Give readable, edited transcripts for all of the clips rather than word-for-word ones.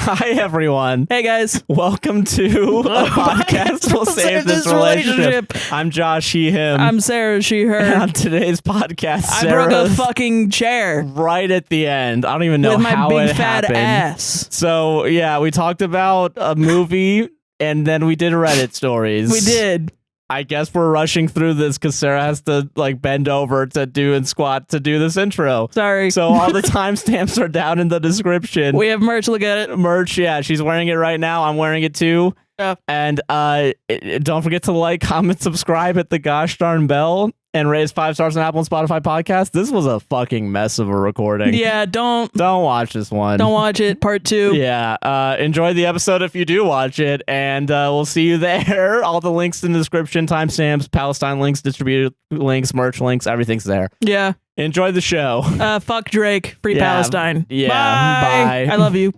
Hi, everyone. Hey, guys. Welcome to a podcast will save this relationship. I'm Josh, he, him. I'm Sarah, she, her. And on today's podcast, I broke a fucking chair. Right at the end. I don't even know with my how big it fat happened. ass. So, yeah, we talked about a movie, and then we did Reddit stories. We did. I guess we're rushing through this because Sarah has to bend over to do and squat to do this intro. Sorry. So all the timestamps are down in the description. We have merch. Look at it. Merch, yeah. She's wearing it right now. I'm wearing it too. Yeah. And don't forget to like, comment, subscribe, hit the gosh darn bell, and raise 5 stars on Apple and Spotify podcast. This was a fucking mess of a recording. Yeah, don't watch this one. Don't watch it. Part 2. Yeah. Enjoy the episode if you do watch it, and we'll see you there. All the links in the description, timestamps, Palestine Links, distributed links, merch links, everything's there. Yeah. Enjoy the show. Fuck Drake. Free Palestine. Yeah. Bye. I love you.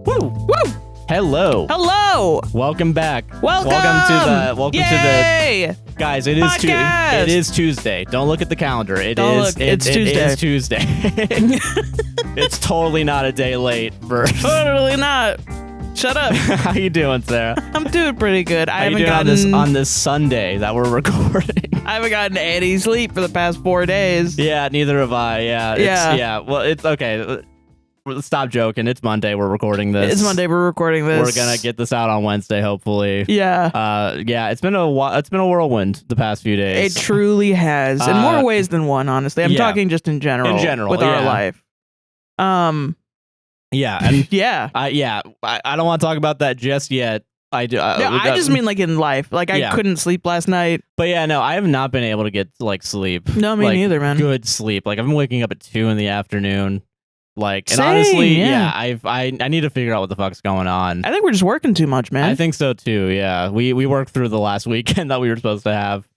Woo! Woo! Hello. Hello. Welcome back. Welcome to Yay! the guys. It is Tuesday. Don't look at the calendar. It's Tuesday. It is Tuesday. It's totally not a day late. Totally not. Shut up. How you doing, Sarah? I'm doing pretty good. How you doing on this Sunday that we're recording? I haven't gotten any sleep for the past 4 days. Yeah, neither have I. Yeah. Well, it's okay. Stop joking. It's Monday. We're recording this. It's Monday. We're recording this. We're gonna get this out on Wednesday, hopefully. Yeah. Yeah. It's been a whirlwind the past few days. It truly has, in more ways than one. Honestly, I'm talking just in general. In general, with our life. Yeah. And yeah. I don't want to talk about that just yet. I do. I just mean like in life. Like I couldn't sleep last night. But yeah, no, I have not been able to get sleep. No, me neither, man. Good sleep. Like I've been waking up at 2 in the afternoon. And Same, honestly, yeah, I need to figure out what the fuck's going on. I think we're just working too much, man. I think so too. Yeah, we worked through the last weekend that we were supposed to have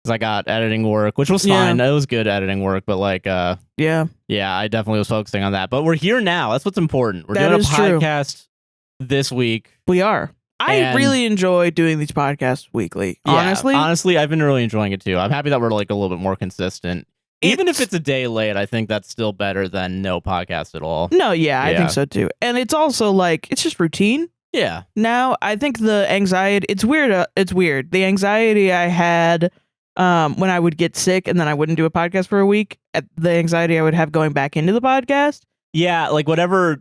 because I got editing work, which was fine. It was good editing work, but yeah, I definitely was focusing on that. But we're here now. That's what's important. We're doing a podcast this week. We are. I really enjoy doing these podcasts weekly. Yeah, honestly, I've been really enjoying it too. I'm happy that we're a little bit more consistent. Even if it's a day late, I think that's still better than no podcast at all. No, I think so too. And it's also it's just routine. Yeah. Now, I think the anxiety, it's weird. The anxiety I had when I would get sick and then I wouldn't do a podcast for a week, the anxiety I would have going back into the podcast. Yeah, whatever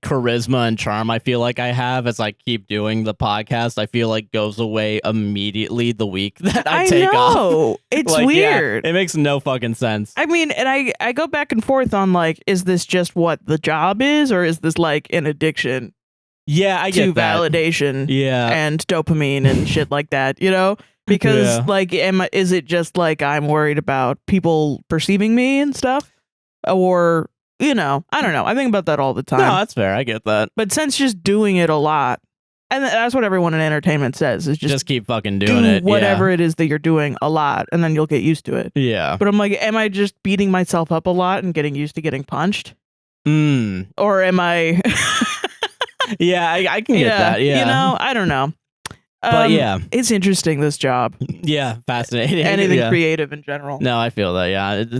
charisma and charm I feel like I have as I keep doing the podcast, I feel goes away immediately the week that I take off. It's weird. Yeah, it makes no fucking sense. I mean, and I go back and forth on is this just what the job is, or is this an addiction? Yeah, I get to that. Validation. Yeah. And dopamine and shit like that, Because is it just I'm worried about people perceiving me and stuff? Or I don't know. I think about that all the time. No, that's fair. I get that. But since just doing it a lot, and that's what everyone in entertainment says, is just keep fucking doing it. Whatever it is that you're doing a lot, and then you'll get used to it. Yeah. But I'm am I just beating myself up a lot and getting used to getting punched? Or am I... Yeah, I can get that. Yeah. I don't know. But yeah, it's interesting, this job. Yeah, fascinating. Anything creative in general. No, I feel that.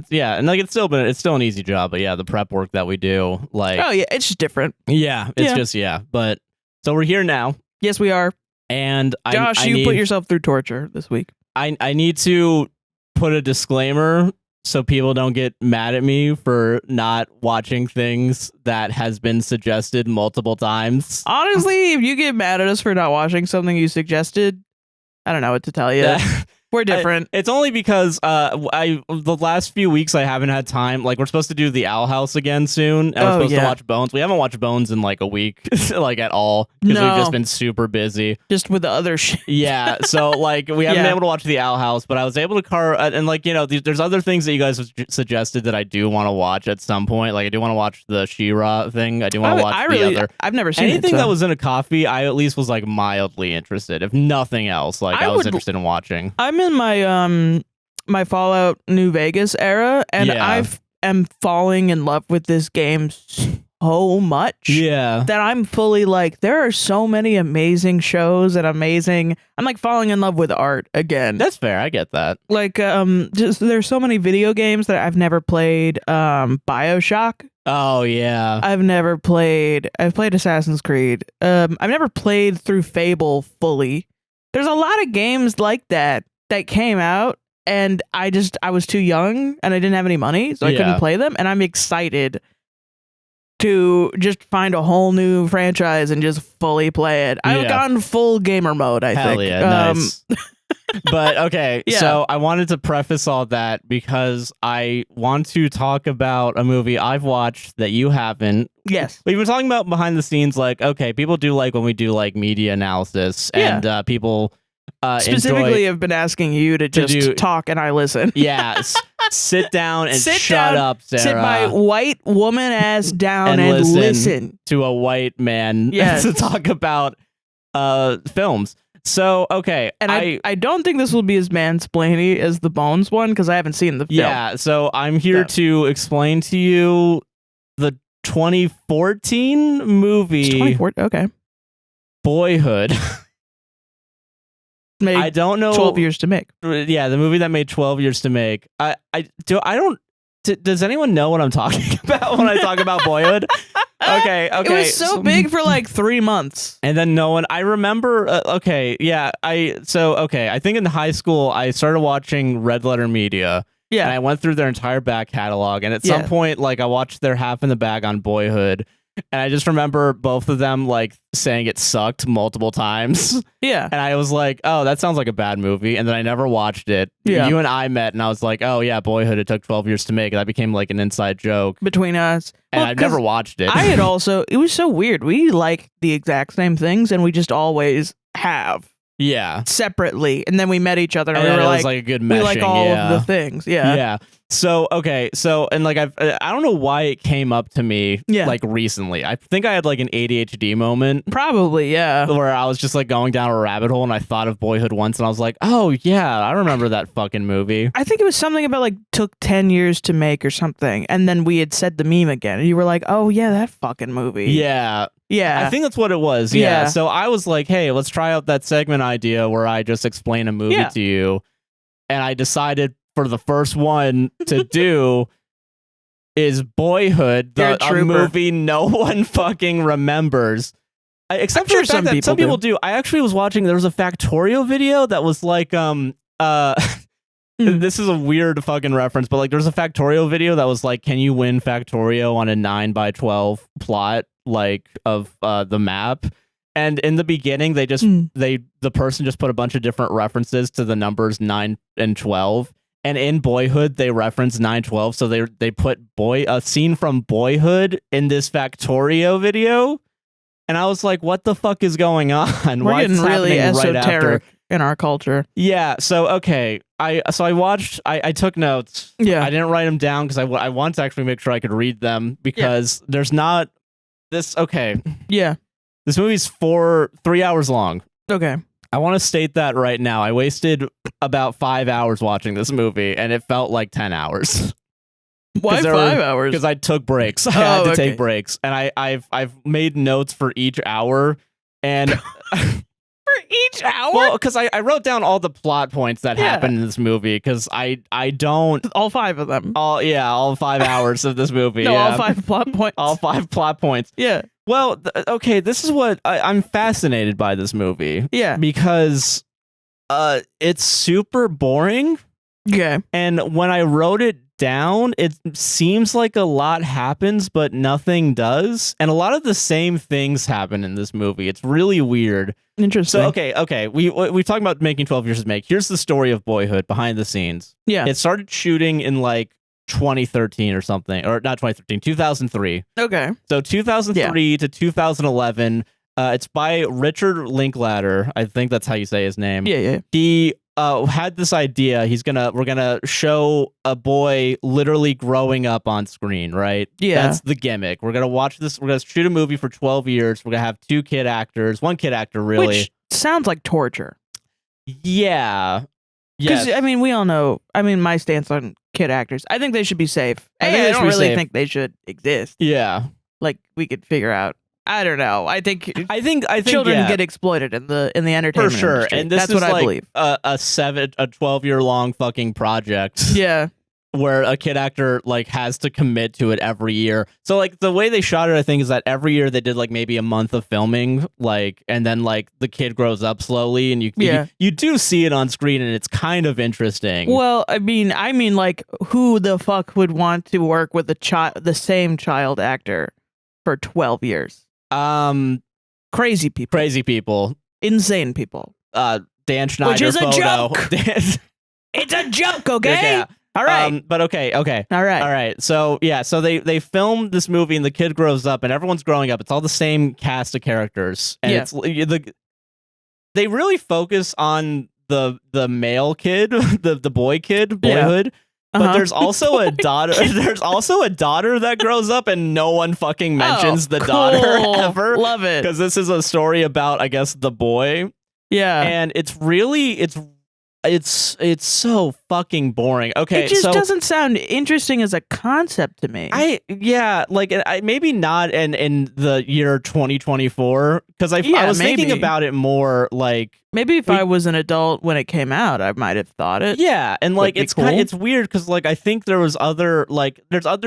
Yeah, and it's still an easy job. But yeah, the prep work that we do, oh yeah, it's just different. Yeah, it's just But so we're here now. Yes, we are. And Josh, you put yourself through torture this week. I need to put a disclaimer so people don't get mad at me for not watching things that has been suggested multiple times. Honestly, if you get mad at us for not watching something you suggested, I don't know what to tell you. We're different. It's only because the last few weeks I haven't had time. We're supposed to do the Owl House again soon, and we're supposed to watch Bones. We haven't watched Bones in a week, at all, because we've just been super busy. Just with the other shit. Yeah, so we haven't been able to watch the Owl House, but I was able to carve and there's other things that you guys have suggested that I do want to watch at some point. I do want to watch the She-Ra thing. I do want to watch the other. I've never seen anything that was in a coffee. I at least was mildly interested, if nothing else. I was interested in watching. I'm in my my Fallout New Vegas era, and I am falling in love with this game so much that I'm fully like, there are so many amazing shows and I'm like falling in love with art again. That's fair. I get that. Like, just there's so many video games that I've never played. BioShock. Oh yeah. I've played Assassin's Creed. I've never played through Fable fully. There's a lot of games like that came out, and I was too young and I didn't have any money, so I couldn't play them. And I'm excited to just find a whole new franchise and just fully play it. I've gone full gamer mode, I think. Hell yeah, nice. But okay, so I wanted to preface all that because I want to talk about a movie I've watched that you haven't. Yes. We've been talking about behind the scenes, like, okay, people do like when we do like media analysis, and people specifically have been asking you to just talk and I listen. Yes. Sit down and shut up, Sarah. Sit my white woman ass down and listen to a white man to talk about films. So, okay. And I don't think this will be as mansplainy as the Bones one because I haven't seen the film. Yeah, so I'm here to explain to you the 2014 movie. 2014, okay. Boyhood. I don't know. 12 years to make. Yeah, the movie that made 12 years to make. Does anyone know what I'm talking about when I talk about Boyhood? Okay. It was so big for like 3 months. And then no one, I remember, I think in high school, I started watching Red Letter Media. Yeah. And I went through their entire back catalog. And at some point, like, I watched their Half in the Bag on Boyhood. And I just remember both of them like saying it sucked multiple times. Yeah. And I was like, oh, that sounds like a bad movie. And then I never watched it. Yeah. You and I met and I was like, oh yeah, Boyhood, it took 12 years to make. And that became like an inside joke between us. And I've never watched it. I had also, it was so weird. We like the exact same things and we just always have. Yeah. Separately. And then we met each other and we were like, a good meshing. We like all of the things. Yeah. Yeah. So, okay. So, and like, I don't know why it came up to me like recently. I think I had like an ADHD moment. Probably. Yeah. Where I was just like going down a rabbit hole and I thought of Boyhood once and I was like, oh yeah, I remember that fucking movie. I think it was something about like took 10 years to make or something. And then we had said the meme again and you were like, oh yeah, that fucking movie. Yeah. Yeah. I think that's what it was. Yeah. So I was like, hey, let's try out that segment idea where I just explain a movie to you. And I decided for the first one to do is Boyhood, a movie no one fucking remembers. Except for the fact that some people do. I actually was watching, there was a Factorio video that was like, this is a weird fucking reference, but like there's a Factorio video that was like, can you win Factorio on a 9x12 plot like of the map? And in the beginning, they just the person just put a bunch of different references to the numbers 9 and 12. And in Boyhood, they reference 9/12, so they put a scene from Boyhood in this Factorio video, and I was like, "What the fuck is going on? We're getting really esoteric in our culture." Yeah. So okay, I watched. I took notes. Yeah. I didn't write them down because I want to actually make sure I could read them because there's not this. Okay. Yeah. This movie's 3 hours long. Okay. I want to state that right now. I wasted about 5 hours watching this movie, and it felt like 10 hours. Why 5 hours? Because I took breaks. I had to take breaks, and I've made notes for each hour, and for each hour. Well, because I wrote down all the plot points that happen in this movie. Because I don't all 5 of them. All 5 hours of this movie. No, all 5 plot points. All 5 plot points. Yeah. Well, okay, this is what I'm fascinated by this movie. Yeah. Because it's super boring. Okay. And when I wrote it down, it seems like a lot happens, but nothing does. And a lot of the same things happen in this movie. It's really weird. Interesting. So, okay. We talked about making 12 years to make. Here's the story of Boyhood behind the scenes. Yeah. It started shooting in like 2013 or something, or not 2013, 2003. Okay. So 2003 to 2011. It's by Richard Linklater. I think that's how you say his name. Yeah. He had this idea. We're gonna show a boy literally growing up on screen, right? Yeah. That's the gimmick. We're gonna watch this. We're gonna shoot a movie for 12 years. We're gonna have 2 kid actors, 1 kid actor, really. Which sounds like torture. Yeah. Because, I mean, we all know, my stance on kid actors, I think they should be safe. I don't really think they should exist. Yeah. like we could figure out. I don't know. I think children get exploited in the entertainment for sure, industry. and that's what I believe. A 12-year long fucking project. Yeah, where a kid actor like has to commit to it every year. So like the way they shot it, I think, is that every year they did like maybe a month of filming, like, and then like the kid grows up slowly, and you do see it on screen, and it's kind of interesting. Well, I mean, like, who the fuck would want to work with the same child actor for 12 years? Crazy people, insane people. Dan Schneider, which is a photo. joke. It's a joke, okay? Yeah. All right. But okay. All right. So yeah, so they filmed this movie, and the kid grows up, and everyone's growing up. It's all the same cast of characters, and they really focus on the male kid, the boy kid, Boyhood. But there's also a daughter. There's also a daughter that grows up, and no one fucking mentions the daughter ever. Love it, because this is a story about, I guess, the boy. Yeah, and it's so fucking boring. Okay, it just doesn't sound interesting as a concept to me. Maybe not in the year 2024, because I was thinking about it more like maybe if I was an adult when it came out, I might have thought it. Yeah, and like it's cool. it's weird because like I think there's other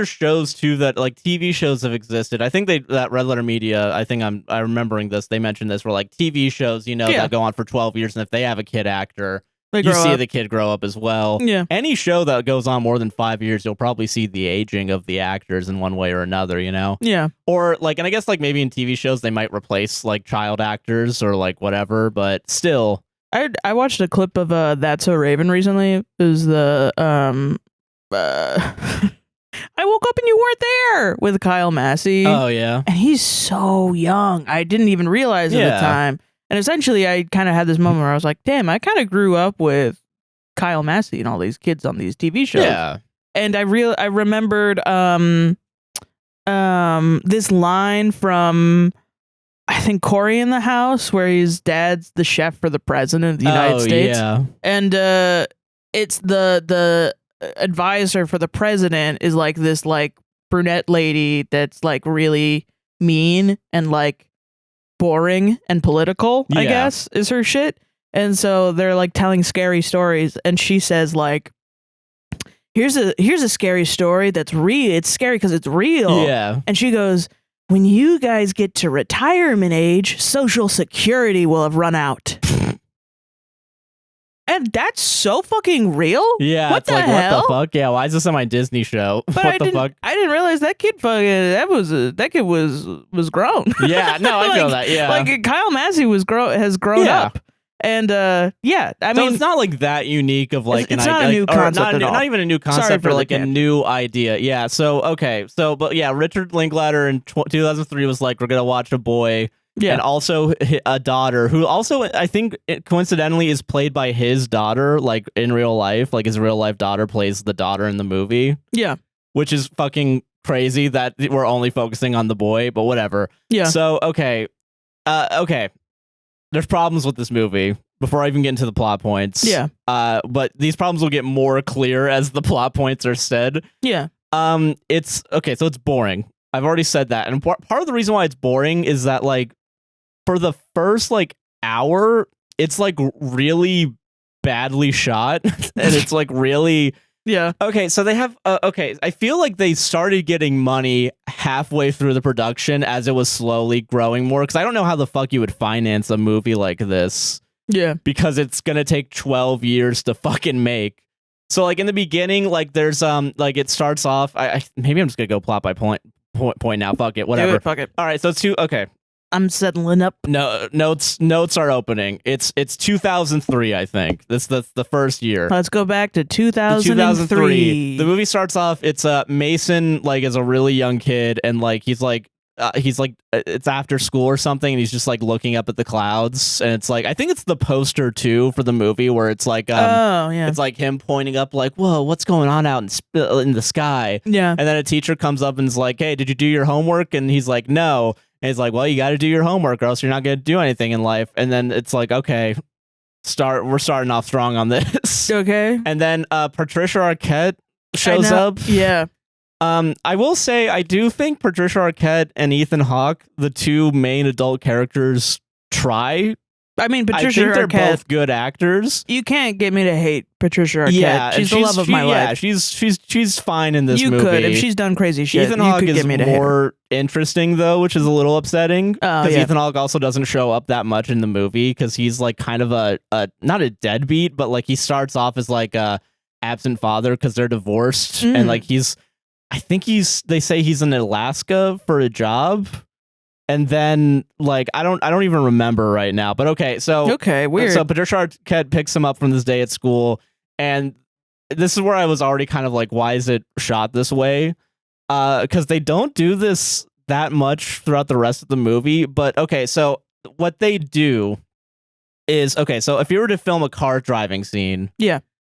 shows too that like TV shows have existed. I think that Red Letter Media. I think I'm remembering this. They mentioned this where like TV shows, that go on for 12 years, and if they have a kid actor, you see the kid grow up as well. Yeah. Any show that goes on more than 5 years, you'll probably see the aging of the actors in one way or another, Yeah. Or like, and I guess like maybe in TV shows they might replace like child actors or like whatever, but still. I watched a clip of That's So Raven recently. It was the I woke up and you weren't there with Kyle Massey. Oh yeah. And he's so young. I didn't even realize at the time. And essentially, I kind of had this moment where I was like, damn, I kind of grew up with Kyle Massey and all these kids on these TV shows. Yeah. And I remembered this line from, I think, Corey in the House, where his dad's the chef for the president of the United States. Yeah. And it's the advisor for the president is like this like brunette lady that's like really mean and like boring and political, I guess, is her shit. And so they're like telling scary stories, and she says like, here's a scary story that's real. It's scary because it's real. Yeah. And she goes, when you guys get to retirement age, Social Security will have run out. And that's so fucking real? Yeah, what it's the like, hell? what the fuck? Yeah, why is this on my Disney show? But what the fuck? I didn't realize that kid that kid was grown. Yeah, no, I feel that. Yeah, like Kyle Massey has grown up, and I mean, it's not like that unique of like it's not a new concept at all. Not even a new concept, or like a new idea. Yeah. So okay. So but yeah, Richard Linklater in 2003 was like, we're gonna watch a boy. Yeah. And also a daughter who also, I think, coincidentally is played by his daughter, like in real life. Like his real life daughter plays the daughter in the movie. Yeah. Which is fucking crazy that we're only focusing on the boy, but whatever. Yeah. So, okay. There's problems with this movie before I even get into the plot points. Yeah. But these problems will get more clear as the plot points are said. Yeah. It's okay. So it's boring. I've already said that. And part of the reason why it's boring is that like, for the first like hour, it's like really badly shot, and it's like really Okay, so they have I feel like they started getting money halfway through the production as it was slowly growing more, because I don't know how the fuck you would finance a movie like this. Yeah, because it's gonna take 12 years to fucking make. So like in the beginning, like there's like it starts off. I maybe I'm just gonna go plot by point now. Fuck it, whatever. Fuck it. All right, so okay. I'm settling up. No, notes are opening. It's 2003, I think. That's the first year. Let's go back to 2003. The movie starts off. It's Mason like is a really young kid, and like he's like it's after school or something, and he's just like looking up at the clouds, and it's like I think it's the poster too for the movie where it's like it's like him pointing up like, whoa, what's going on out in the sky? Yeah, and then a teacher comes up and is like, hey, did you do your homework? And he's like, no. And he's like, well, you got to do your homework or else you're not going to do anything in life. And then it's like, okay, we're starting off strong on this. Okay. And then Patricia Arquette shows up. Yeah. I will say I do think Patricia Arquette and Ethan Hawke, the two main adult characters, try. I mean, Patricia I think they're Arquette, both good actors. You can't get me to hate Patricia Arquette. Yeah, she's the love of my life. Yeah, she's fine in this movie. You could, if she's done crazy shit. Ethan Hawke is more interesting though, which is a little upsetting because Ethan Hawke also doesn't show up that much in the movie because he's like kind of a not a deadbeat, but like he starts off as like a absent father because they're divorced and like they say he's in Alaska for a job. And then, like, I don't even remember right now. But weird. So Patricia Arquette picks him up from this day at school, and this is where I was already kind of like, why is it shot this way? Because they don't do this that much throughout the rest of the movie. But so what they do is so if you were to film a car driving scene,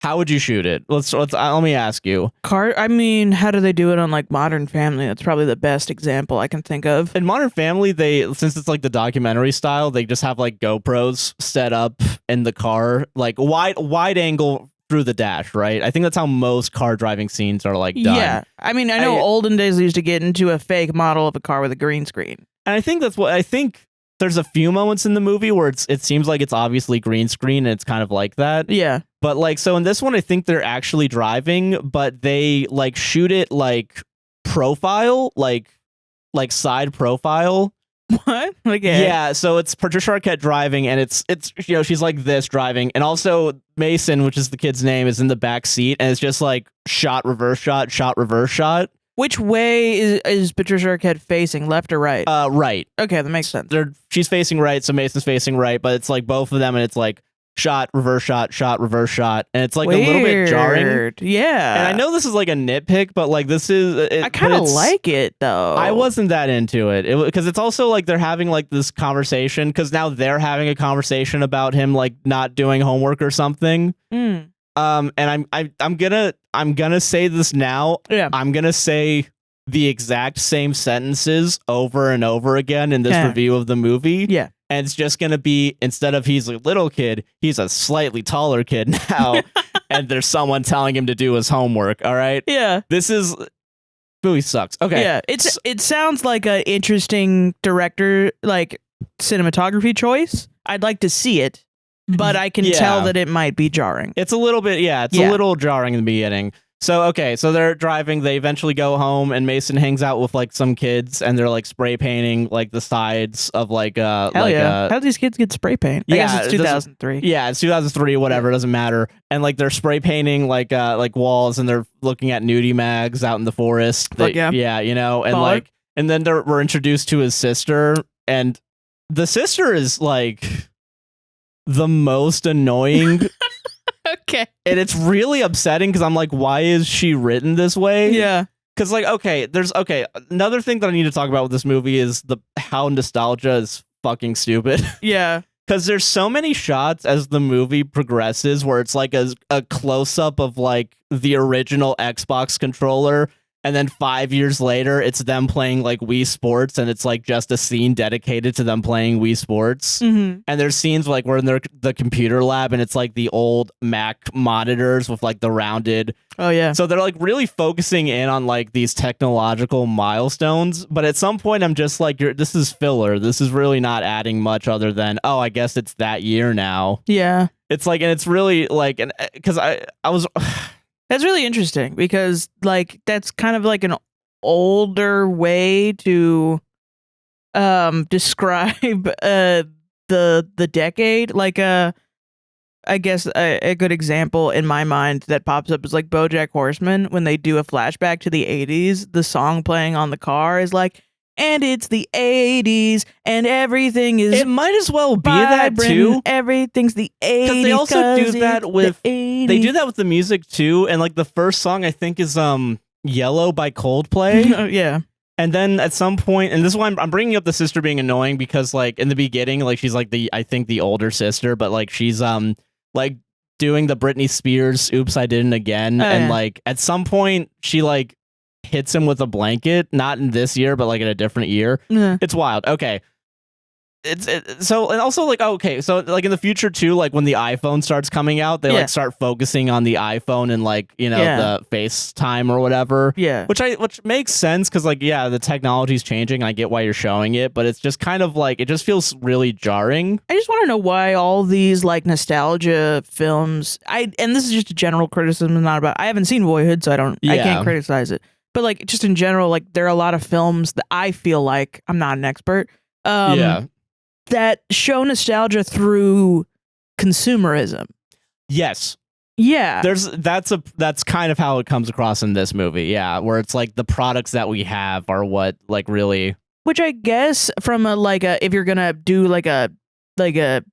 how would you shoot it? Let me ask you. I mean, how do they do it on like Modern Family? That's probably the best example I can think of. In Modern Family, since it's like the documentary style, they just have like GoPros set up in the car, like wide angle through the dash, right? I think that's how most car driving scenes are like done. Yeah. I mean, I know olden days they used to get into a fake model of a car with a green screen. And I think that's what I think. There's a few moments in the movie where it seems like it's obviously green screen and it's kind of like that. Yeah. But like, so in this one, I think they're actually driving, but they like shoot it like profile, like side profile. What? Okay. Yeah. So it's Patricia Arquette driving and it's she's like this driving. And also Mason, which is the kid's name, is in the back seat and it's just like shot, reverse shot, reverse shot. Which way is Patricia Arquette facing, left or right? Right. Okay, that makes sense. She's facing right, so Mason's facing right, but it's like both of them, and it's like shot, reverse shot, reverse shot, and it's like Weird. A little bit jarring. Yeah. And I know this is like a nitpick, but like this is... I kind of like it, though. I wasn't that into it. Because it's also like they're having like this conversation, because now they're having a conversation about him like not doing homework or something. And I'm gonna say this now. Yeah. I'm gonna say the exact same sentences over and over again in this review of the movie. Yeah. And it's just gonna be, instead of he's a little kid, he's a slightly taller kid now, and there's someone telling him to do his homework. All right. Yeah. Movie sucks. Okay. Yeah. It sounds like an interesting director, like cinematography choice. I'd like to see it. But I can tell that it might be jarring. It's a little bit, a little jarring in the beginning. So, so they're driving, they eventually go home, and Mason hangs out with, like, some kids, and they're, like, spray painting, like, the sides of, like, Hell yeah. How do these kids get spray paint? I guess it's 2003. Yeah, it's 2003, whatever, doesn't matter. And, like, they're spray painting, like walls, and they're looking at nudie mags out in the forest. Yeah, and, and then we're introduced to his sister, and the sister is, like... the most annoying. Okay. And it's really upsetting because I'm like, why is she written this way? Yeah. Because like, another thing that I need to talk about with this movie is how nostalgia is fucking stupid. Yeah. Because there's so many shots as the movie progresses where it's like a close-up of like the original Xbox controller. And then 5 years later, it's them playing like Wii Sports, and it's like just a scene dedicated to them playing Wii Sports. Mm-hmm. And there's scenes like we're in the computer lab, and it's like the old Mac monitors with like the rounded. Oh yeah. So they're like really focusing in on like these technological milestones. But at some point, I'm just like, this is filler. This is really not adding much other than, oh, I guess it's that year now. Yeah. It's like, and it's really like, and because I was. That's really interesting because, like, that's kind of like an older way to describe the decade. Like, I guess a good example in my mind that pops up is like BoJack Horseman. When they do a flashback to the 80s, the song playing on the car is like, and it's the 80s, and everything is... It might as well be that, too. Everything's the 80s. Because they also do that with... The they do that with the music, too. And, like, the first song, I think, is Yellow by Coldplay. Yeah. And then at some point... And this is why I'm bringing up the sister being annoying, because, like, in the beginning, like, she's, like, I think the older sister, but, like, she's, like, doing the Britney Spears, Oops, I Didn't Again. And, like, at some point, she, like, hits him with a blanket, not in this year, but like in a different year. Yeah. It's wild. Okay. so, and also like, okay, so like in the future too, like when the iPhone starts coming out, they like start focusing on the iPhone and like, you know, the FaceTime or whatever. Yeah. Which makes sense because like, yeah, the technology's changing. I get why you're showing it, but it's just kind of like, it just feels really jarring. I just want to know why all these like nostalgia films, and this is just a general criticism, not about, I haven't seen Boyhood, so I can't criticize it. But like, just in general, like there are a lot of films that I feel like, I'm not an expert, that show nostalgia through consumerism. Yes. Yeah. That's kind of how it comes across in this movie. Yeah, where it's like the products that we have are what like really. Which I guess from if you're gonna do like a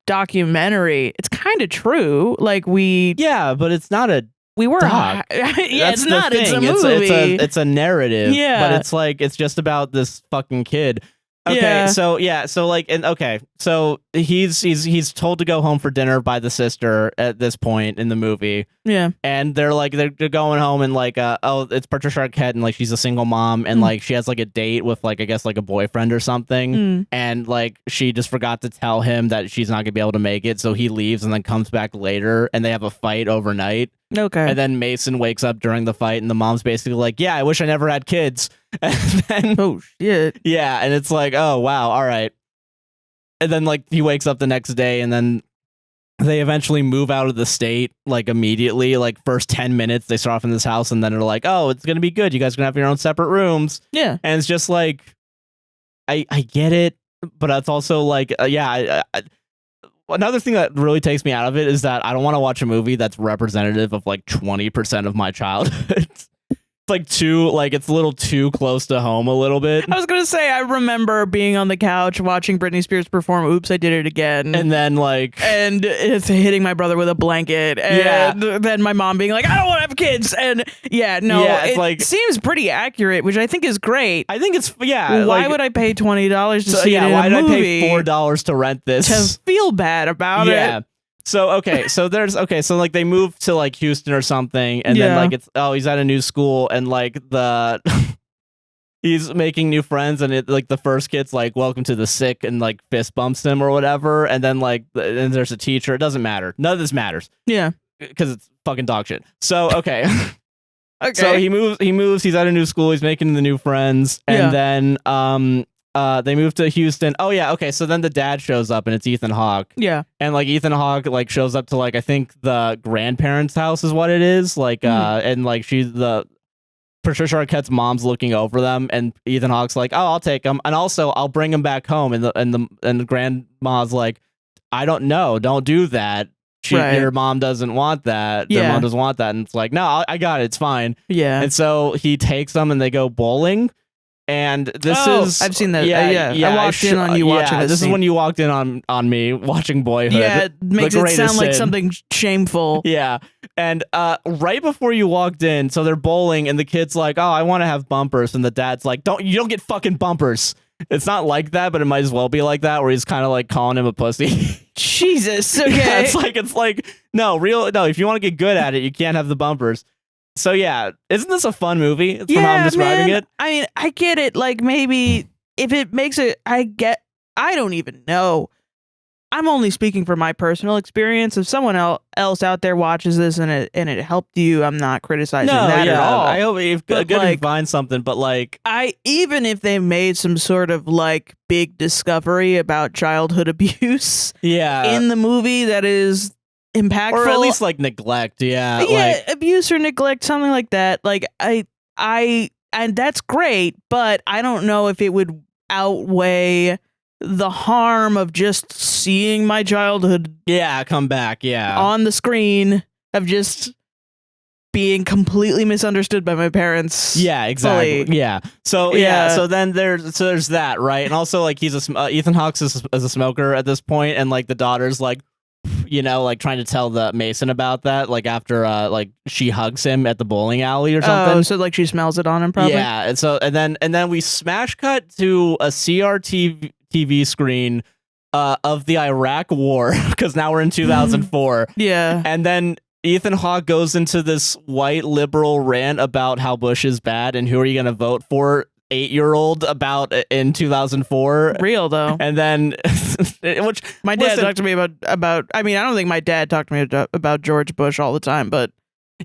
documentary, it's kind of true. Like but it's not a. We were doc. It's not. It's a movie. It's a narrative. Yeah. But it's like it's just about this fucking kid. Okay, so he's told to go home for dinner by the sister at this point in the movie. Yeah, and they're going home and like it's Patricia Arquette and like she's a single mom and like she has like a date with like I guess like a boyfriend or something and like she just forgot to tell him that she's not gonna be able to make it, so he leaves and then comes back later and they have a fight overnight. Okay. And then Mason wakes up during the fight and the mom's basically like, yeah, I wish I never had kids. And then, oh shit. Yeah, and it's like, oh wow, all right. And then like he wakes up the next day and then they eventually move out of the state like immediately. Like first 10 minutes they start off in this house and then they're like, oh, it's gonna be good. You guys are gonna have your own separate rooms. Yeah. And it's just like I get it, but it's also like another thing that really takes me out of it is that I don't want to watch a movie that's representative of like 20% of my childhood. It's a little too close to home a little bit. I was gonna say I remember being on the couch watching Britney Spears perform "Oops, I Did It Again," and then it's hitting my brother with a blanket, and then my mom being like, "I don't want to have kids," and it seems pretty accurate, which I think is great. I think it's Why would I pay $20 to see it in a movie? Why did I pay $4 to rent this to feel bad about it? So so like they move to like Houston or something, and then like he's at a new school, and like he's making new friends, and it like the first kid's like welcome to the sick, and like fist bumps him or whatever, and then like and there's a teacher. It doesn't matter. None of this matters. Yeah, because it's fucking dog shit. So okay. So he moves. He's at a new school. He's making the new friends, and then they moved to Houston. Oh yeah, okay. So then the dad shows up and it's Ethan Hawke. Yeah. And like Ethan Hawke like shows up to like I think the grandparents' house is what it is. Like and like she's the Patricia Arquette's mom's looking over them and Ethan Hawke's like, "Oh, I'll take him. And also I'll bring him back home." And the grandma's like, "I don't know. Don't do that. Your mom doesn't want that. Their mom doesn't want that." And it's like, "No, I got it. It's fine." Yeah. And so he takes them and they go bowling. And this is I've seen that. I walked in on you watching this. This is when you walked in on me watching Boyhood. Yeah, it makes it sound like something shameful. Yeah. And right before you walked in, so they're bowling and the kid's like, "Oh, I want to have bumpers." And the dad's like, you don't get fucking bumpers. It's not like that, but it might as well be like that, where he's kind of like calling him a pussy. Jesus. Okay. Yeah, it's like no, if you want to get good at it, you can't have the bumpers. So yeah, isn't this a fun movie? From how I'm describing it. I mean, I get it. Like maybe if it makes it, I don't even know. I'm only speaking from my personal experience. If someone else out there watches this and it helped you, I'm not criticizing that at all. I hope if good to find something, but like even if they made some sort of like big discovery about childhood abuse, in the movie that is impactful, or at least like neglect, abuse or neglect, something like that. Like and that's great, but I don't know if it would outweigh the harm of just seeing my childhood come back on the screen, of just being completely misunderstood by my parents. Yeah, exactly. Fully. Yeah. So so then there's that, right? And also like he's Ethan Hawke is a smoker at this point, and like the daughter's like, like trying to tell the Mason about that, like after like she hugs him at the bowling alley or something. Oh, so like she smells it on him probably. Yeah, and so and then we smash cut to a CRT TV screen of the Iraq War, because now we're in 2004. Yeah. And then Ethan Hawke goes into this white liberal rant about how Bush is bad and who are you going to vote for, 8-year-old, about in 2004. Real though. And then Which my dad talked to me about. I mean, I don't think my dad talked to me about George Bush all the time, but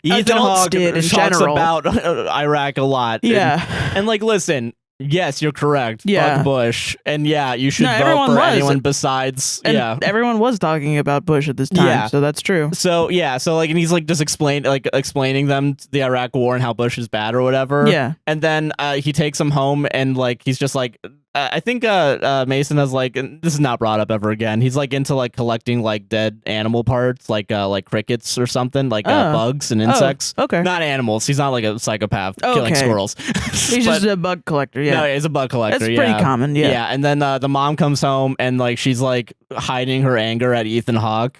Ethan Hawke talks about Iraq a lot. Yeah, and like, listen. Yes, you're correct. Fuck Bush. And yeah, you should vote for anyone besides. And everyone was talking about Bush at this time, so that's true. So like, and he's like just explaining them the Iraq War and how Bush is bad or whatever. Yeah. And then he takes them home and like he's just like I think Mason has like, and this is not brought up ever again. He's like into like collecting like dead animal parts, like crickets or something, like bugs and insects. Okay. Not animals. He's not like a psychopath killing squirrels. He's just a bug collector. Yeah. No, he's a bug collector. That's pretty common. Yeah. Yeah. And then the mom comes home and like she's like hiding her anger at Ethan Hawke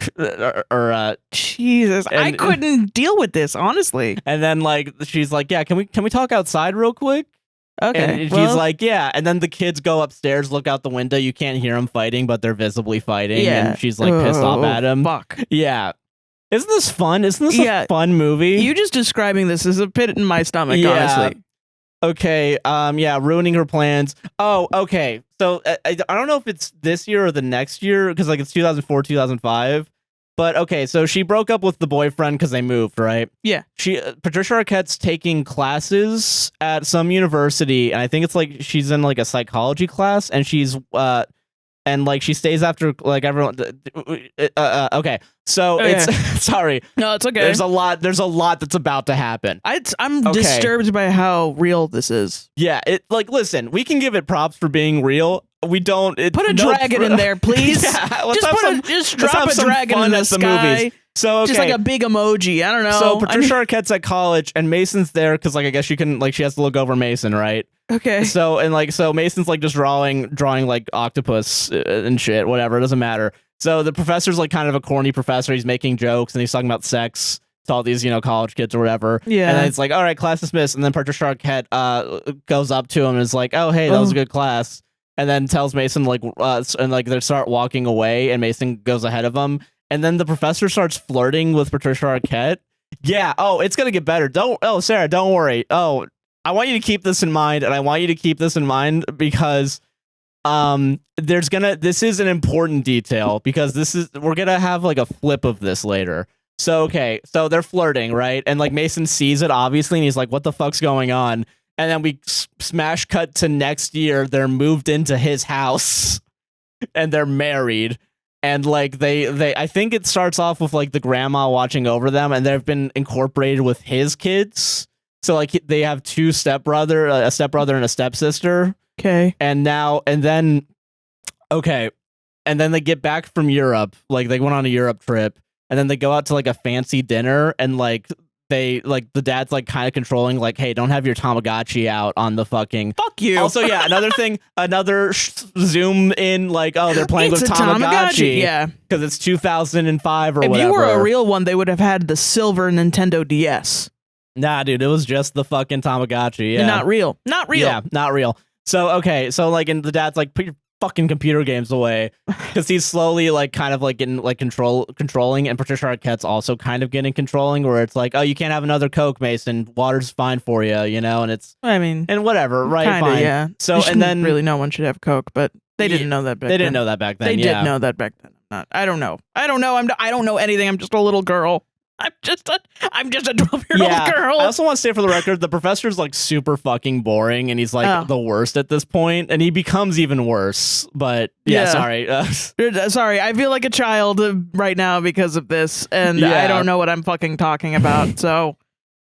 Jesus, I couldn't deal with this, honestly. And then like she's like, yeah, can we talk outside real quick? Okay. And she's like, yeah. And then the kids go upstairs, look out the window. You can't hear them fighting, but they're visibly fighting. Yeah. And she's like pissed off at him. Fuck. Yeah. Isn't this fun? Isn't this a fun movie? You just describing this is a pit in my stomach, honestly. Okay. Ruining her plans. Oh, okay. So I don't know if it's this year or the next year because like it's 2004, 2005. But okay, so she broke up with the boyfriend because they moved, right? Yeah. Patricia Arquette's taking classes at some university, and I think it's like she's in like a psychology class, and she's and like she stays after like everyone. Okay, so it's sorry. No, it's okay. There's a lot that's about to happen. I'm disturbed by how real this is. Yeah, listen, we can give it props for being real. We don't put a dragon in there, please. Just drop a dragon in the sky. Movies. So just like a big emoji. I don't know. So Patricia Arquette's at college and Mason's there because like I guess she has to look over Mason, right? Okay. So Mason's like just drawing like octopus and shit, whatever. It doesn't matter. So the professor's like kind of a corny professor. He's making jokes and he's talking about sex to all these college kids or whatever. Yeah. And then it's like, all right, class dismissed. And then Patricia Arquette goes up to him and is like, oh hey, that was a good class. And then tells Mason and they start walking away, and Mason goes ahead of them. And then the professor starts flirting with Patricia Arquette. Yeah. Oh, it's gonna get better. Sarah, don't worry. Oh, I want you to keep this in mind, and I want you to keep this in mind because this is an important detail because we're gonna have like a flip of this later. So okay, so they're flirting, right? And like Mason sees it obviously, and he's like, "What the fuck's going on?" And then we smash cut to next year. They're moved into his house and they're married. And like they I think it starts off with like the grandma watching over them, and they've been incorporated with his kids. So like they have a stepbrother and a stepsister. Okay. And then they get back from Europe. Like they went on a Europe trip, and then they go out to like a fancy dinner, and like the dad's like kind of controlling, like, hey, don't have your Tamagotchi out on the fucking. Fuck you. Also, yeah, another zoom in, like, oh, they're playing with Tamagotchi. Yeah, because it's 2005 or whatever. If you were a real one, they would have had the silver Nintendo DS. Nah, dude, it was just the fucking Tamagotchi. Yeah, not real. Yeah, not real. So okay, so like, and the dad's like, put your fucking computer games away, because he's slowly like kind of like getting like controlling, and Patricia Arquette's also kind of getting controlling, where it's like, oh, you can't have another Coke, Mason, water's fine for you, and it's, I mean, and whatever, right? Kinda, fine. Yeah. So and then really no one should have Coke, but they didn't know that back then. They didn't know that back then. They did know that back then. I don't know. I don't know anything. I'm just a little girl. I'm just a 12-year-old girl. I also want to say for the record, the professor's like super fucking boring, and he's like the worst at this point, and he becomes even worse. But sorry. Sorry, I feel like a child right now because of this, and I don't know what I'm fucking talking about. So,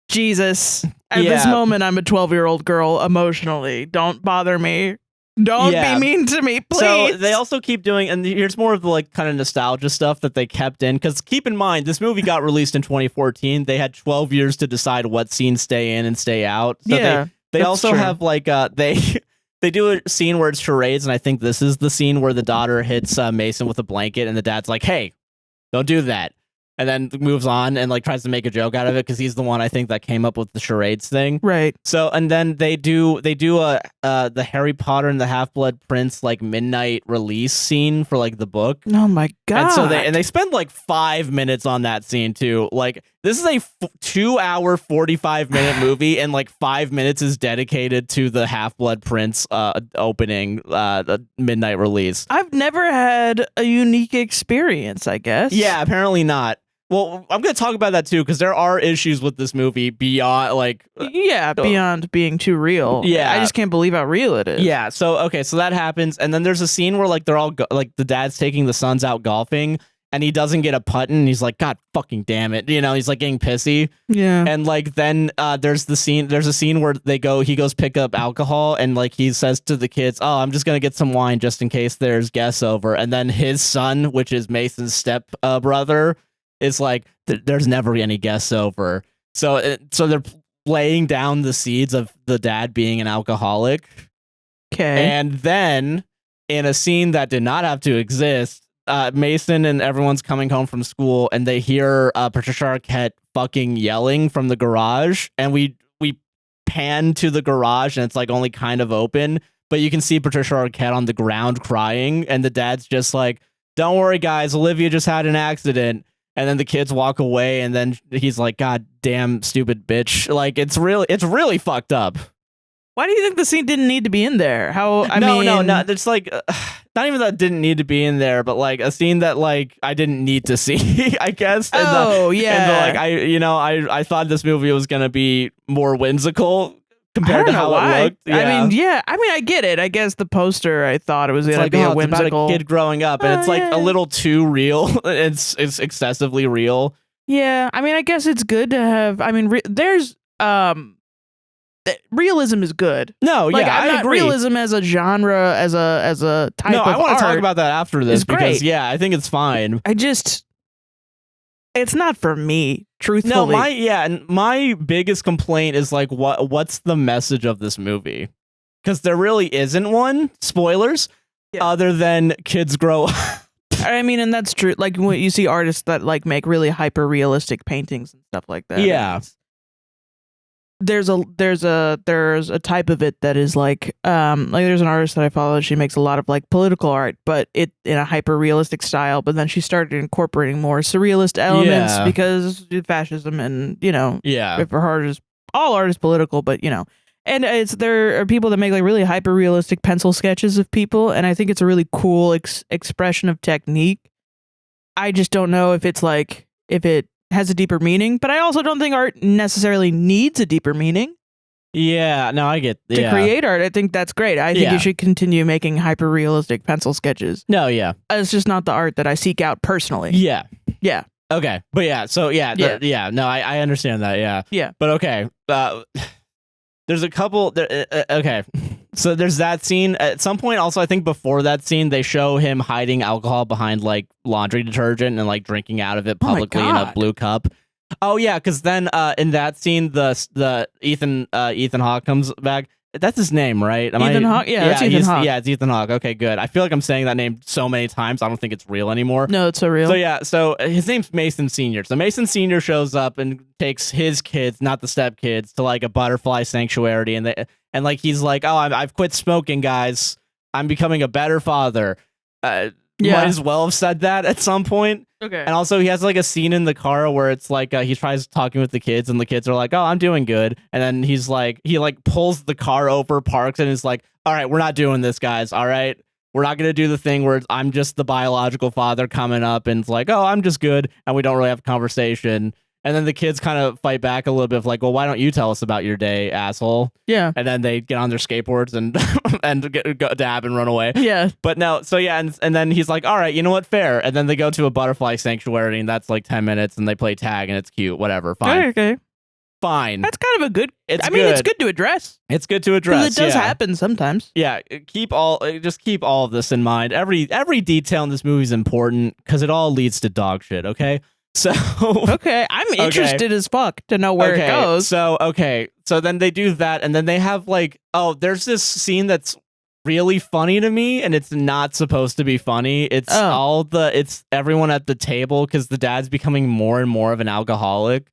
Jesus, at this moment, I'm a 12-year-old girl emotionally. Don't bother me. Don't be mean to me, please. So they also keep doing, and here's more of the like kind of nostalgia stuff that they kept in, because keep in mind, this movie got released in 2014. They had 12 years to decide what scenes stay in and stay out. So they also have like they do a scene where it's charades, and I think this is the scene where the daughter hits Mason with a blanket, and the dad's like, "Hey, don't do that." and then moves on and like tries to make a joke out of it because he's the one I think that came up with the charades thing. Right. So and then they do the Harry Potter and the Half-Blood Prince like midnight release scene for like the book. Oh my god. And so they spend like 5 minutes on that scene too. Like this is a 2-hour 45-minute movie and like 5 minutes is dedicated to the Half-Blood Prince opening the midnight release. I've never had a unique experience, I guess. Yeah, apparently not. Well, I'm going to talk about that too because there are issues with this movie beyond like beyond being too real. Yeah, I just can't believe how real it is. Yeah, so okay, so that happens, and then there's a scene where like they're all like the dad's taking the sons out golfing, and he doesn't get a putt, and he's like, God fucking damn it, he's like getting pissy. Yeah, and like then there's a scene where he goes pick up alcohol, and like he says to the kids, oh, I'm just gonna get some wine just in case there's guests over, and then his son, which is Mason's step brother, is like, there's never any guests over. So they're laying down the seeds of the dad being an alcoholic. Okay. And then in a scene that did not have to exist, Mason and everyone's coming home from school and they hear Patricia Arquette fucking yelling from the garage. And we pan to the garage and it's like only kind of open, but you can see Patricia Arquette on the ground crying. And the dad's just like, don't worry, guys, Olivia just had an accident. And then the kids walk away, and then he's like, "God damn, stupid bitch!" Like it's really fucked up. Why do you think the scene didn't need to be in there? No. It's like not even that it didn't need to be in there, but like a scene that like I didn't need to see, I guess. I thought this movie was gonna be more whimsical compared to how it looked. Yeah. I get it. I guess the poster, I thought it was going to be a whimsical. It's about a kid growing up, and it's like a little too real. It's excessively real. Yeah, I guess it's good to have. There's realism is good. No, yeah, I agree. Realism as a genre, as a type of art. No, I want to talk about that after this because I think it's fine. It's not for me, truthfully. No, my biggest complaint is like what's the message of this movie? Because there really isn't one. Spoilers, other than kids grow up. And that's true. Like when you see artists that like make really hyper realistic paintings and stuff like that. Yeah. There's a type of it that is like there's an artist that I follow. She makes a lot of like political art, but it in a hyper realistic style. But then she started incorporating more surrealist elements because fascism and for her all art is political, but and there are people that make like really hyper realistic pencil sketches of people, and I think it's a really cool expression of technique. I just don't know if it has a deeper meaning, but I also don't think art necessarily needs a deeper meaning. Yeah, no, I get to create art. I think that's great. I think you should continue making hyper realistic pencil sketches. No, yeah, it's just not the art that I seek out personally. Yeah. Okay, but no, I understand that. Yeah, but okay. There's a couple. Okay. So there's that scene. At some point, also, I think before that scene, they show him hiding alcohol behind like laundry detergent and like drinking out of it publicly in a blue cup. Oh yeah, because then in that scene, the Ethan Hawke comes back. That's his name, right? Ethan Hawke? Yeah, that's Ethan Hawke. Yeah, it's Ethan Hawke. Okay, good. I feel like I'm saying that name so many times, I don't think it's real anymore. No, it's so real. So his name's Mason Sr. So Mason Sr. shows up and takes his kids, not the stepkids, to like a butterfly sanctuary, and like he's like, oh, I've quit smoking, guys. I'm becoming a better father. Might as well have said that at some point. Okay. And also he has like a scene in the car where it's like he tries talking with the kids and the kids are like, oh, I'm doing good. And then he's like, he like pulls the car over, parks, and is like, all right, we're not doing this, guys. All right. We're not going to do the thing where I'm just the biological father coming up and it's like, oh, I'm just good. And we don't really have a conversation. And then the kids kind of fight back a little bit of like, well, why don't you tell us about your day, asshole? Yeah. And then they get on their skateboards and go dab and run away. Yeah. But no, so yeah, and then he's like, all right, you know what, fair. And then they go to a butterfly sanctuary and that's like 10 minutes and they play tag and it's cute, whatever, fine. Okay. Fine. That's kind of a good, it's good to address. It's good to address. It does happen sometimes. Yeah, keep all of this in mind. Every detail in this movie is important because it all leads to dog shit, okay? So okay, I'm interested as fuck to know where it goes. So then they do that, and then they have like, there's this scene that's really funny to me, and it's not supposed to be funny. It's it's everyone at the table because the dad's becoming more and more of an alcoholic,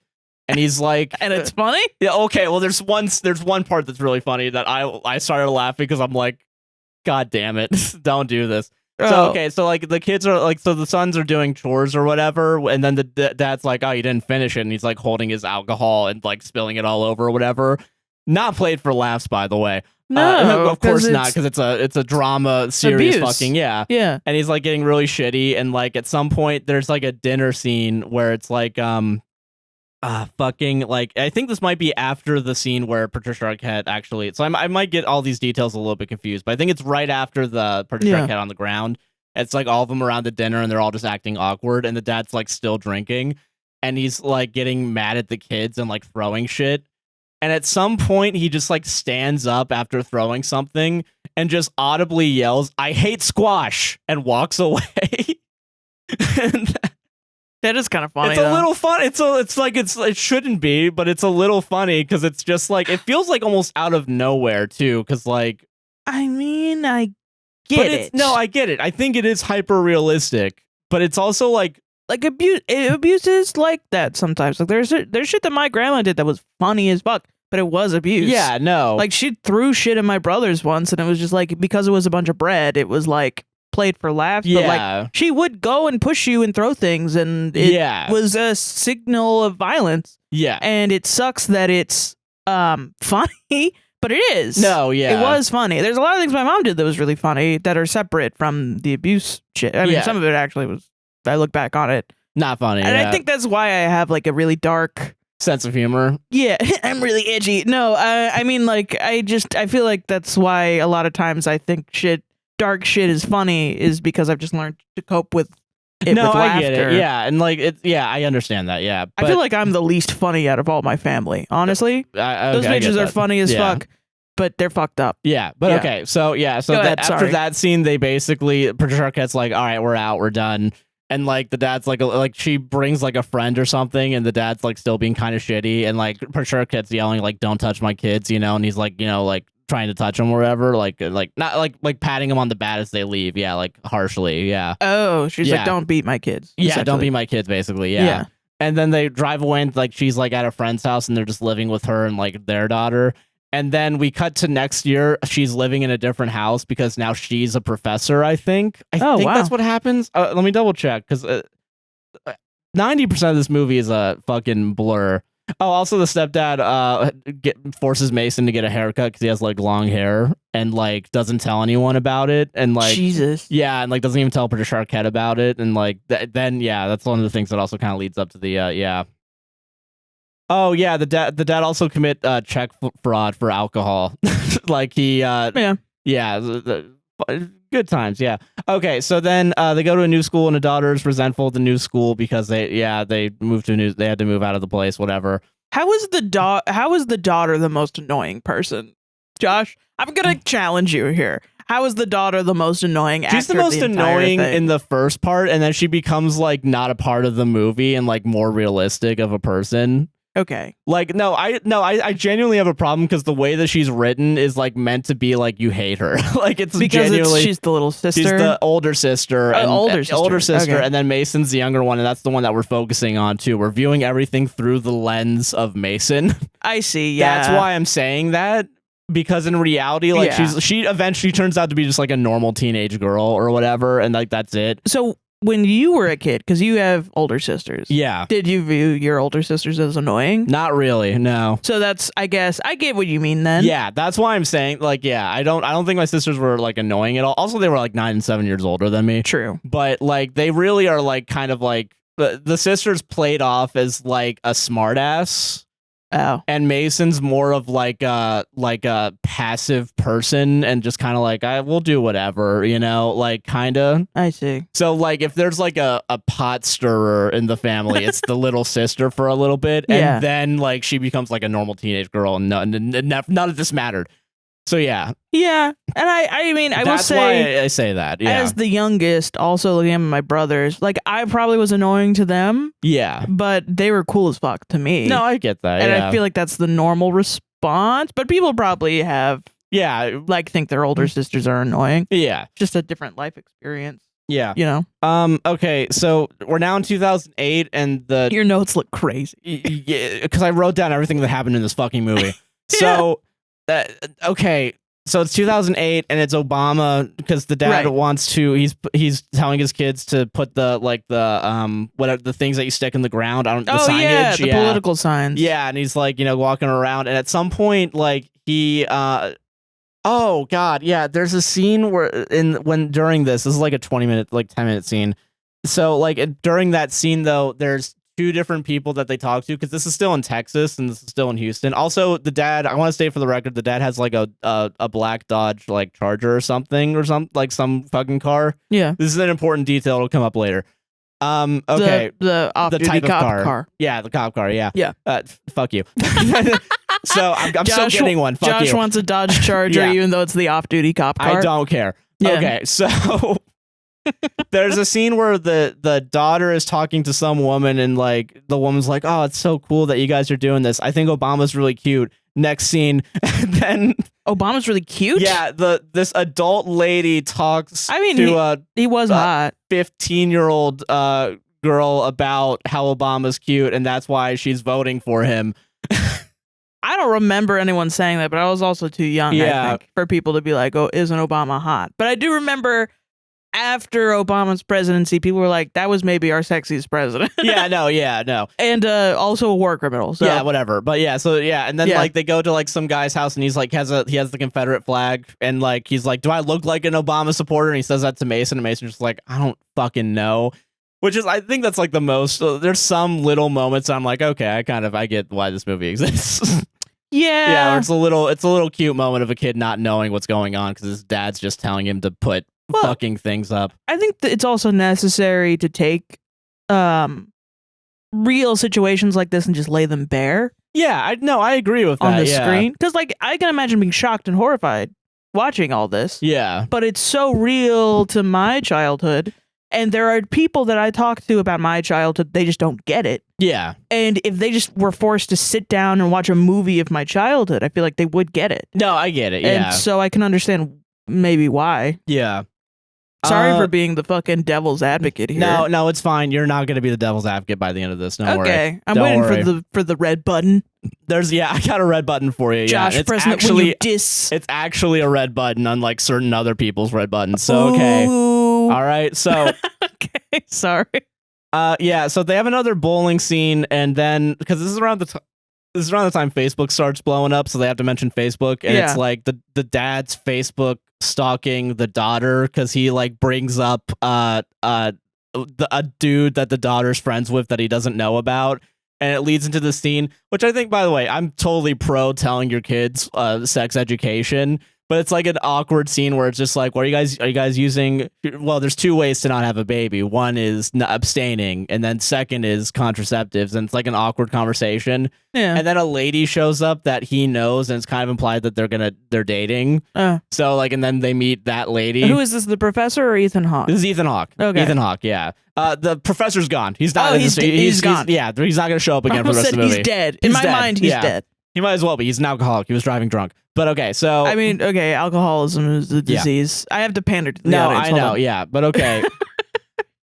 and he's like, and it's funny. Yeah, okay. Well, there's one part that's really funny that I started laughing because I'm like, God damn it, don't do this. So okay, so like the kids are like, so the sons are doing chores or whatever, and then the dad's like, oh, you didn't finish it, and he's like holding his alcohol and like spilling it all over or whatever. Not played for laughs, by the way. No, of course not, because it's a drama serious fucking yeah. And he's like getting really shitty, and like at some point there's like a dinner scene where it's like fucking like I think this might be after the scene where Patricia Arquette actually. So I might get all these details a little bit confused, but I think it's right after the Patricia Arquette on the ground. It's like all of them around the dinner, and they're all just acting awkward, and the dad's like still drinking, and he's like getting mad at the kids and like throwing shit. And at some point, he just like stands up after throwing something and just audibly yells, "I hate squash," and walks away. That is kind of funny. It's a little fun. It shouldn't be, but it's a little funny because it's just like it feels like almost out of nowhere too. Because like, I mean, I get it. No, I get it. I think it is hyper realistic, but it's also like abuse is like that sometimes. Like there's shit that my grandma did that was funny as fuck, but it was abuse. Yeah, no. Like she threw shit at my brothers once, and it was just like because it was a bunch of bread, it was like played for laughs. Yeah. But like she would go and push you and throw things, and it was a signal of violence. Yeah, and it sucks that it's funny. But it is. No, yeah. It was funny. There's a lot of things my mom did that was really funny that are separate from the abuse shit. I mean, some of it actually was, I look back on it, not funny. And I think that's why I have like a really dark sense of humor. Yeah, I'm really edgy. No, I mean, like, I feel like that's why a lot of times I think dark shit is funny is because I've just learned to cope with it with laughter. I get it. Yeah, and like, I understand that, yeah. But I feel like I'm the least funny out of all my family, honestly. Those bitches are funny as fuck, but they're fucked up. Yeah, but okay, so after that scene, they basically, Patricia Arquette's like, all right, we're out, we're done. And like the dad's like she brings like a friend or something, and the dad's like still being kind of shitty, and like Patricia Arquette's yelling like, don't touch my kids, and he's like, like trying to touch them or whatever, like not like patting them on the back as they leave, like harshly, Oh, she's like, don't beat my kids. Yeah, don't beat my kids, basically, yeah. And then they drive away, and like she's like at a friend's house, and they're just living with her and like their daughter. And then we cut to next year. She's living in a different house because now she's a professor, I think. I think that's what happens. Let me double check because 90% of this movie is a fucking blur. Oh, also the stepdad forces Mason to get a haircut because he has like long hair and like doesn't tell anyone about it. And like Jesus. Yeah, and like doesn't even tell Patricia Arquette about it. And like then that's one of the things that also kind of leads up to the Oh yeah, the dad also commit check fraud for alcohol. Like he good times, yeah. Okay, so then they go to a new school, and the daughter's resentful of the new school because they moved to they had to move out of the place, whatever. How is the daughter the most annoying person? Josh, I'm gonna challenge you here. How is the daughter the most annoying actor? She's the most annoying in the first part, and then she becomes like not a part of the movie and like more realistic of a person. Okay. Like, I genuinely have a problem because the way that she's written is like meant to be like you hate her. Like it's because genuinely she's the little sister. She's the older sister. Older sister, okay. And then Mason's the younger one, and that's the one that we're focusing on too. We're viewing everything through the lens of Mason. I see. Yeah. That's why I'm saying that. Because in reality, like she eventually turns out to be just like a normal teenage girl or whatever, and like that's it. So when you were a kid, because you have older sisters, did you view your older sisters as annoying? Not really, no. So that's, I guess, I get what you mean then. Yeah, that's why I'm saying, like, I don't think my sisters were like annoying at all. Also, they were like 9 and 7 years older than me. True. But like, they really are like kind of like the sisters played off as like a smartass. Oh. And Mason's more of like a passive person and just kind of like, I will do whatever, like kind of. I see. So like if there's like a pot stirrer in the family, it's the little sister for a little bit. And then like she becomes like a normal teenage girl and none of this mattered. So yeah. Yeah. And I mean, I will say. That's why I say that. Yeah. As the youngest, also looking at my brothers, like I probably was annoying to them. Yeah. But they were cool as fuck to me. No, I get that. And I feel like that's the normal response. But people probably have Yeah. like think their older sisters are annoying. Yeah. Just a different life experience. Yeah. You know? Okay, so we're now in 2008 and your notes look crazy. Yeah, because I wrote down everything that happened in this fucking movie. So, okay, so it's 2008 and it's Obama because the dad wants to. He's telling his kids to put the whatever the things that you stick in the ground. The signage, the political signs. Yeah, and he's like walking around, and at some point he oh god, yeah, there's a scene where during this is like a 20-minute 10-minute scene. So during that scene though, there's two different people that they talk to because this is still in Texas and this is still in Houston. Also, the dad, I want to state for the record, the dad has a black Dodge Charger or something some fucking car. Yeah. This is an important detail, it'll come up later. Okay. The off-duty cop car. Yeah, the cop car, yeah. Yeah. Fuck you. So I'm still getting one. Fuck Josh you. wants a Dodge Charger even though it's the off-duty cop car. I don't care. Yeah. Okay, so there's a scene where the daughter is talking to some woman and the woman's like, oh, it's so cool that you guys are doing this. I think Obama's really cute. Next scene, then Obama's really cute. Yeah, this adult lady talks. I mean, to he was hot 15-year-old girl about how Obama's cute and that's why she's voting for him. I don't remember anyone saying that, but I was also too young, I think, for people to be like, oh, isn't Obama hot? But I do remember after Obama's presidency, people were like, that was maybe our sexiest president. No. And also a war criminal. So. Yeah, whatever. But and then they go to some guy's house and he's he has the Confederate flag and he's like, do I look like an Obama supporter? And he says that to Mason and Mason's just like, I don't fucking know. Which is, I think that's the most, there's some little moments I'm like, okay, I get why this movie exists. Yeah, it's a little cute moment of a kid not knowing what's going on because his dad's just telling him to put fucking things up. I think that it's also necessary to take real situations like this and just lay them bare. Yeah, I agree with that. On the screen. Because I can imagine being shocked and horrified watching all this. Yeah. But it's so real to my childhood. And there are people that I talk to about my childhood, they just don't get it. Yeah. And if they just were forced to sit down and watch a movie of my childhood, I feel like they would get it. No, I get it, yeah. And so I can understand maybe why. Yeah. Sorry for being the fucking devil's advocate here. No, it's fine. You're not going to be the devil's advocate by the end of this. Don't worry. Okay. I'm waiting for the red button. I got a red button for you. Josh, it's press it when you diss. It's actually a red button, unlike certain other people's red buttons. So, okay. Ooh. All right. So, okay. Sorry. So they have another bowling scene, and then because this is around the time Facebook starts blowing up, so they have to mention Facebook, and it's the dad's Facebook stalking the daughter because he brings up a dude that the daughter's friends with that he doesn't know about, and it leads into the scene, which I think, by the way, I'm totally pro telling your kids sex education. But it's an awkward scene where it's just what are you guys using? Well, there's two ways to not have a baby. One is abstaining, and then second is contraceptives. And it's an awkward conversation. Yeah. And then a lady shows up that he knows, and it's kind of implied that they're dating. So and then they meet that lady. Who is this? The professor or Ethan Hawke? This is Ethan Hawke. Okay. Ethan Hawke. Yeah. The professor's gone. He's not. He's gone. Yeah. He's not going to show up again for the rest of the movie. He's dead. In my mind, he's dead. He might as well be. He's an alcoholic. He was driving drunk. But okay, so I mean, okay, alcoholism is a disease. I have to pander to the audience. I know, yeah, but okay.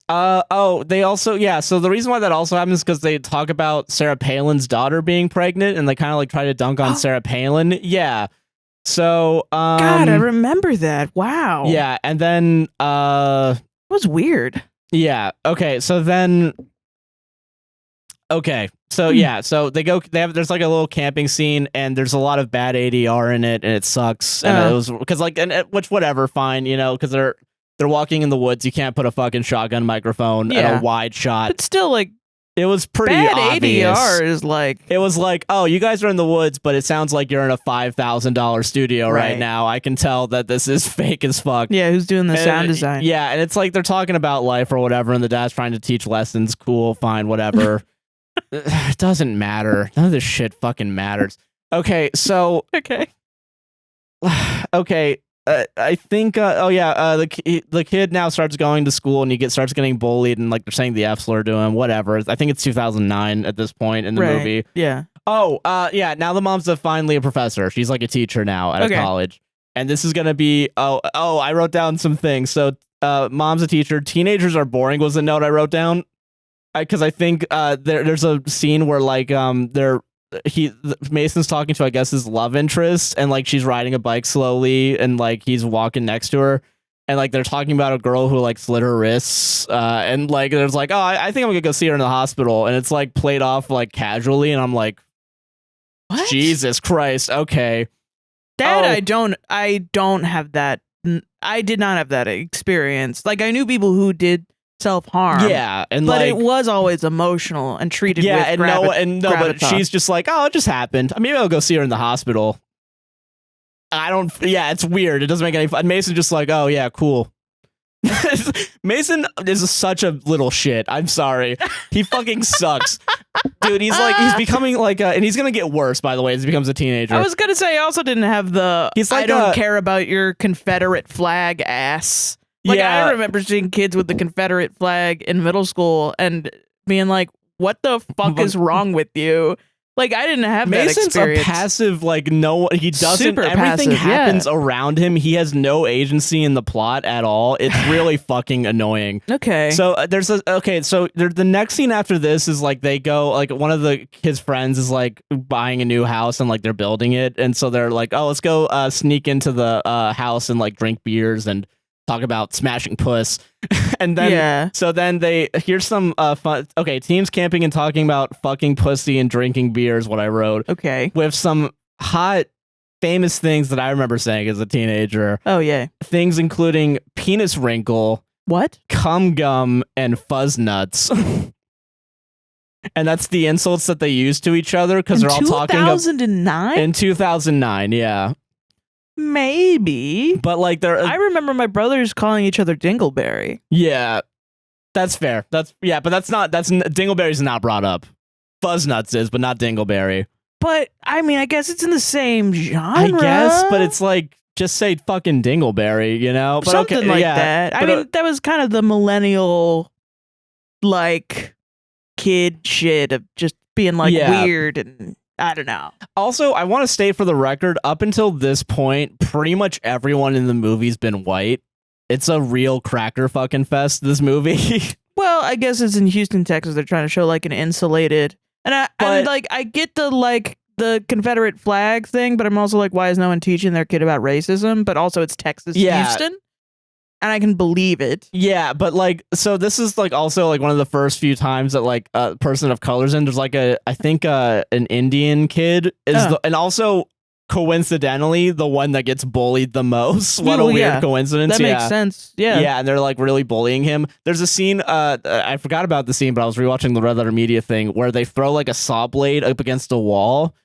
They also, so the reason why that also happens is because they talk about Sarah Palin's daughter being pregnant, and they kind of try to dunk on Sarah Palin. Yeah. So, God, I remember that. Wow. Yeah, and then it was weird. Yeah. Okay. So then. Okay, so so there's a little camping scene and there's a lot of bad ADR in it and it sucks and it was because which whatever, fine, because they're walking in the woods, you can't put a fucking shotgun microphone at a wide shot. But still, it was pretty bad obvious. ADR is it was oh, you guys are in the woods, but it sounds like you're in a $5,000 studio right now. I can tell that this is fake as fuck. Yeah, who's doing the sound design? Yeah, and it's they're talking about life or whatever, and the dad's trying to teach lessons. Cool, fine, whatever. It doesn't matter. None of this shit fucking matters. Okay, so okay. I think the kid now starts going to school and he starts getting bullied and they're saying the F slur to him, whatever. I think it's 2009 at this point in the movie. Yeah. Oh, now the mom's finally a professor. She's a teacher now at a college. And this is gonna be I wrote down some things. So mom's a teacher. Teenagers are boring was the note I wrote down. Because I think there's a scene where like Mason's talking to I guess his love interest, and like she's riding a bike slowly, and like he's walking next to her, and like they're talking about a girl who like slit her wrists, and like there's like, oh, I think I'm gonna go see her in the hospital, and it's like played off like casually, and I'm like, what? Jesus Christ, okay. That I don't have that. I did not have that experience. Like I knew people who did self-harm, and but like, it was always emotional and treated with but she's just like, oh, it just happened, maybe I'll go see her in the hospital. It's weird, it doesn't make any fun. Mason's just like, oh yeah, cool. Mason is such a little shit, I'm sorry, he fucking sucks. Dude, he's becoming like and he's gonna get worse, by the way, as he becomes a teenager. I was gonna say, I also didn't have he's like, I don't care about your Confederate flag ass. Like, I remember seeing kids with the Confederate flag in middle school and being like, what the fuck is wrong with you? Like, I didn't have that experience. Mason's a passive, like, no, he doesn't, super everything passive, happens around him. He has no agency in the plot at all. It's really fucking annoying. Okay. So the next scene after this is like they go, like one of his friends is like buying a new house and like they're building it. And so they're like, oh, let's go sneak into the house and like drink beers and talk about smashing puss. And then so then here's some fun teams camping and talking about fucking pussy and drinking beer is what I wrote. Okay. With some hot famous things that I remember saying as a teenager. Oh yeah. Things including penis wrinkle, what? Cum gum, and fuzz nuts. And that's the insults that they use to each other because they're all talking 2009? In 2009, yeah. Maybe, but like I remember my brothers calling each other Dingleberry. Yeah, that's fair. But Dingleberry's not brought up. Fuzz nuts is, but not Dingleberry. But I mean, I guess it's in the same genre. I guess, but it's like just say fucking Dingleberry, you know? But something like that. I mean, that was kind of the millennial, like, kid shit of just being like weird and. I don't know. Also, I want to state for the record, up until this point, pretty much everyone in the movie's been white. It's a real cracker fucking fest, this movie. Well, I guess it's in Houston, Texas. They're trying to show like an insulated. And I get the Confederate flag thing, but I'm also like, why is no one teaching their kid about racism? But also it's Texas, Houston. And I can believe it. Yeah, but like, so this is like also like one of the first few times that like a person of color's in. There's like I think an Indian kid is and also coincidentally the one that gets bullied the most. What a weird coincidence. That makes sense. Yeah. Yeah, and they're like really bullying him. There's a scene, I forgot about the scene, but I was rewatching the Red Letter Media thing where they throw like a saw blade up against a wall.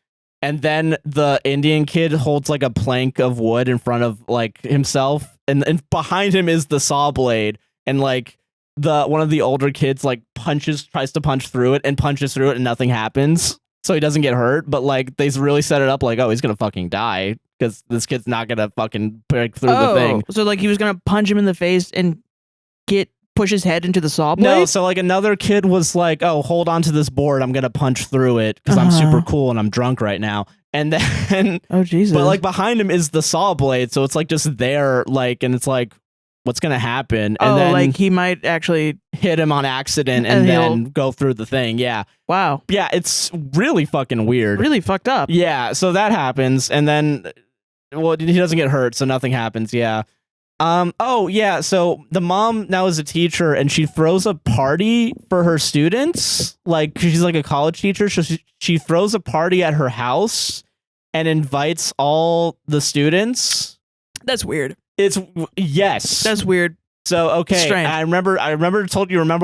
And then the Indian kid holds like a plank of wood in front of like himself, and behind him is the saw blade, and like one of the older kids like tries to punch through it and punches through it, and nothing happens, so he doesn't get hurt. But like they really set it up like, oh, he's gonna fucking die because this kid's not gonna fucking break through the thing. So like he was gonna punch him in the face and push his head into the saw blade? No, so like another kid was like, oh, hold on to this board, I'm gonna punch through it because I'm super cool and I'm drunk right now. And then oh Jesus. But like behind him is the saw blade, so it's like just there, like, and it's like, what's gonna happen? And then like he might actually hit him on accident and then go through the thing. Yeah. Wow. Yeah, it's really fucking weird. Really fucked up. Yeah, so that happens, and then he doesn't get hurt, so nothing happens. Yeah. So the mom now is a teacher and she throws a party for her students. Like she's like a college teacher, so she throws a party at her house and invites all the students. That's weird. Yes. That's weird. So okay, strange. I remember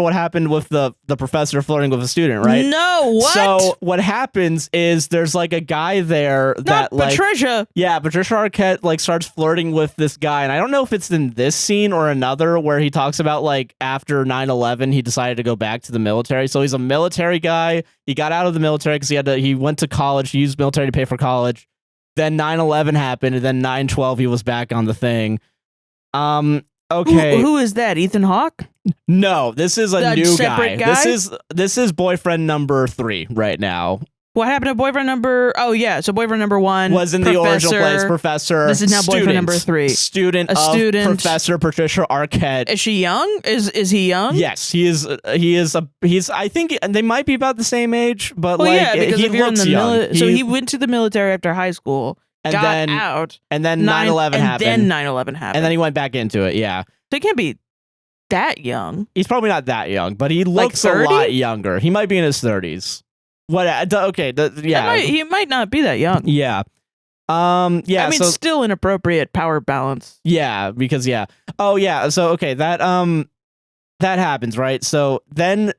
what happened with the professor flirting with a student, right? No, what? So what happens is there's like a guy there that like Patricia. Yeah, Patricia Arquette like starts flirting with this guy, and I don't know if it's in this scene or another where he talks about like after 9/11 he decided to go back to the military. So he's a military guy. He got out of the military because he went to college. He used military to pay for college. Then 9/11 happened, and then 9/12 he was back on the thing. Okay. Who is that? Ethan Hawke? No, this is a new guy. This is boyfriend number 3 right now. What happened to boyfriend number? Oh yeah, so boyfriend number 1 was in the original place. Professor. This is now boyfriend number 3. Student of Professor Patricia Arquette. Is she young? Is he young? Yes, he is. He's. I think they might be about the same age, but because he if you're in looks the young. So he went to the military after high school, and got then out, and then 9/11 happened. And then 9/11 happened, and then he went back into it. Yeah, so he can't be that young. He's probably not that young, but he looks a lot younger. He might be in his 30s. What? Okay. Yeah. He might not be that young. Yeah. Yeah. I mean, still inappropriate power balance. Yeah. Because yeah. Oh yeah. So okay. That happens, right? So then,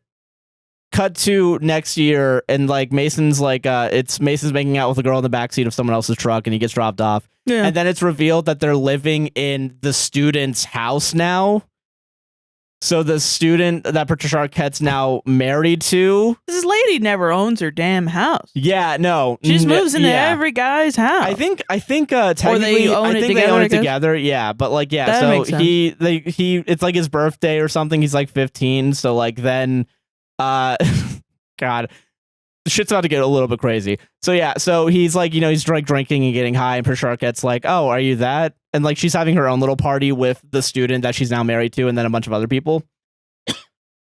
cut to next year, and like Mason's making out with a girl in the backseat of someone else's truck, and he gets dropped off. Yeah. And then it's revealed that they're living in the student's house now. So the student that Patricia Arquette's now married to, this lady never owns her damn house. Yeah, no, she just moves into every guy's house. I think technically, they own it together. Yeah, but like that so he it's like his birthday or something. He's like 15. So like then, God, shit's about to get a little bit crazy. So yeah, so he's like he's drinking and getting high, and Patricia Arquette's like, oh, are you that? And like she's having her own little party with the student that she's now married to, and then a bunch of other people.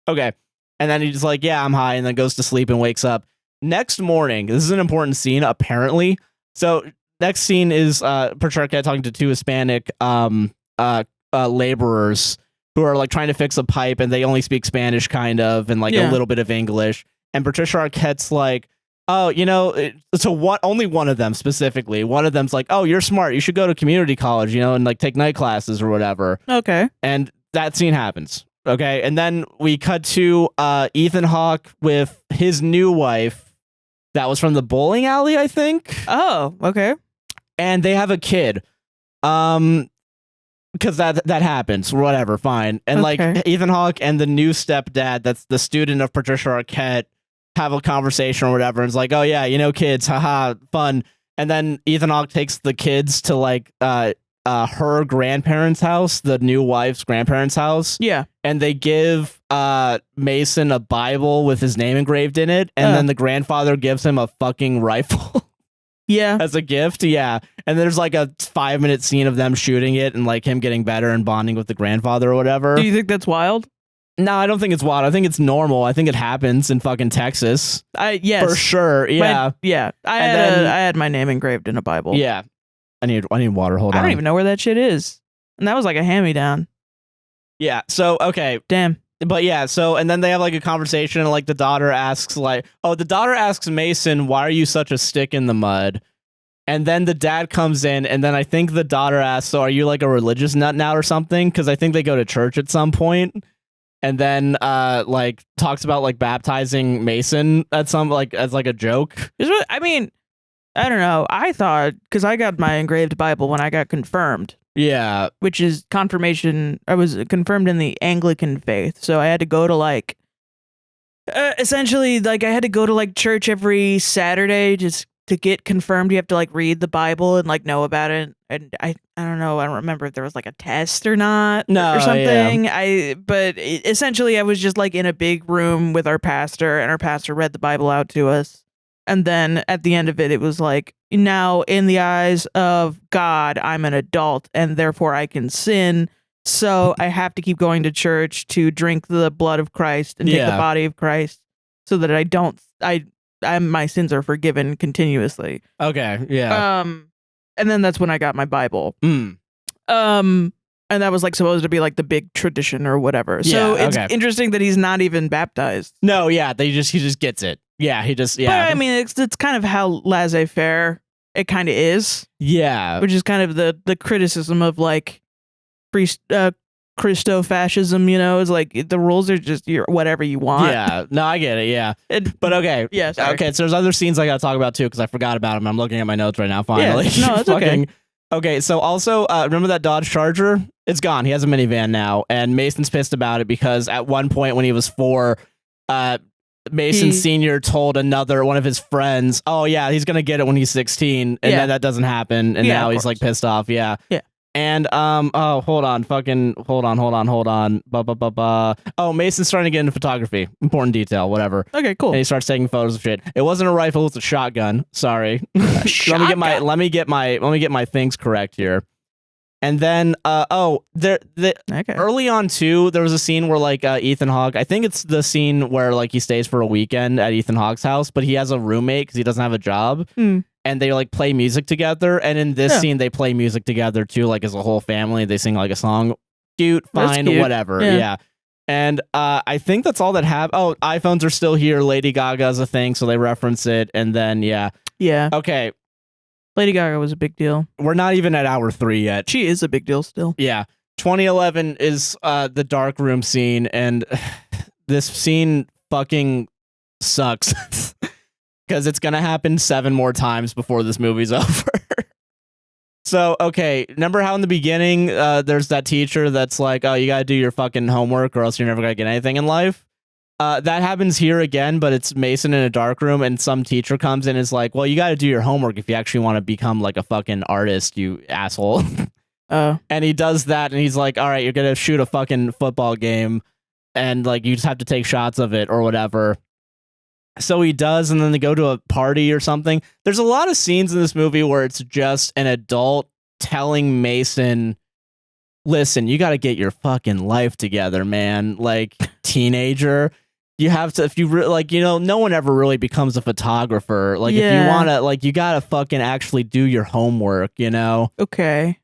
Okay. And then he's just like, yeah, I'm high, and then goes to sleep and wakes up. Next morning, this is an important scene, apparently. So next scene is Patricia Arquette talking to 2 Hispanic laborers who are like trying to fix a pipe, and they only speak Spanish kind of, and like a little bit of English. And Patricia Arquette's like, oh, only one of them specifically. One of them's like, oh, you're smart. You should go to community college, and like take night classes or whatever. Okay. And that scene happens. Okay. And then we cut to Ethan Hawke with his new wife that was from the bowling alley, I think. Oh, okay. And they have a kid. Because that happens. Whatever. Fine. And like Ethan Hawke and the new stepdad, that's the student of Patricia Arquette, have a conversation or whatever, and it's like, oh yeah, kids, haha, fun. And then Ethan Hawke takes the kids to like her grandparents' house, the new wife's grandparents' house. Yeah. And they give Mason a Bible with his name engraved in it, and then the grandfather gives him a fucking rifle. Yeah. As a gift. Yeah. And there's like a 5-minute scene of them shooting it and like him getting better and bonding with the grandfather or whatever. Do you think that's wild? No, I don't think it's wild. I think it's normal. I think it happens in fucking Texas. Yes. For sure. Yeah. I had my name engraved in a Bible. Yeah. I need water. Hold on. I don't even know where that shit is. And that was like a hand-me-down. Yeah. So, okay. Damn. But yeah, so, and then they have like a conversation, and like the daughter asks Mason, why are you such a stick in the mud? And then the dad comes in, and then I think the daughter asks, so are you like a religious nut now or something? Because I think they go to church at some point. And then like talks about like baptizing Mason at some like as like a joke. I mean, I don't know. I thought, because I got my engraved Bible when I got confirmed. Yeah. Which is confirmation. I was confirmed in the Anglican faith. So I had to go to like essentially like I had to go to like church every Saturday just to get confirmed. You have to like read the Bible and like know about it. And I don't know. I don't remember if there was like a test or not or something. Yeah. But essentially I was just like in a big room with our pastor, and our pastor read the Bible out to us. And then at the end of it, it was like, now in the eyes of God, I'm an adult and therefore I can sin. So I have to keep going to church to drink the blood of Christ and take the body of Christ so that my sins are forgiven continuously. Okay. Yeah. And then that's when I got my Bible. And that was like supposed to be like the big tradition or whatever. So it's interesting that he's not even baptized. No, yeah, he just gets it. Yeah, But I mean, it's kind of how laissez-faire it kind of is. Yeah. Which is kind of the criticism of like Christo-fascism, is like the rules are just whatever you want. Yeah, no, I get it. Yeah, but okay, yeah, sorry. Okay. So there's other scenes I gotta talk about too because I forgot about them. I'm looking at my notes right now. Finally, yeah, no, it's okay. Okay, so also remember that Dodge Charger? It's gone. He has a minivan now, and Mason's pissed about it because at one point when he was 4, Mason Sr. told one of his friends, "Oh yeah, he's gonna get it when he's 16," and then that doesn't happen, and now he's like pissed off. Yeah, yeah. And oh, hold on. Oh, Mason's starting to get into photography. Important detail, whatever. Okay, cool. And he starts taking photos of shit. It wasn't a rifle, it's a shotgun. Sorry. Let me get my things correct here. And then early on too, there was a scene where like Ethan Hawke, I think it's the scene where like he stays for a weekend at Ethan Hawke's house, but he has a roommate because he doesn't have a job. And they like play music together, and in this scene they play music together too, like as a whole family. They sing like a song. Cute, fine, whatever. Yeah. And I think that's all that happened. Oh, iPhones are still here. Lady Gaga's a thing, so they reference it, and then yeah. Okay. Lady Gaga was a big deal. We're not even at hour 3 yet. She is a big deal still. Yeah. 2011 is the dark room scene, and this scene fucking sucks. Because it's going to happen 7 more times before this movie's over. So, okay, remember how in the beginning there's that teacher that's like, oh, you got to do your fucking homework or else you're never going to get anything in life? That happens here again, but it's Mason in a dark room, and some teacher comes in and is like, well, you got to do your homework if you actually want to become like a fucking artist, you asshole. And he does that, and he's like, all right, you're going to shoot a fucking football game, and like you just have to take shots of it or whatever. So he does, and then they go to a party or something. There's a lot of scenes in this movie where it's just an adult telling Mason, listen, you got to get your fucking life together, man. Like, teenager, you have to, if you like, you know, no one ever really becomes a photographer. Like, if you want to, like, you got to fucking actually do your homework, you know? Okay.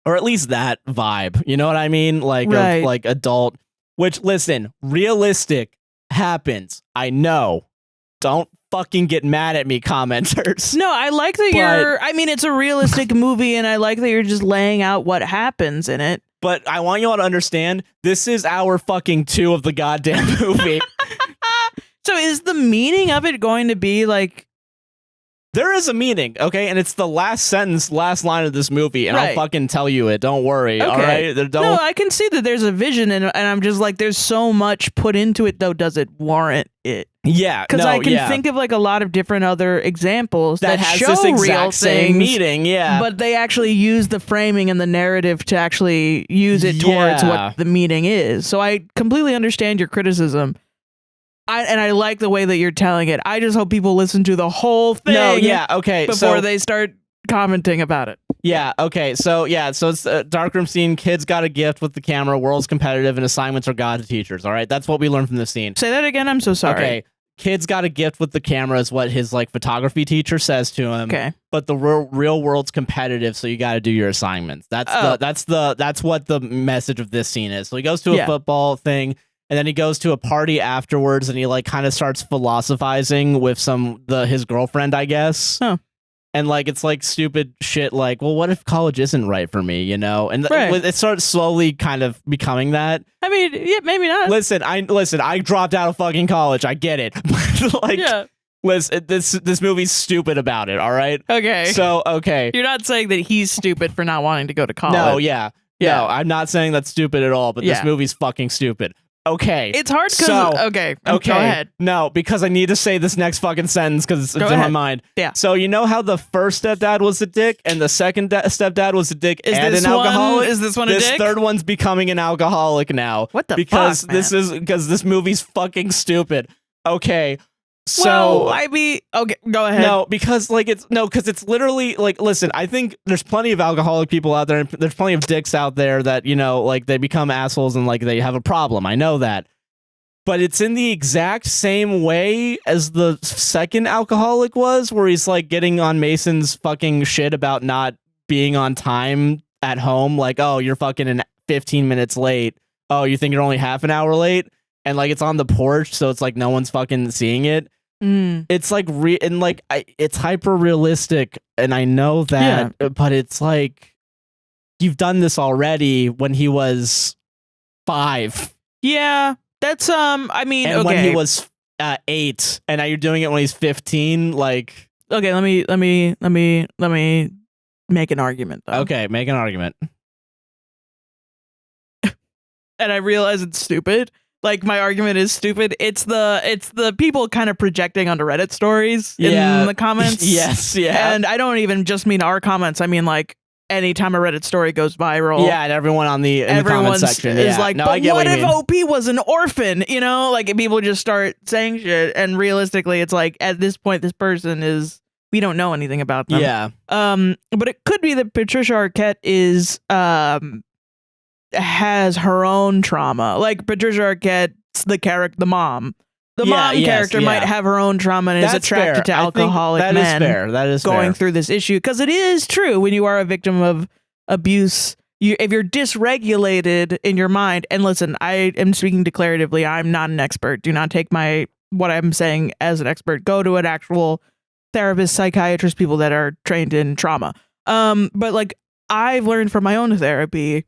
Or at least that vibe, you know what I mean? Like, right. Like adult, which, listen, realistic happens. I know. Don't fucking get mad at me, commenters. No, I like that I mean, it's a realistic movie, and I like that you're just laying out what happens in it. But I want you all to understand, this is hour fucking 2 of the goddamn movie. So is the meaning of it going to be like... There is a meaning, okay? And it's the last sentence, last line of this movie, and I'll fucking tell you it. Don't worry, all right? No, I can see that there's a vision, and I'm just like, there's so much put into it, though. Does it warrant it? Yeah, because I can think of like a lot of different other examples that has show this exact real same things, meaning, but they actually use the framing and the narrative to actually use it towards what the meaning is. So I completely understand your criticism. And I like the way that you're telling it. I just hope people listen to the whole thing. Before they start commenting about it. Yeah, okay. So it's a darkroom scene. Kids got a gift with the camera. World's competitive, and assignments are God to teachers. All right, that's what we learned from this scene. Say that again. I'm so sorry. Okay, kids got a gift with the camera is what his like photography teacher says to him. Okay, but the real world's competitive, so you got to do your assignments. That's what the message of this scene is. So he goes to a football thing. And then he goes to a party afterwards, and he like kind of starts philosophizing with his girlfriend, I guess. And like it's like stupid shit, like, well, what if college isn't right for me, you know? And it starts slowly kind of becoming that. I mean, yeah, maybe not. Listen, I dropped out of fucking college. I get it. Listen, this movie's stupid about it. All right. Okay. So you're not saying that he's stupid for not wanting to go to college. No, no, I'm not saying that's stupid at all. But this movie's fucking stupid. Okay. It's hard because... Okay. Go ahead. No, because I need to say this next fucking sentence because it's in my mind. Yeah. So you know how the first stepdad was a dick and the second stepdad was a dick and an alcoholic? Is this one a dick? This third one's becoming an alcoholic now. What the fuck, man? Because this movie's fucking stupid. Okay. So, well, I mean, okay, go ahead. No, because it's literally like, listen, I think there's plenty of alcoholic people out there, and there's plenty of dicks out there that, you know, like they become assholes and like they have a problem. I know that. But it's in the exact same way as the second alcoholic was, where he's like getting on Mason's fucking shit about not being on time at home. Like, oh, you're fucking 15 minutes late. Oh, you think you're only half an hour late? And like it's on the porch, so it's like no one's fucking seeing it. It's like it's hyper realistic, and I know that, but it's like you've done this already when he was 5. Yeah, that's I mean, and when he was 8, and now you're doing it when he's 15. Like, okay, let me make an argument though. Okay, make an argument. And I realize it's stupid. Like, my argument is stupid. It's the people kind of projecting onto Reddit stories in the comments. Yes, yeah. And I don't even just mean our comments. I mean, like, anytime a Reddit story goes viral. Yeah, and everyone in the comment section is like, but what if OP was an orphan? You know, like people just start saying shit, and realistically, it's like at this point, this person is, we don't know anything about them. Yeah. But it could be that Patricia Arquette is has her own trauma. Like Patricia Arquette's the mom. The mom character might have her own trauma and is attracted to alcoholic men. That is fair. That is going through this issue, because it is true when you are a victim of abuse. If you're dysregulated in your mind, and listen, I am speaking declaratively. I'm not an expert. Do not take what I'm saying as an expert. Go to an actual therapist, psychiatrist, people that are trained in trauma. But like I've learned from my own therapy,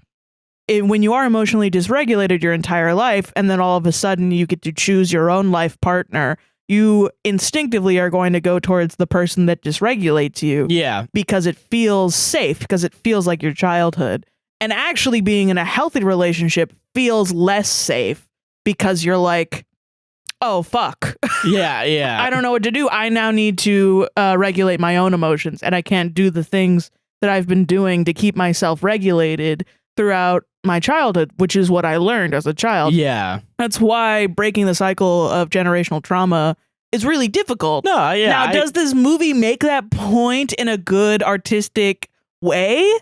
when you are emotionally dysregulated your entire life, and then all of a sudden you get to choose your own life partner, you instinctively are going to go towards the person that dysregulates you. Yeah. Because it feels safe, because it feels like your childhood. And actually being in a healthy relationship feels less safe, because you're like, oh, fuck. Yeah, yeah. I don't know what to do. I now need to regulate my own emotions, and I can't do the things that I've been doing to keep myself regulated throughout my childhood, which is what I learned as a child. Yeah. That's why breaking the cycle of generational trauma is really difficult. No, yeah. Now, does this movie make that point in a good artistic way?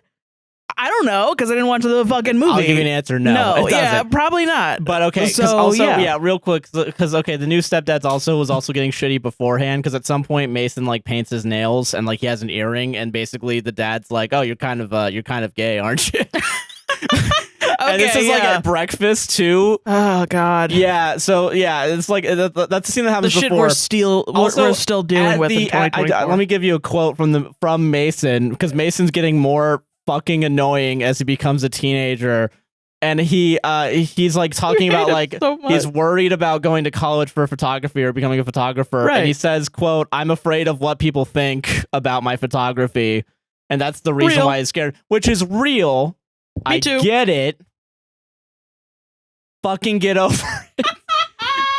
I don't know, because I didn't watch the fucking movie. I'll give you an answer. No, yeah, probably not. But okay, so real quick, because okay, the new stepdad's was also getting shitty beforehand, because at some point Mason like paints his nails and like he has an earring, and basically the dad's like, "Oh, you're kind of gay, aren't you?" And this is like at breakfast too. Oh God. Yeah. So yeah, it's like that's the scene that happens the shit before. we're still dealing with in 2024. Let me give you a quote from Mason, because Mason's getting more fucking annoying as he becomes a teenager, and he's like talking about like he's worried about going to college for photography or becoming a photographer, right. And he says, quote, "I'm afraid of what people think about my photography, and that's the reason why he's scared," which is real. Me too. Get it. Fucking get over it.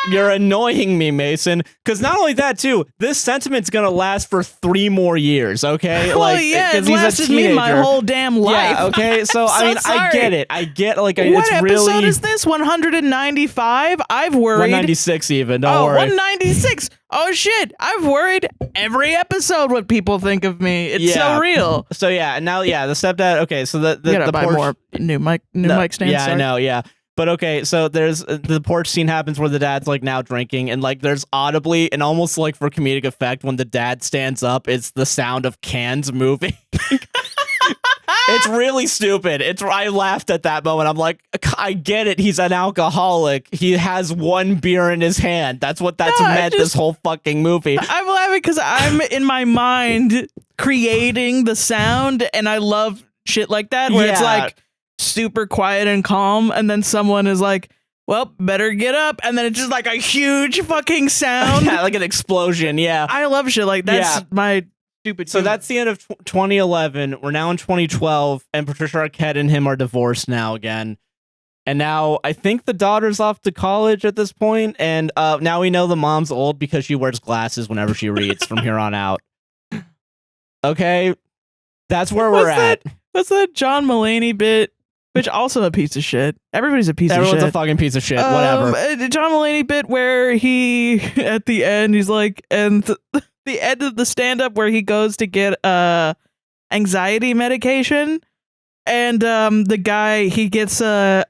You're annoying me, Mason. Because not only that, too, this sentiment's gonna last for 3 more years, okay? Well, like, yeah, it's lasted me my whole damn life. Yeah, okay? So, I mean, sorry. I get it. I get, like, what it's episode really... is this? 195? I've worried... 196 even, don't worry. 196! Oh, shit! I've worried every episode what people think of me. It's so real. So, yeah, now, the stepdad... Okay, so the buy more new mic stands. Yeah, sorry. I know, yeah. But okay, so there's the porch scene happens where the dad's like now drinking, and like there's audibly and almost like for comedic effect when the dad stands up, it's the sound of cans moving. It's really stupid. I laughed at that moment. I'm like, I get it. He's an alcoholic. He has one beer in his hand. That's what that's meant this whole fucking movie. I'm laughing because I'm in my mind creating the sound, and I love shit like that where it's like super quiet and calm, and then someone is like, well, better get up, and then it's just like a huge fucking sound. Yeah, like an explosion. Yeah, I love shit like that's my stupid. So that's the end of 2011. We're now in 2012, and Patricia Arquette and him are divorced now again. And now I think the daughter's off to college at this point, and now we know the mom's old because she wears glasses whenever she reads from here on out. Okay, that's where we're at. What's that John Mulaney bit? Which also a piece of shit. Everybody's a piece of shit. Everyone's a fucking piece of shit. Whatever. John Mulaney bit where he, at the end, he's like, and the end of the stand-up where he goes to get anxiety medication, and the guy, he gets a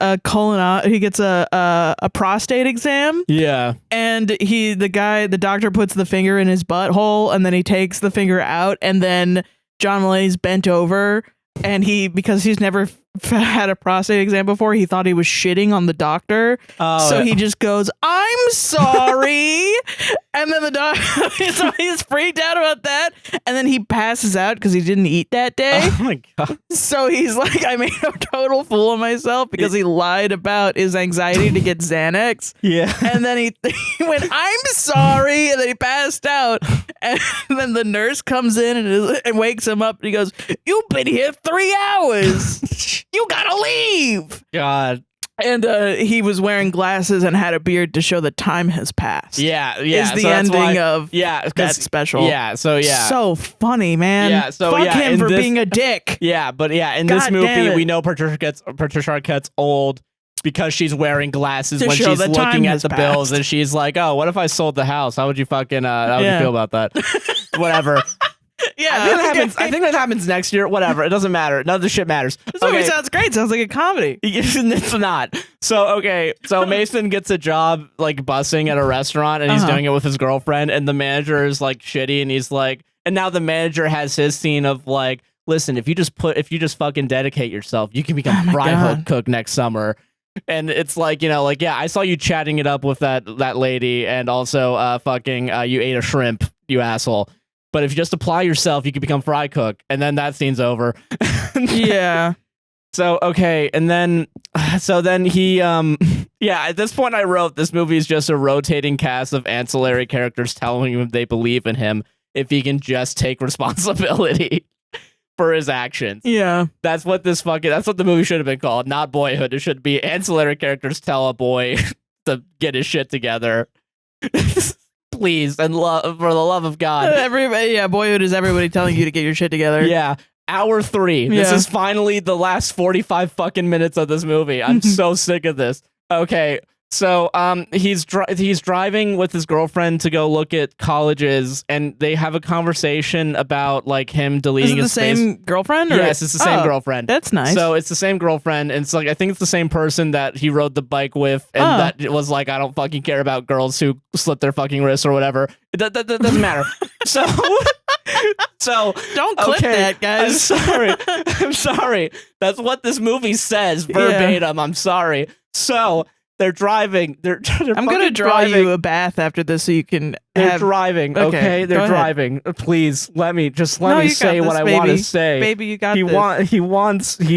prostate exam. Yeah. And the doctor puts the finger in his butthole, and then he takes the finger out, and then John Mulaney's bent over, and because he's never had a prostate exam before, he thought he was shitting on the doctor. So he just goes, "I'm sorry." And then the doctor, so he's freaked out about that. And then he passes out because he didn't eat that day. Oh my God. So he's like, I made a total fool of myself because he lied about his anxiety to get Xanax. Yeah. And then he went, "I'm sorry." And then he passed out. And then the nurse comes in and wakes him up, and he goes, "You've been here 3 hours. You gotta leave." God. And he was wearing glasses and had a beard to show that time has passed. Yeah. Is the ending of that special. Yeah, So funny, man. Yeah, so Fuck him for being a dick. Yeah, but in this movie, we know Patricia Arquette's old because she's wearing glasses when she's looking at the bills, and she's like, "Oh, what if I sold the house? How would you fucking how would you feel about that?" Whatever. Yeah, I think that happens next year. Whatever, it doesn't matter. None of the shit matters. This movie sounds great. Sounds like a comedy. It's not. So Mason gets a job like bussing at a restaurant, and he's doing it with his girlfriend, and the manager is like shitty, and he's like, and now the manager has his scene of like, listen, if you just fucking dedicate yourself, you can become fry hook cook next summer. And it's like, I saw you chatting it up with that lady, and also you ate a shrimp, you asshole. But if you just apply yourself, you can become fry cook. And then that scene's over. Yeah. So, okay. And then he, at this point I wrote, this movie is just a rotating cast of ancillary characters telling him they believe in him if he can just take responsibility for his actions. Yeah. That's what that's what the movie should have been called. Not Boyhood. It should be ancillary characters tell a boy to get his shit together. Please, and for the love of God. Boyhood is everybody telling you to get your shit together. Yeah. Hour 3. This is finally the last 45 fucking minutes of this movie. I'm so sick of this. Okay. So he's driving with his girlfriend to go look at colleges, and they have a conversation about like him deleting his face. Is it the same girlfriend? Or? Yes, it's the same girlfriend. That's nice. So it's the same girlfriend, and it's like I think it's the same person that he rode the bike with, and that was like, I don't fucking care about girls who slit their fucking wrists or whatever. That doesn't matter. So don't clip that, guys. I'm sorry. That's what this movie says verbatim. I'm sorry. So they're driving. I'm gonna draw you a bath after this so you can. They're driving. Okay, they're driving. Please let me say what I want to say. Baby, you got this. He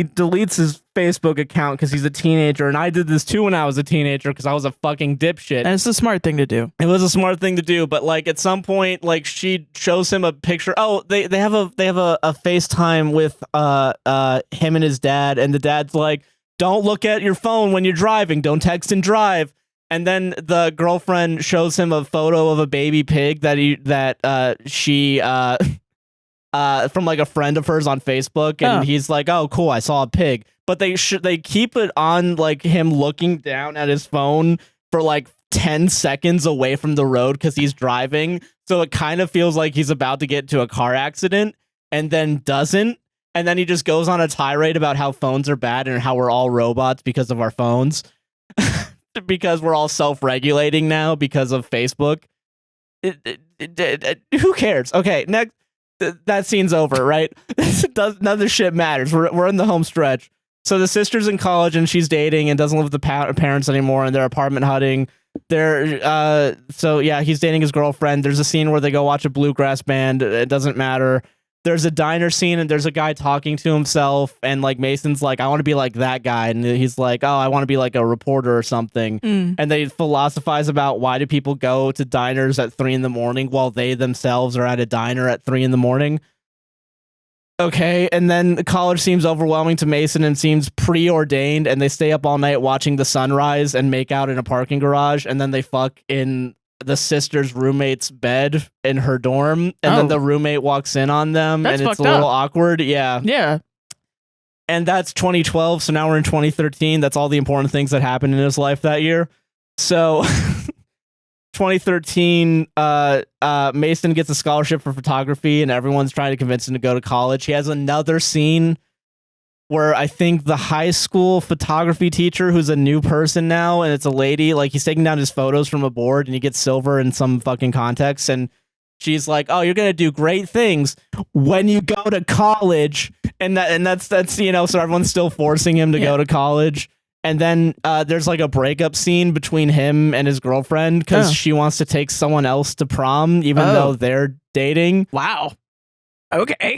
deletes his Facebook account because he's a teenager, and I did this too when I was a teenager because I was a fucking dipshit. And it's a smart thing to do. It was a smart thing to do, but like at some point, like she shows him a picture. Oh, they have a FaceTime with him and his dad, and the dad's like, don't look at your phone when you're driving. Don't text and drive. And then the girlfriend shows him a photo of a baby pig that she from like a friend of hers on Facebook, and he's like, "Oh, cool, I saw a pig." But they keep it on like him looking down at his phone for like 10 seconds away from the road because he's driving. So it kind of feels like he's about to get into a car accident, and then doesn't. And then he just goes on a tirade about how phones are bad and how we're all robots because of our phones. Because we're all self-regulating now because of Facebook. Who cares? Okay, next. That scene's over, right? None of this shit matters. We're in the home stretch. So the sister's in college and she's dating and doesn't live with the parents anymore, and they're apartment hunting. He's dating his girlfriend. There's a scene where they go watch a bluegrass band. It doesn't matter. There's a diner scene, and there's a guy talking to himself, and like Mason's like, I want to be like that guy, and he's like, oh, I want to be like a reporter or something. And they philosophize about why do people go to diners at 3 a.m. while they themselves are at a diner at 3 a.m. Okay, and then college seems overwhelming to Mason and seems preordained, and they stay up all night watching the sunrise and make out in a parking garage, and then they fuck in the sister's roommate's bed in her dorm, and then the roommate walks in on them. That's and it's a little awkward. Yeah. And that's 2012, so now we're in 2013. That's all the important things that happened in his life that year. So 2013, Mason gets a scholarship for photography, and everyone's trying to convince him to go to college. He has another scene where I think the high school photography teacher, who's a new person now, and it's a lady, like he's taking down his photos from a board, and he gets silver in some fucking context, and she's like, "Oh, you're gonna do great things when you go to college," and that's so everyone's still forcing him to go to college. And then there's like a breakup scene between him and his girlfriend because she wants to take someone else to prom, even though they're dating. Wow. Okay.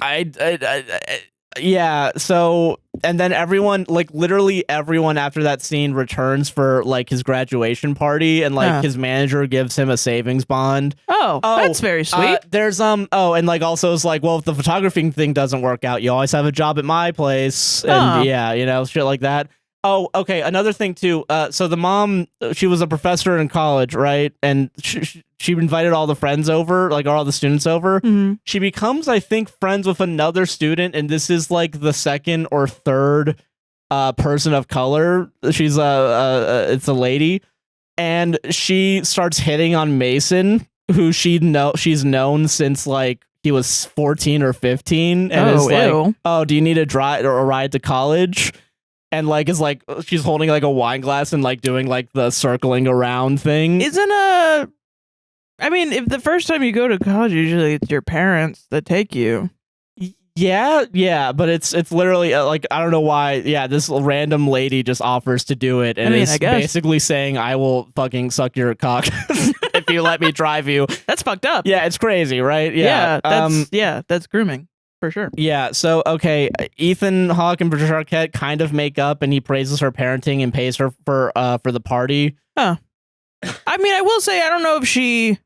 Yeah, so, and then everyone, like, literally everyone after that scene returns for, like, his graduation party, and, like, his manager gives him a savings bond. Oh, that's very sweet. There's, and, like, also it's like, well, if the photography thing doesn't work out, you always have a job at my place, and, shit like that. Oh, okay. Another thing too. So the mom, she was a professor in college, right? And she invited all the friends over, like all the students over. Mm-hmm. She becomes, I think, friends with another student, and this is like the second or third person of color. She's it's a lady, and she starts hitting on Mason, who she's known since like he was 14 or 15, and is like, oh, do you need a ride to college? And like is like she's holding like a wine glass and like doing like the circling around thing. I mean, if the first time you go to college, usually it's your parents that take you. Yeah, but it's literally like, I don't know why. Yeah, this random lady just offers to do it, and is basically saying, "I will fucking suck your cock if you let me drive you." That's fucked up. Yeah, it's crazy, right? Yeah, that's grooming for sure. Yeah. So okay, Ethan Hawke and Patricia Arquette kind of make up, and he praises her parenting and pays her for the party. Huh. I mean, I will say, I don't know if she.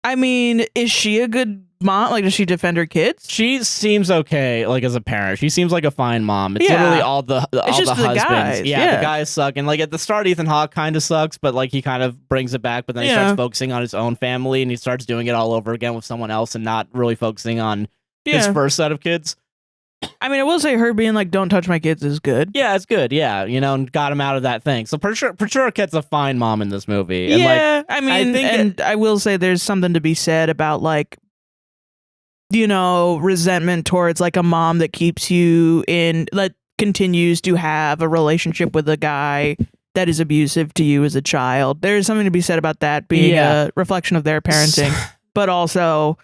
I mean, is she a good mom? Like, does she defend her kids? She seems okay, like, as a parent. She seems like a fine mom. It's literally all the husbands. Guys. Yeah, the guys suck. And, like, at the start, Ethan Hawke kind of sucks, but, like, he kind of brings it back, but then he starts focusing on his own family, and he starts doing it all over again with someone else and not really focusing on his first set of kids. I mean, I will say her being like, "Don't touch my kids" is good. Yeah, it's good. Yeah, and got him out of that thing. So Patricia Arquette's a fine mom in this movie. And I will say there's something to be said about like, resentment towards like a mom that keeps you in, that continues to have a relationship with a guy that is abusive to you as a child. There's something to be said about that being a reflection of their parenting, but also,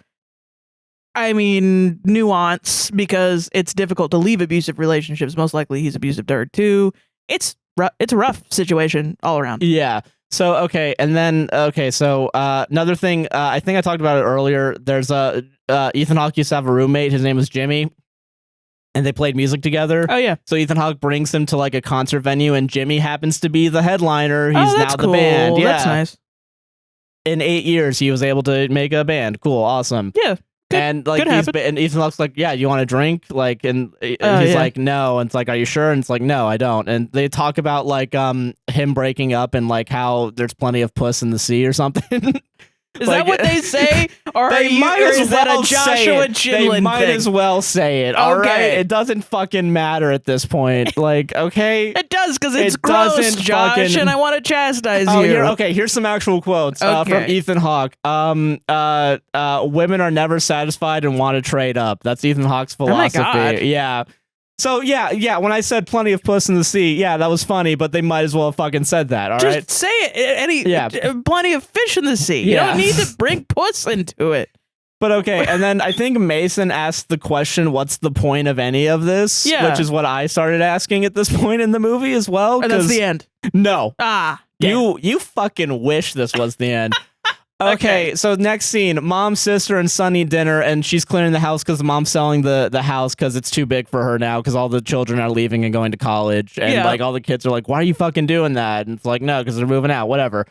I mean, nuance, because it's difficult to leave abusive relationships. Most likely he's abusive to her too. It's a rough situation all around. Yeah. So, okay. And then, so another thing, I think I talked about it earlier. There's Ethan Hawke used to have a roommate. His name was Jimmy. And they played music together. Oh, yeah. So Ethan Hawke brings him to like a concert venue, and Jimmy happens to be the headliner. He's now cool. the band. Yeah. That's nice. In 8 years, he was able to make a band. Cool. Awesome. Yeah. Good, and like and Ethan Hawke's like, yeah, you want a drink? Like, and he's like, no. And it's like, are you sure? And it's like, no, I don't. And they talk about like him breaking up and like how there's plenty of puss in the sea or something. Is that what they say? Or is that a Joshua Chinlund They might as well say it. All right, it doesn't fucking matter at this point. Like, okay, it does, because it's gross, Josh, and I want to chastise you. Here's some actual quotes from Ethan Hawke. Women are never satisfied and want to trade up. That's Ethan Hawke's philosophy. Oh my God. Yeah. So yeah, when I said plenty of puss in the sea, yeah, that was funny, but they might as well have fucking said that, all right? Just say it. Plenty of fish in the sea. You don't need to bring puss into it. But okay, and then I think Mason asked the question, what's the point of any of this? Yeah. Which is what I started asking at this point in the movie as well. And that's the end. No. Damn. You fucking wish this was the end. Okay, so next scene, mom, sister, and son eat dinner, and she's clearing the house because the mom's selling the house because it's too big for her now because all the children are leaving and going to college, and like all the kids are like, why are you fucking doing that? And it's like, no, because they're moving out, whatever.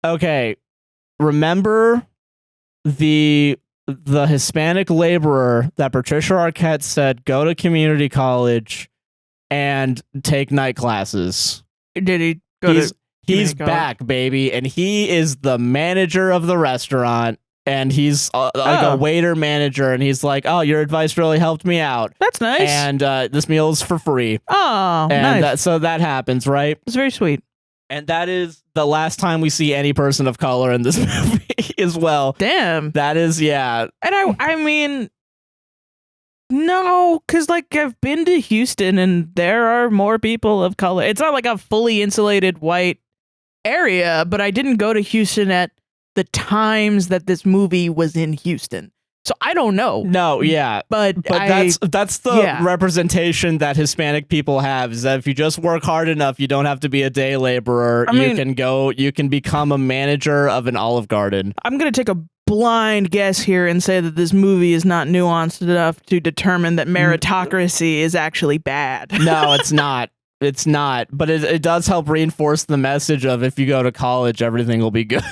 Okay, remember the Hispanic laborer that Patricia Arquette said go to community college and take night classes? Did he go to... He's back, baby, and he is the manager of the restaurant, and he's like a waiter manager, and he's like, oh, your advice really helped me out. That's nice. And this meal is for free. Oh, and nice. So that happens, right? It's very sweet. And that is the last time we see any person of color in this movie as well. Damn. That is, yeah. And I mean... No, because like I've been to Houston, and there are more people of color. It's not like a fully insulated white area, but I didn't go to Houston at the times that this movie was in Houston, so I don't know. No, yeah, but that's the representation that Hispanic people have, is that if you just work hard enough, you don't have to be a day laborer. You can become a manager of an Olive Garden. I'm gonna take a blind guess here and say that this movie is not nuanced enough to determine that meritocracy is actually bad. No, it's not. It's not, but it does help reinforce the message of if you go to college, everything will be good.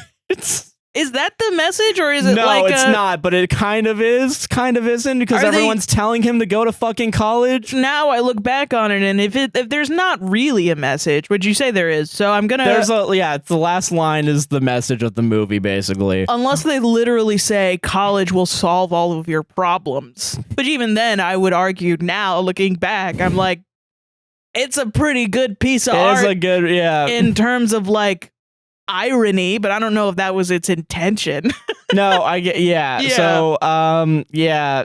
Is that the message, or is it no, like it's not, but it kind of is, kind of isn't, because everyone's telling him to go to fucking college. Now I look back on it, and if there's not really a message, would you say there is? So I'm gonna. It's the last line is the message of the movie, basically. Unless they literally say college will solve all of your problems, but even then, I would argue now, looking back, I'm like, it's a pretty good piece of art. It's a good, in terms of like irony, but I don't know if that was its intention. No, I get, yeah. So, yeah.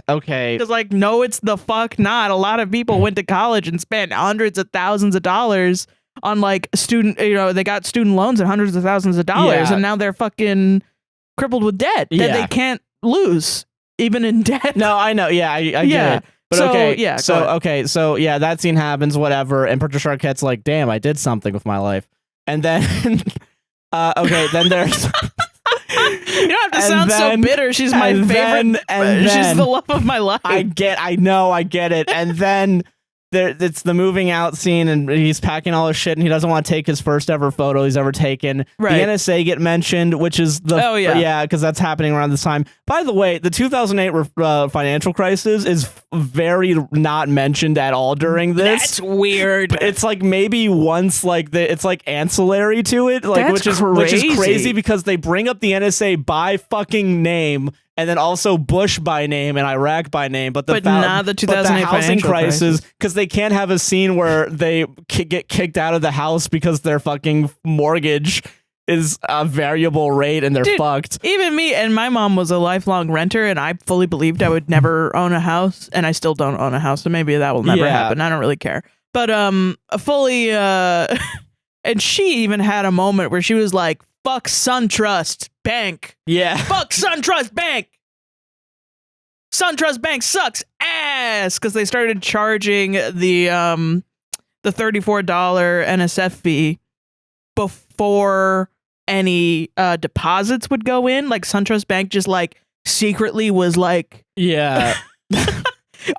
Okay. Because like, no, it's the fuck not. A lot of people went to college and spent hundreds of thousands of dollars on like they got student loans and hundreds of thousands of dollars, and now they're fucking crippled with debt that they can't lose, even in debt. No, I know. Yeah, I get it. But so that scene happens, whatever, and Patricia Arquette's like, damn, I did something with my life. And then, then there's... You don't have to sound so bitter. She's my favorite. She's the love of my life. I get it. And then it's the moving out scene, and he's packing all his shit, and he doesn't want to take his first ever photo he's ever taken. Right. The NSA get mentioned, which is because that's happening around this time. By the way, the 2008 financial crisis is very not mentioned at all during this. That's weird. But it's like maybe once, like it's like ancillary to it, like which is crazy because they bring up the NSA by fucking name. And then also Bush by name and Iraq by name, but not the 2008 housing crisis, because they can't have a scene where they get kicked out of the house because their fucking mortgage is a variable rate and they're fucked. Even me and my mom was a lifelong renter, and I fully believed I would never own a house, and I still don't own a house, so maybe that will never happen. I don't really care. But fully, and she even had a moment where she was like, "Fuck SunTrust Bank." Yeah. Fuck SunTrust Bank. SunTrust Bank sucks ass, because they started charging the $34 NSF fee before any deposits would go in. Like SunTrust Bank just like secretly was like,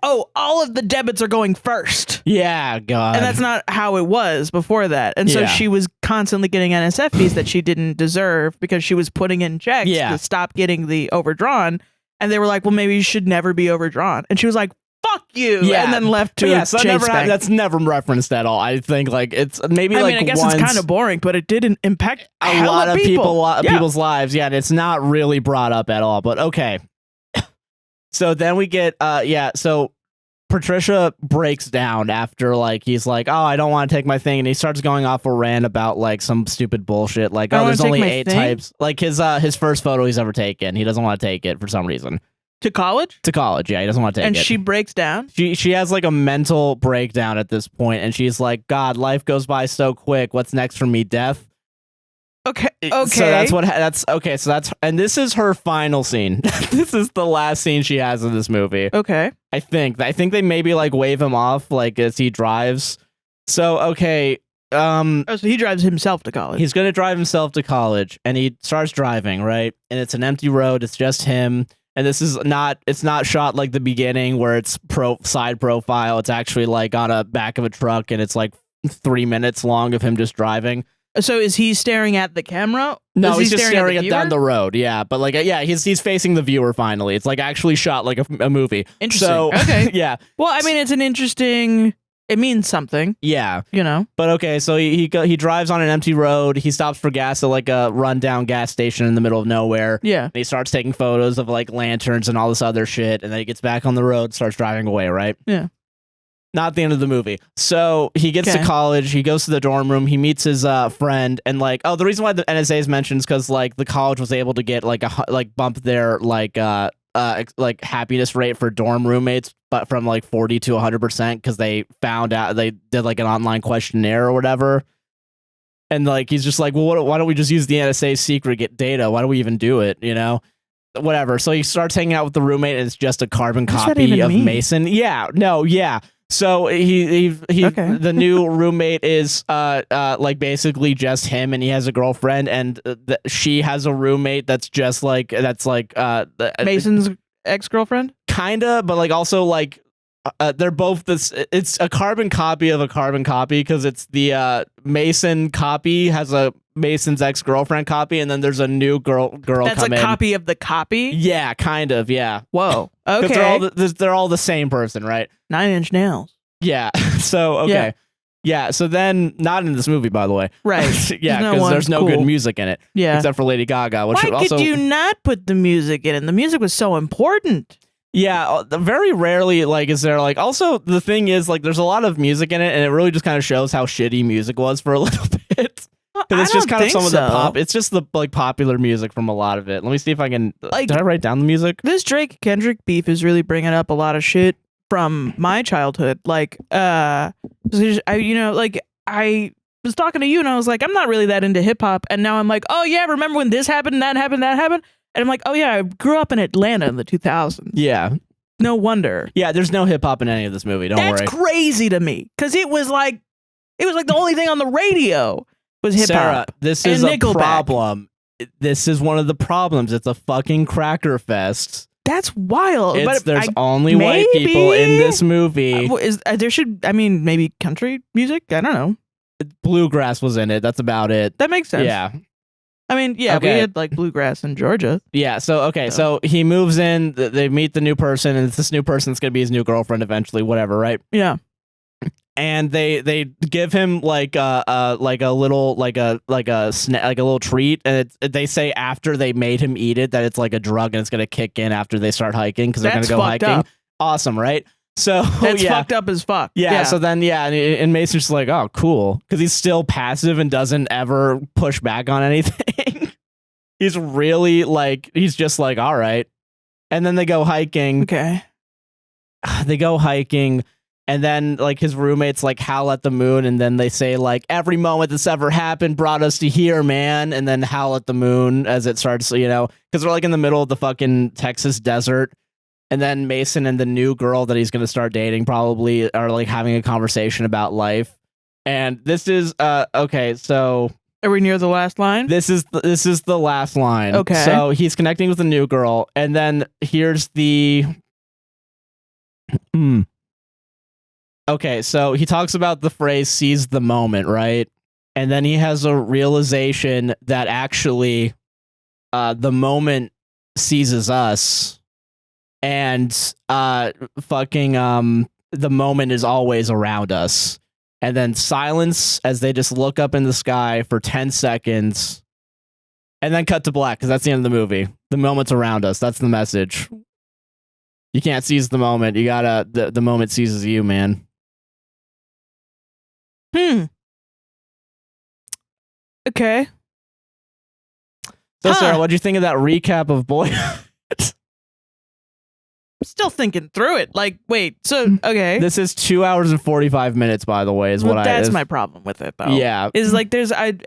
oh, all of the debits are going first. Yeah, God. And that's not how it was before that. And so she was constantly getting NSF fees that she didn't deserve because she was putting in checks to stop getting the overdrawn. And they were like, well, maybe you should never be overdrawn. And she was like, fuck you. Yeah. And then left to so that's never referenced at all. I think like it's maybe I guess it's kind of boring, but it didn't impact a lot of people's lives. Yeah, and it's not really brought up at all. But okay. So then we get so Patricia breaks down after like he's like, oh, I don't want to take my thing, and he starts going off a rant about like some stupid bullshit, like, oh, there's only 8 types. Like his first photo he's ever taken, he doesn't want to take it for some reason. To college, yeah, he doesn't want to take it. And she breaks down. She has like a mental breakdown at this point, and she's like, God, life goes by so quick. What's next for me? Death. Okay. So and this is her final scene. This is the last scene she has in this movie. Okay. I think they maybe like wave him off like as he drives. So okay. So he drives himself to college. He's gonna drive himself to college, and he starts driving, right? And it's an empty road. It's just him. And this is it's not shot like the beginning where it's side profile. It's actually like on a back of a truck, and it's like 3 minutes long of him just driving. So is he staring at the camera? No, he's just staring at down the road. Yeah, but like he's facing the viewer finally. It's like actually shot like a movie. Interesting. So, okay. Yeah. Well, I mean, it's an interesting. It means something. Yeah. You know. But okay, so he drives on an empty road. He stops for gas at like a rundown gas station in the middle of nowhere. Yeah. And he starts taking photos of like lanterns and all this other shit, and then he gets back on the road, starts driving away. Right. Yeah. Not the end of the movie. So he gets to college. He goes to the dorm room. He meets his friend, and like, oh, the reason why the NSA is mentioned is because like the college was able to get like bump their like happiness rate for dorm roommates, but from like 40 to 100% because they found out they did like an online questionnaire or whatever. And like he's just like, well, why don't we just use the NSA's secret get data? Why do we even do it? You know. Whatever. So he starts hanging out with the roommate, and it's just a carbon copy of Mason. Yeah. No. Yeah. So he the new roommate is like basically just him, and he has a girlfriend, and she has a roommate that's Mason's ex-girlfriend, kinda, but like also like they're both this. It's a carbon copy of a carbon copy because it's the Mason copy has a Mason's ex-girlfriend copy, and then there's a new girl That's come a in. copy of the copy? Yeah, kind of, yeah. Whoa. Okay. They're all the same person, right? 9 Inch Nails. Yeah. So, okay. Yeah, so then, not in this movie, by the way. Right. Yeah, because there's no good music in it. Yeah. Except for Lady Gaga. Which Why could you not put the music in? And the music was so important. Yeah, very rarely, like, is there, like, also, the thing is, like, there's a lot of music in it, and it really just kind of shows how shitty music was for a little bit. Because it's just kind of some of the pop. It's just the, like, popular music from a lot of it. Let me see if I can, like, did I write down the music? This Drake-Kendrick beef is really bringing up a lot of shit from my childhood. Like, I was talking to you and I was like, I'm not really that into hip hop. And now I'm like, oh yeah, remember when this happened, that happened, that happened? And I'm like, oh yeah, I grew up in Atlanta in the 2000s. Yeah. No wonder. Yeah, there's no hip hop in any of this movie. Don't worry. That's crazy to me. Because it was like the only thing on the radio was hip hop. Sarah, this is a problem. This is one of the problems. It's a fucking cracker fest. That's wild. There's only white people in this movie. Maybe country music? I don't know. Bluegrass was in it. That's about it. That makes sense. Yeah. I mean, yeah, we had like bluegrass in Georgia. Yeah, so he moves in, they meet the new person, and it's this new person that's going to be his new girlfriend eventually, whatever, right? Yeah. And they give him like a little treat, and they say after they made him eat it that it's like a drug and it's going to kick in after they start hiking because they're going to go hiking. Up. Awesome, right? So that's fucked up as fuck. Yeah. So then, and Mason's just like, oh, cool, because he's still passive and doesn't ever push back on anything. He's really like, he's just like, all right. And then they go hiking. Okay. They go hiking, and then like his roommates like howl at the moon, and then they say like, every moment that's ever happened brought us to here, man. And then howl at the moon as it starts, because they're like in the middle of the fucking Texas desert. And then Mason and the new girl that he's going to start dating probably are like having a conversation about life. And this is okay, so are we near the last line? This is the last line. Okay. So he's connecting with the new girl, and then here's the Okay, so he talks about the phrase seize the moment, right? And then he has a realization that actually the moment seizes us. And the moment is always around us. And then silence as they just look up in the sky for 10 seconds. And then cut to black, because that's the end of the movie. The moment's around us. That's the message. You can't seize the moment. You gotta, the moment seizes you, man. Okay. So, Sarah, what'd you think of that recap of Boyhood? Still thinking through it. Like, wait, so okay. This is 2 hours and 45 minutes, by the way, that's my problem with it, though. Yeah. Is like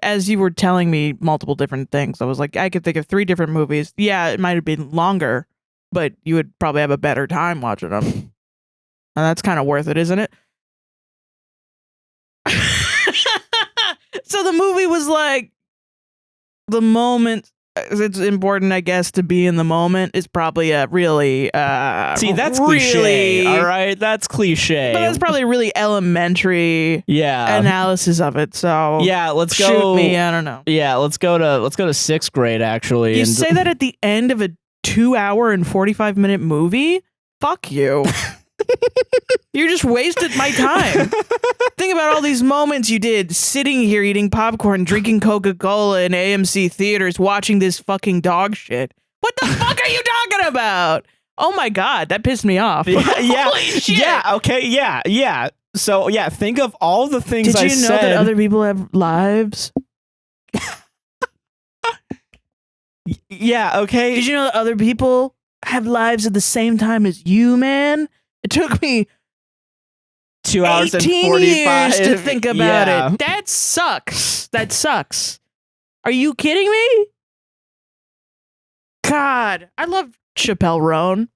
as you were telling me multiple different things, I was like, I could think of 3 different movies. Yeah, it might have been longer, but you would probably have a better time watching them. And that's kind of worth it, isn't it? So the movie was like, the moment. It's important, I guess, to be in the moment. Is probably a really see, that's cliche. All right, that's cliche. But that's probably a really elementary analysis of it. So yeah, let's go. Shoot me, I don't know. Yeah, let's go to 6th grade. Actually, you say that at the end of a 2 hour and 45-minute movie? Fuck you. You just wasted my time. Think about all these moments you did sitting here eating popcorn, drinking Coca-Cola in AMC theaters, watching this fucking dog shit. What the fuck are you talking about? Oh my God, that pissed me off. Yeah, Holy shit. Yeah, okay, yeah. So, yeah, think of all the things I said. Did you know that other people have lives? Yeah, okay. Did you know that other people have lives at the same time as you, man? It took me 2 hours and 45 years to think about it. That sucks. That sucks. Are you kidding me? God, I love Chappelle Roan.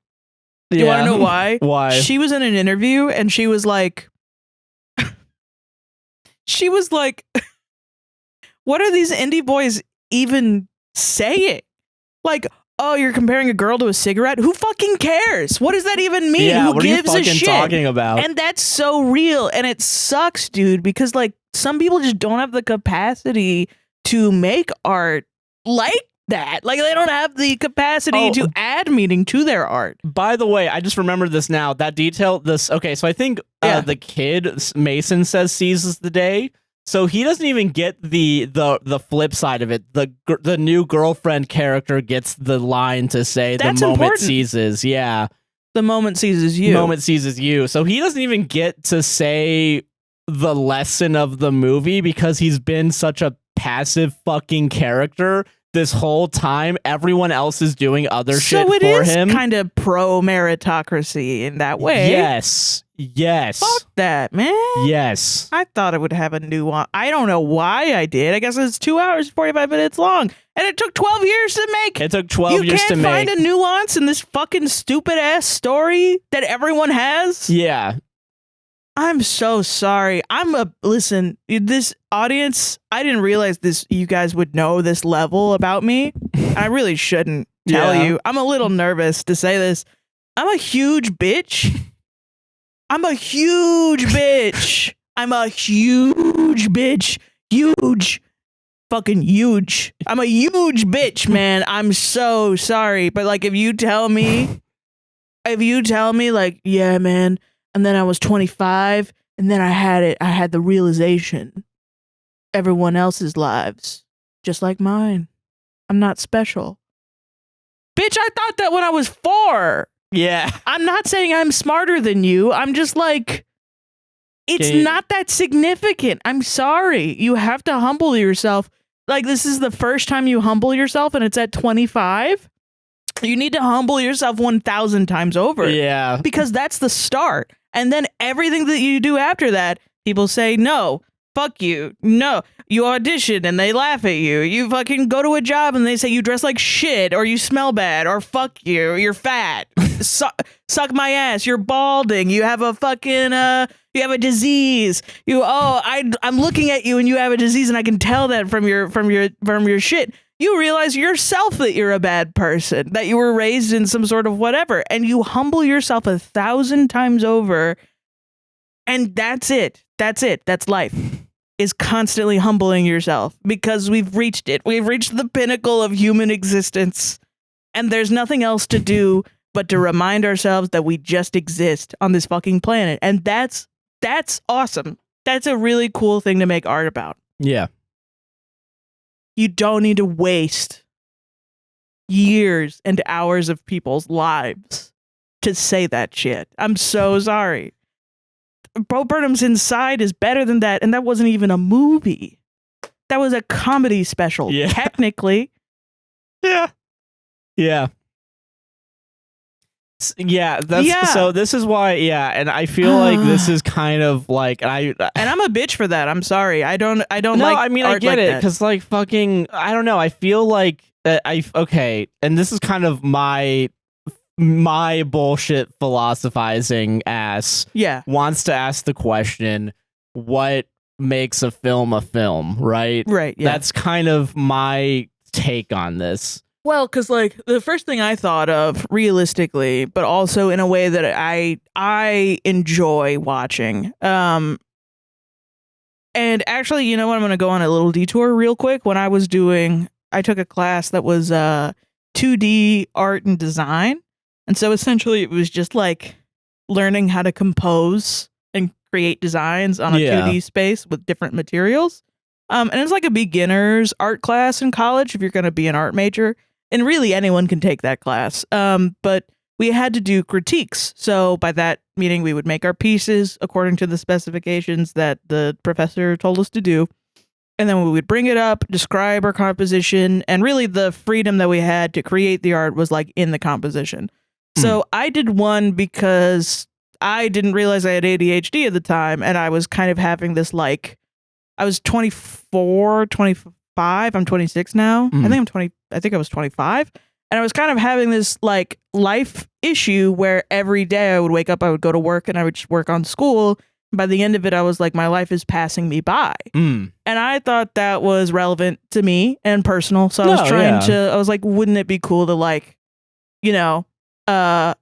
You want to know why? Why? She was in an interview and she was like, what are these indie boys even saying? Like, oh, you're comparing a girl to a cigarette? Who fucking cares? What does that even mean? Yeah, Who what gives are you a shit? talking about? And that's so real. And it sucks, dude, because like some people just don't have the capacity to make art like that. Like they don't have the capacity to add meaning to their art. By the way, I just remembered this now. That detail, okay, so I think the kid, Mason says seizes the day. So he doesn't even get the flip side of it. The new girlfriend character gets the line to say That's the moment important. seizes. Yeah. The moment seizes you. Moment seizes you. So he doesn't even get to say the lesson of the movie because he's been such a passive fucking character this whole time. Everyone else is doing other shit for him. So it is kind of pro-meritocracy in that way. Yes. Fuck that, man. Yes. I thought it would have a nuance. I don't know why I did. I guess it's 2 hours, 45 minutes long. And it took 12 years to make. It took 12 years to make. You can't find a nuance in this fucking stupid-ass story that everyone has? Yeah. I'm so sorry. Listen, this audience, I didn't realize you guys would know this level about me. I really shouldn't tell you. I'm a little nervous to say this. I'm a huge bitch. I'm a huge bitch. I'm a huge bitch. Huge. Fucking huge. I'm a huge bitch, man. I'm so sorry. But like, if you tell me like, yeah, man, and then I was 25, and then I had the realization everyone else's lives, just like mine. I'm not special. Bitch, I thought that when I was 4. Yeah. I'm not saying I'm smarter than you. I'm just like, it's not that significant. I'm sorry. You have to humble yourself. Like, this is the first time you humble yourself, and it's at 25. You need to humble yourself 1,000 times over. Yeah. Because that's the start. And then everything that you do after that, people say, no, fuck you. No, you audition and they laugh at you. You fucking go to a job and they say you dress like shit or you smell bad or fuck you. You're fat. Suck my ass. You're balding. You have a fucking, you have a disease. I'm looking at you and you have a disease and I can tell that from your shit. You realize yourself that you're a bad person, that you were raised in some sort of whatever, and you humble yourself 1,000 times over, and that's it. That's life, is constantly humbling yourself, because we've reached it. We've reached the pinnacle of human existence, and there's nothing else to do but to remind ourselves that we just exist on this fucking planet, and that's awesome. That's a really cool thing to make art about. Yeah. You don't need to waste years and hours of people's lives to say that shit. I'm so sorry. Bo Burnham's Inside is better than that, and that wasn't even a movie. That was a comedy special, technically. Yeah. Yeah. Yeah, so this is why, and I feel like this is kind of like, and I'm a bitch for that. I'm sorry. I don't no, like I mean, art I get like it, that. because like fucking, I don't know, I feel like, okay, and this is kind of my bullshit philosophizing ass wants to ask the question, what makes a film, right? Right, yeah. That's kind of my take on this. Well, because like the first thing I thought of realistically, but also in a way that I enjoy watching. And actually, you know what? I'm going to go on a little detour real quick. When I took a class that was 2D art and design. And so essentially it was just like learning how to compose and create designs on a 2D space with different materials. And it's like a beginner's art class in college if you're going to be an art major. And really anyone can take that class. But we had to do critiques. So by that meaning, we would make our pieces according to the specifications that the professor told us to do. And then we would bring it up, describe our composition. And really the freedom that we had to create the art was like in the composition. So I did one because I didn't realize I had ADHD at the time. And I was kind of having this like, I was 24, 25. I'm 26 now. I think I was 25. And I was kind of having this like life issue where every day I would wake up, I would go to work and I would just work on school. By the end of it, I was like, my life is passing me by. And I thought that was relevant to me and personal. So I was like, wouldn't it be cool to like, you know, I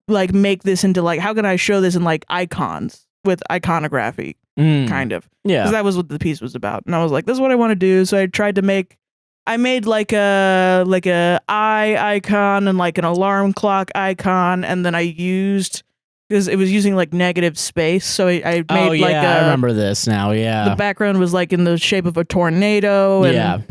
like make this into like, how can I show this in like icons with iconography? kind of. Yeah. Because that was what the piece was about. And I was like, this is what I want to do. So I made like a eye icon and like an alarm clock icon. And then I used, because it was using like negative space. So I made I remember this now. Yeah. The background was like in the shape of a tornado. And,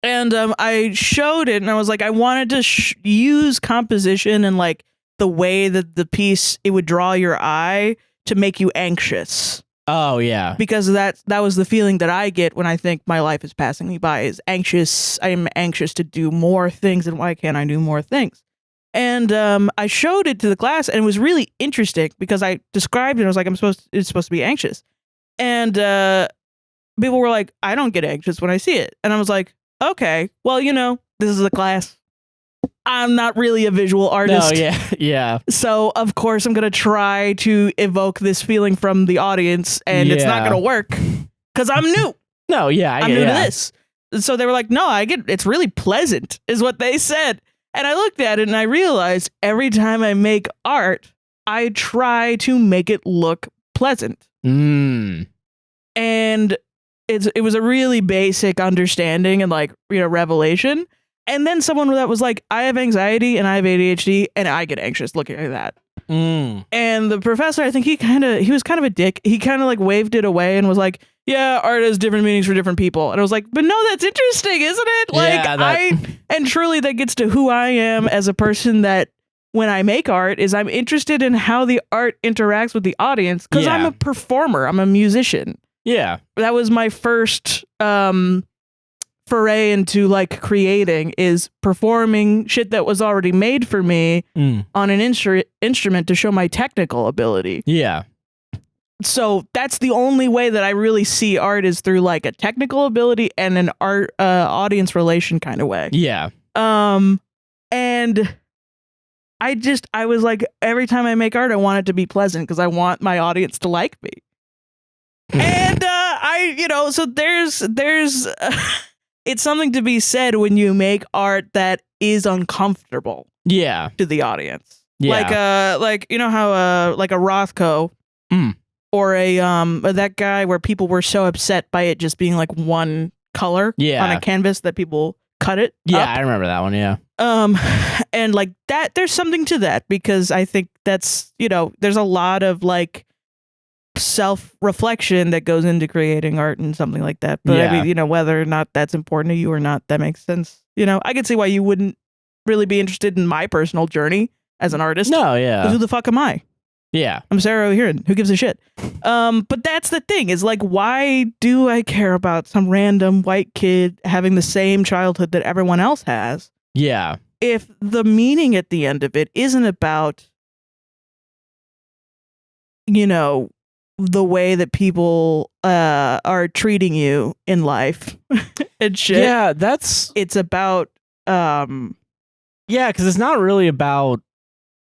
And I showed it and I was like, I wanted to use composition and like the way that the piece, it would draw your eye to make you anxious. Oh, yeah. Because that was the feeling that I get when I think my life is passing me by, is anxious. I am anxious to do more things, and why can't I do more things? And I showed it to the class, and it was really interesting because I described it. I was like, it's supposed to be anxious. And people were like, I don't get anxious when I see it. And I was like, okay, well, this is a class. I'm not really a visual artist. No, yeah. So, of course, I'm going to try to evoke this feeling from the audience, and it's not going to work because I'm new. No, yeah. I'm new to this. So they were like, no, it's really pleasant, is what they said. And I looked at it and I realized every time I make art, I try to make it look pleasant. And it was a really basic understanding and revelation. And then someone that was like, I have anxiety and I have ADHD and I get anxious looking at that. And the professor, I think he was kind of a dick. He kind of waved it away and was like, yeah, art has different meanings for different people. And I was like, but no, that's interesting, isn't it? And truly that gets to who I am as a person, that when I make art is I'm interested in how the art interacts with the audience, because I'm a performer. I'm a musician. Yeah. That was my first foray into creating, is performing shit that was already made for me on an instrument to show my technical ability. Yeah. So that's the only way that I really see art, is through a technical ability and an art audience relation kind of way. Yeah. And I was like, every time I make art, I want it to be pleasant because I want my audience to like me. And so there's it's something to be said when you make art that is uncomfortable. Yeah. To the audience. Yeah. Like how a Rothko or that guy where people were so upset by it just being one color on a canvas that people cut it. Yeah, up. I remember that one, yeah. And that, there's something to that, because I think that's, there's a lot of self-reflection that goes into creating art and something like that. But I mean, whether or not that's important to you or not, that makes sense. I could see why you wouldn't really be interested in my personal journey as an artist. No, yeah. Who the fuck am I? Yeah. I'm Sarah O'Hearn. Who gives a shit? But that's the thing, is why do I care about some random white kid having the same childhood that everyone else has? Yeah. If the meaning at the end of it isn't about, the way that people are treating you in life and shit. Yeah, it's about because it's not really about,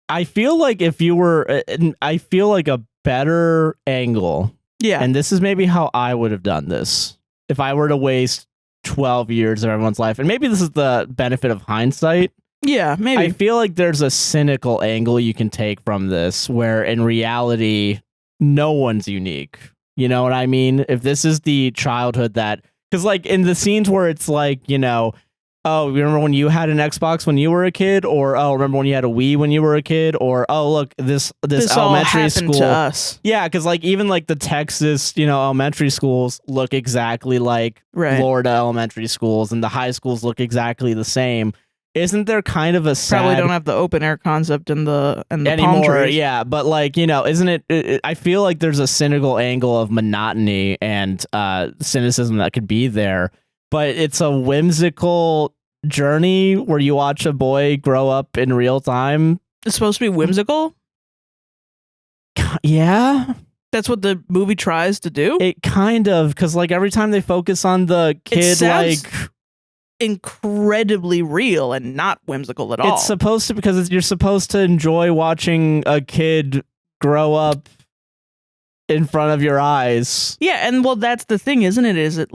I feel like if you were, I feel like a better angle. Yeah. And this is maybe how I would have done this if I were to waste 12 years of everyone's life. And maybe this is the benefit of hindsight. Yeah, maybe. I feel like there's a cynical angle you can take from this, where in reality, no one's unique. You know what I mean? If this is the childhood that, because in the scenes where it's oh, you remember when you had an Xbox when you were a kid? Or, oh, remember when you had a Wii when you were a kid? Or, oh, look, this elementary school. To us. Yeah, because even the Texas, elementary schools look exactly like Florida elementary schools, and the high schools look exactly the same. Isn't there kind of a sad... Probably don't have the open air concept and the anymore, palm trees. Yeah, but isn't it, I feel like there's a cynical angle of monotony and cynicism that could be there, but it's a whimsical journey where you watch a boy grow up in real time. It's supposed to be whimsical? Yeah. That's what the movie tries to do? It kind of, because every time they focus on the kid, incredibly real and not whimsical at all. It's supposed to, because you're supposed to enjoy watching a kid grow up in front of your eyes. Yeah, and that's the thing, isn't it? Is it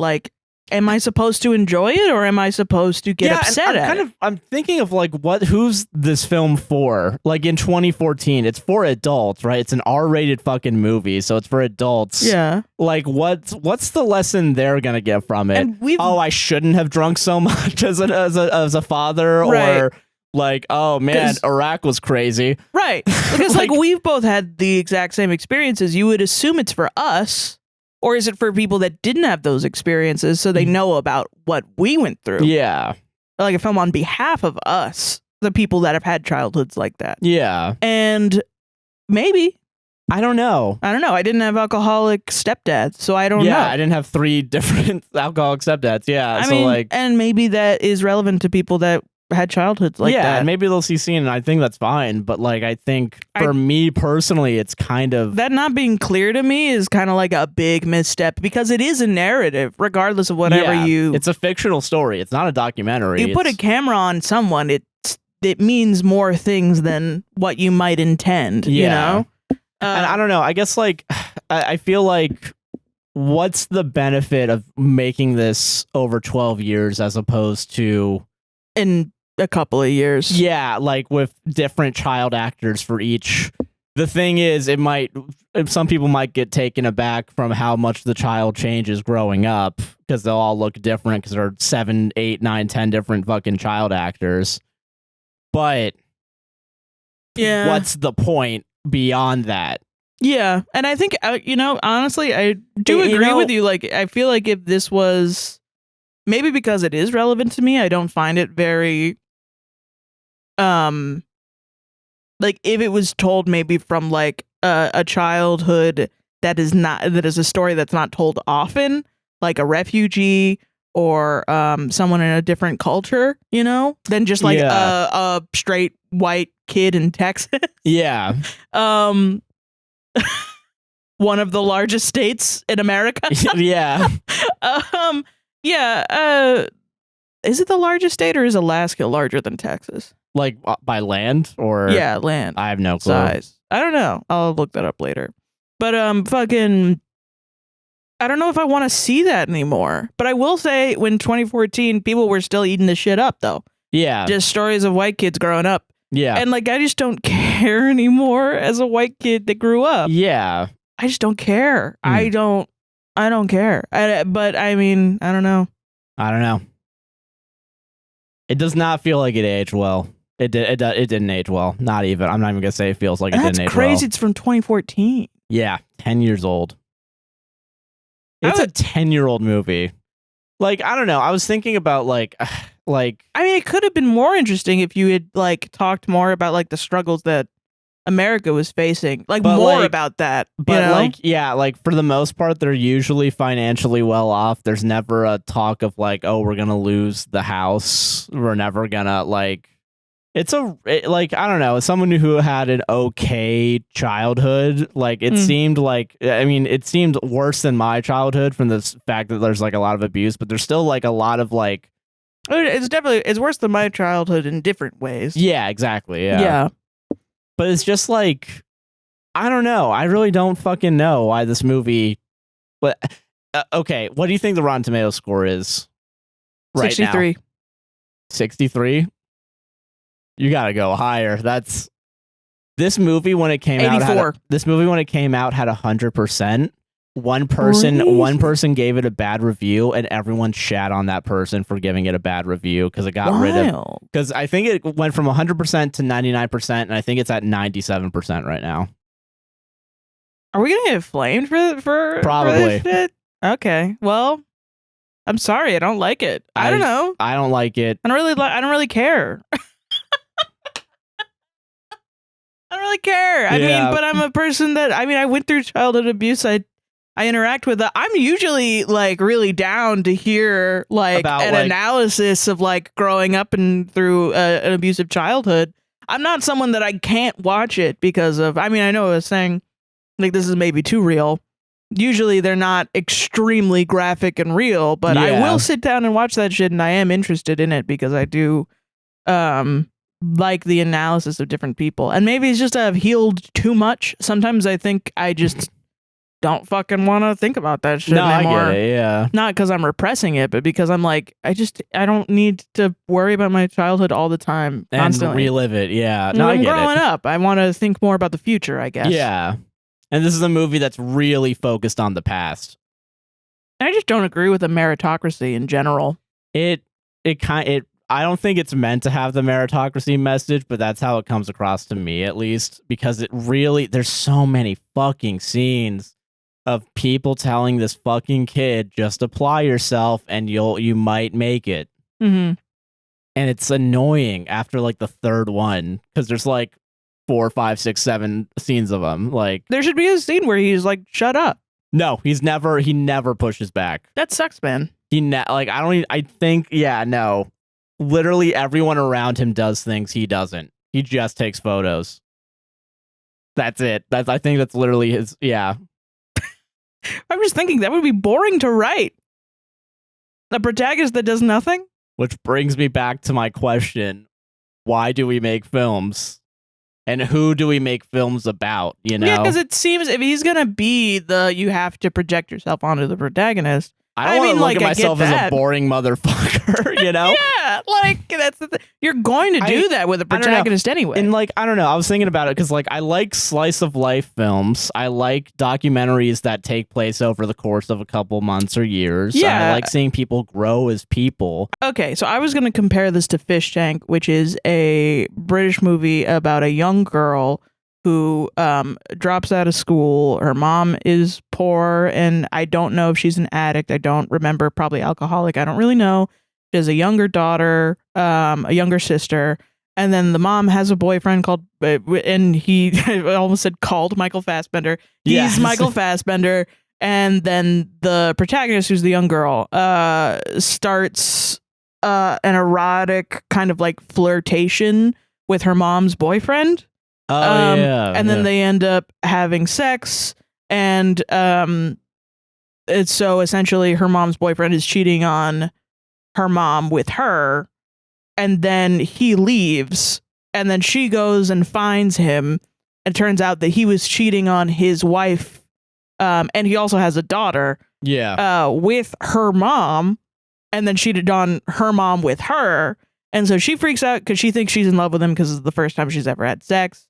am I supposed to enjoy it or am I supposed to get upset at it? I'm thinking of like who's this film for? Like in 2014, it's for adults, right? It's an R-rated fucking movie, so it's for adults. Yeah. Like what's the lesson they're gonna get from it? I shouldn't have drunk so much as a father, right. Or like, oh man, Iraq was crazy. Right. Because like we've both had the exact same experiences. You would assume it's for us. Or is it for people that didn't have those experiences so they know about what we went through? Yeah. Like a film on behalf of us, the people that have had childhoods like that. Yeah. And maybe. I don't know. I didn't have alcoholic stepdads, so I don't know. Yeah, I didn't have 3 different alcoholic stepdads. Yeah. I mean, and maybe that is relevant to people that had childhoods like that. Yeah, and maybe they'll see scene, and I think that's fine. But like, I think for me personally, it's kind of that not being clear to me is kind of like a big misstep because it is a narrative, regardless of whatever It's a fictional story. It's not a documentary. You put a camera on someone, it means more things than what you might intend. You know, and I don't know. I guess like I feel like. What's the benefit of making this over 12 years as opposed to in a couple of years? Yeah, like with different child actors for each. The thing is, some people might get taken aback from how much the child changes growing up because they'll all look different because there are 7, 8, 9, 10 different fucking child actors. But what's the point beyond that? Yeah, and I think honestly, I do agree with you. Like, I feel like if this was maybe because it is relevant to me, I don't find it very like if it was told maybe from like a childhood that is a story that's not told often, like a refugee or someone in a different culture, than just like a straight white kid in Texas. Yeah. One of the largest states in America. Yeah. Is it the largest state or is Alaska larger than Texas? Like by land or? Yeah, land. I have no clue. Size. I don't know. I'll look that up later. But I don't know if I want to see that anymore. But I will say when 2014, people were still eating this shit up though. Yeah. Just stories of white kids growing up. Yeah. And like I just don't care anymore as a white kid that grew up. Yeah. I just don't care. I don't care. But I mean, I don't know. It does not feel like it aged well. It didn't age well. Not even. I'm not even gonna say it feels like it didn't age well. That's crazy. It's from 2014. Yeah, 10 years old. It's a 10-year-old movie. Like, I don't know. I was thinking about like I mean, it could have been more interesting if you had like talked more about like the struggles that America was facing, like more about that. But like for the most part, they're usually financially well off. There's never a talk of like, oh, we're gonna lose the house. We're never gonna like. I don't know. As someone who had an okay childhood, like it seemed like, I mean, it seemed worse than my childhood from the fact that there's like a lot of abuse, but there's still like a lot of like. It's worse than my childhood in different ways. Yeah, exactly. Yeah. But it's just like, I don't know. I really don't fucking know why this movie. But okay, what do you think the Rotten Tomatoes score is? Right 63. Now? 63. You gotta go higher. This movie when it came 84. out. This movie when it came out had 100%. One person gave it a bad review, and everyone shat on that person for giving it a bad review because it got rid of. Because I think it went from 100% to 99%, and I think it's at 97% right now. Are we gonna get flamed for probably? For this shit? Okay, well, I'm sorry, I don't like it. I don't know. I don't like it. I don't really care. I don't really care. I mean, but I'm a person that I went through childhood abuse. I interact with it. I'm usually like really down to hear like about, an analysis of like growing up and through an abusive childhood. I'm not someone that I can't watch it because of. I mean, I know I was saying like this is maybe too real. Usually they're not extremely graphic and real, but I will sit down and watch that shit, and I am interested in it because I do like the analysis of different people. And maybe it's just I've healed too much. Sometimes I think I just don't fucking want to think about that shit anymore. I get it, yeah. Not because I'm repressing it, but because I'm like, I don't need to worry about my childhood all the time, constantly. And relive it, yeah. No, I'm growing up. I want to think more about the future, I guess. Yeah. And this is a movie that's really focused on the past. I just don't agree with the meritocracy in general. I don't think it's meant to have the meritocracy message, but that's how it comes across to me, at least, because there's so many fucking scenes of people telling this fucking kid, just apply yourself and you might make it. Mm-hmm. And it's annoying after like the third one, because there's like 4, 5, 6, 7 scenes of them. Like, there should be a scene where he's like, shut up. No, he never pushes back. That sucks, man. No. Literally everyone around him does things he doesn't. He just takes photos. That's it. I think that's literally his, yeah. I'm just thinking that would be boring to write. A protagonist that does nothing? Which brings me back to my question. Why do we make films? And who do we make films about, you know? Yeah, because it seems if he's going to be you have to project yourself onto the protagonist. I don't want to look at myself as a boring motherfucker, you know? Yeah, like, that's the thing. You're going to do that with a protagonist anyway. And, like, I don't know. I was thinking about it because, like, I like slice of life films. I like documentaries that take place over the course of a couple months or years. Yeah. I like seeing people grow as people. Okay, so I was going to compare this to Fish Tank, which is a British movie about a young girl who drops out of school. Her mom is poor, and I don't know if she's an addict. I don't remember, probably alcoholic. I don't really know. She has a younger daughter, a younger sister, and then the mom has a boyfriend called, and he I almost said called Michael Fassbender. He's Michael Fassbender, and then the protagonist, who's the young girl, starts an erotic kind of like flirtation with her mom's boyfriend. And then they end up having sex, and it's so essentially her mom's boyfriend is cheating on her mom with her, and then he leaves, and then she goes and finds him, and it turns out that he was cheating on his wife, and he also has a daughter, with her mom, and then cheated on her mom with her, and so she freaks out because she thinks she's in love with him because it's the first time she's ever had sex.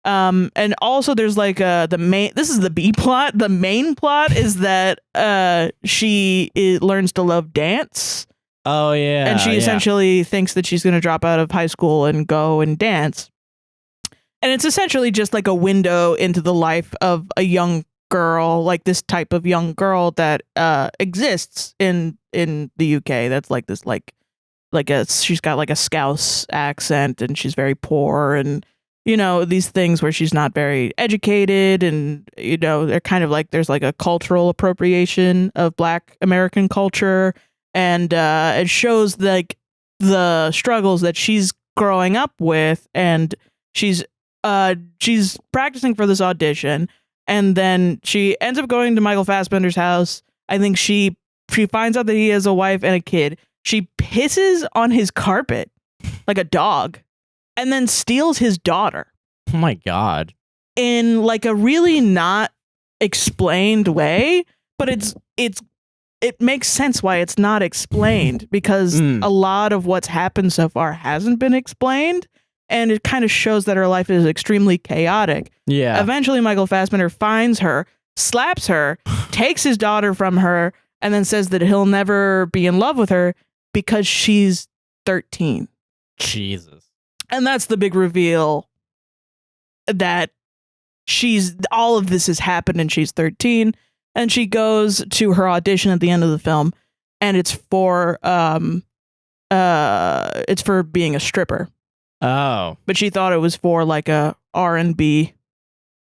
And also there's like this is the B plot. The main plot is that she learns to love dance. Oh yeah. And she essentially thinks that she's going to drop out of high school and go and dance. And it's essentially just like a window into the life of a young girl, like this type of young girl that exists in the UK. That's like this she's got like a Scouse accent, and she's very poor, and you know, these things where she's not very educated, and, you know, they're kind of like, there's like a cultural appropriation of Black American culture. And it shows like the struggles that she's growing up with, and she's practicing for this audition. And then she ends up going to Michael Fassbender's house. I think she finds out that he has a wife and a kid. She pisses on his carpet like a dog, and then steals his daughter. Oh my God. In like a really not explained way, but it makes sense why it's not explained, because a lot of what's happened so far hasn't been explained, and it kind of shows that her life is extremely chaotic. Yeah. Eventually Michael Fassbender finds her, slaps her, takes his daughter from her, and then says that he'll never be in love with her because she's 13. Jesus. And that's the big reveal, that all of this has happened and she's 13, and she goes to her audition at the end of the film, and it's for being a stripper. Oh. But she thought it was for like a R&B,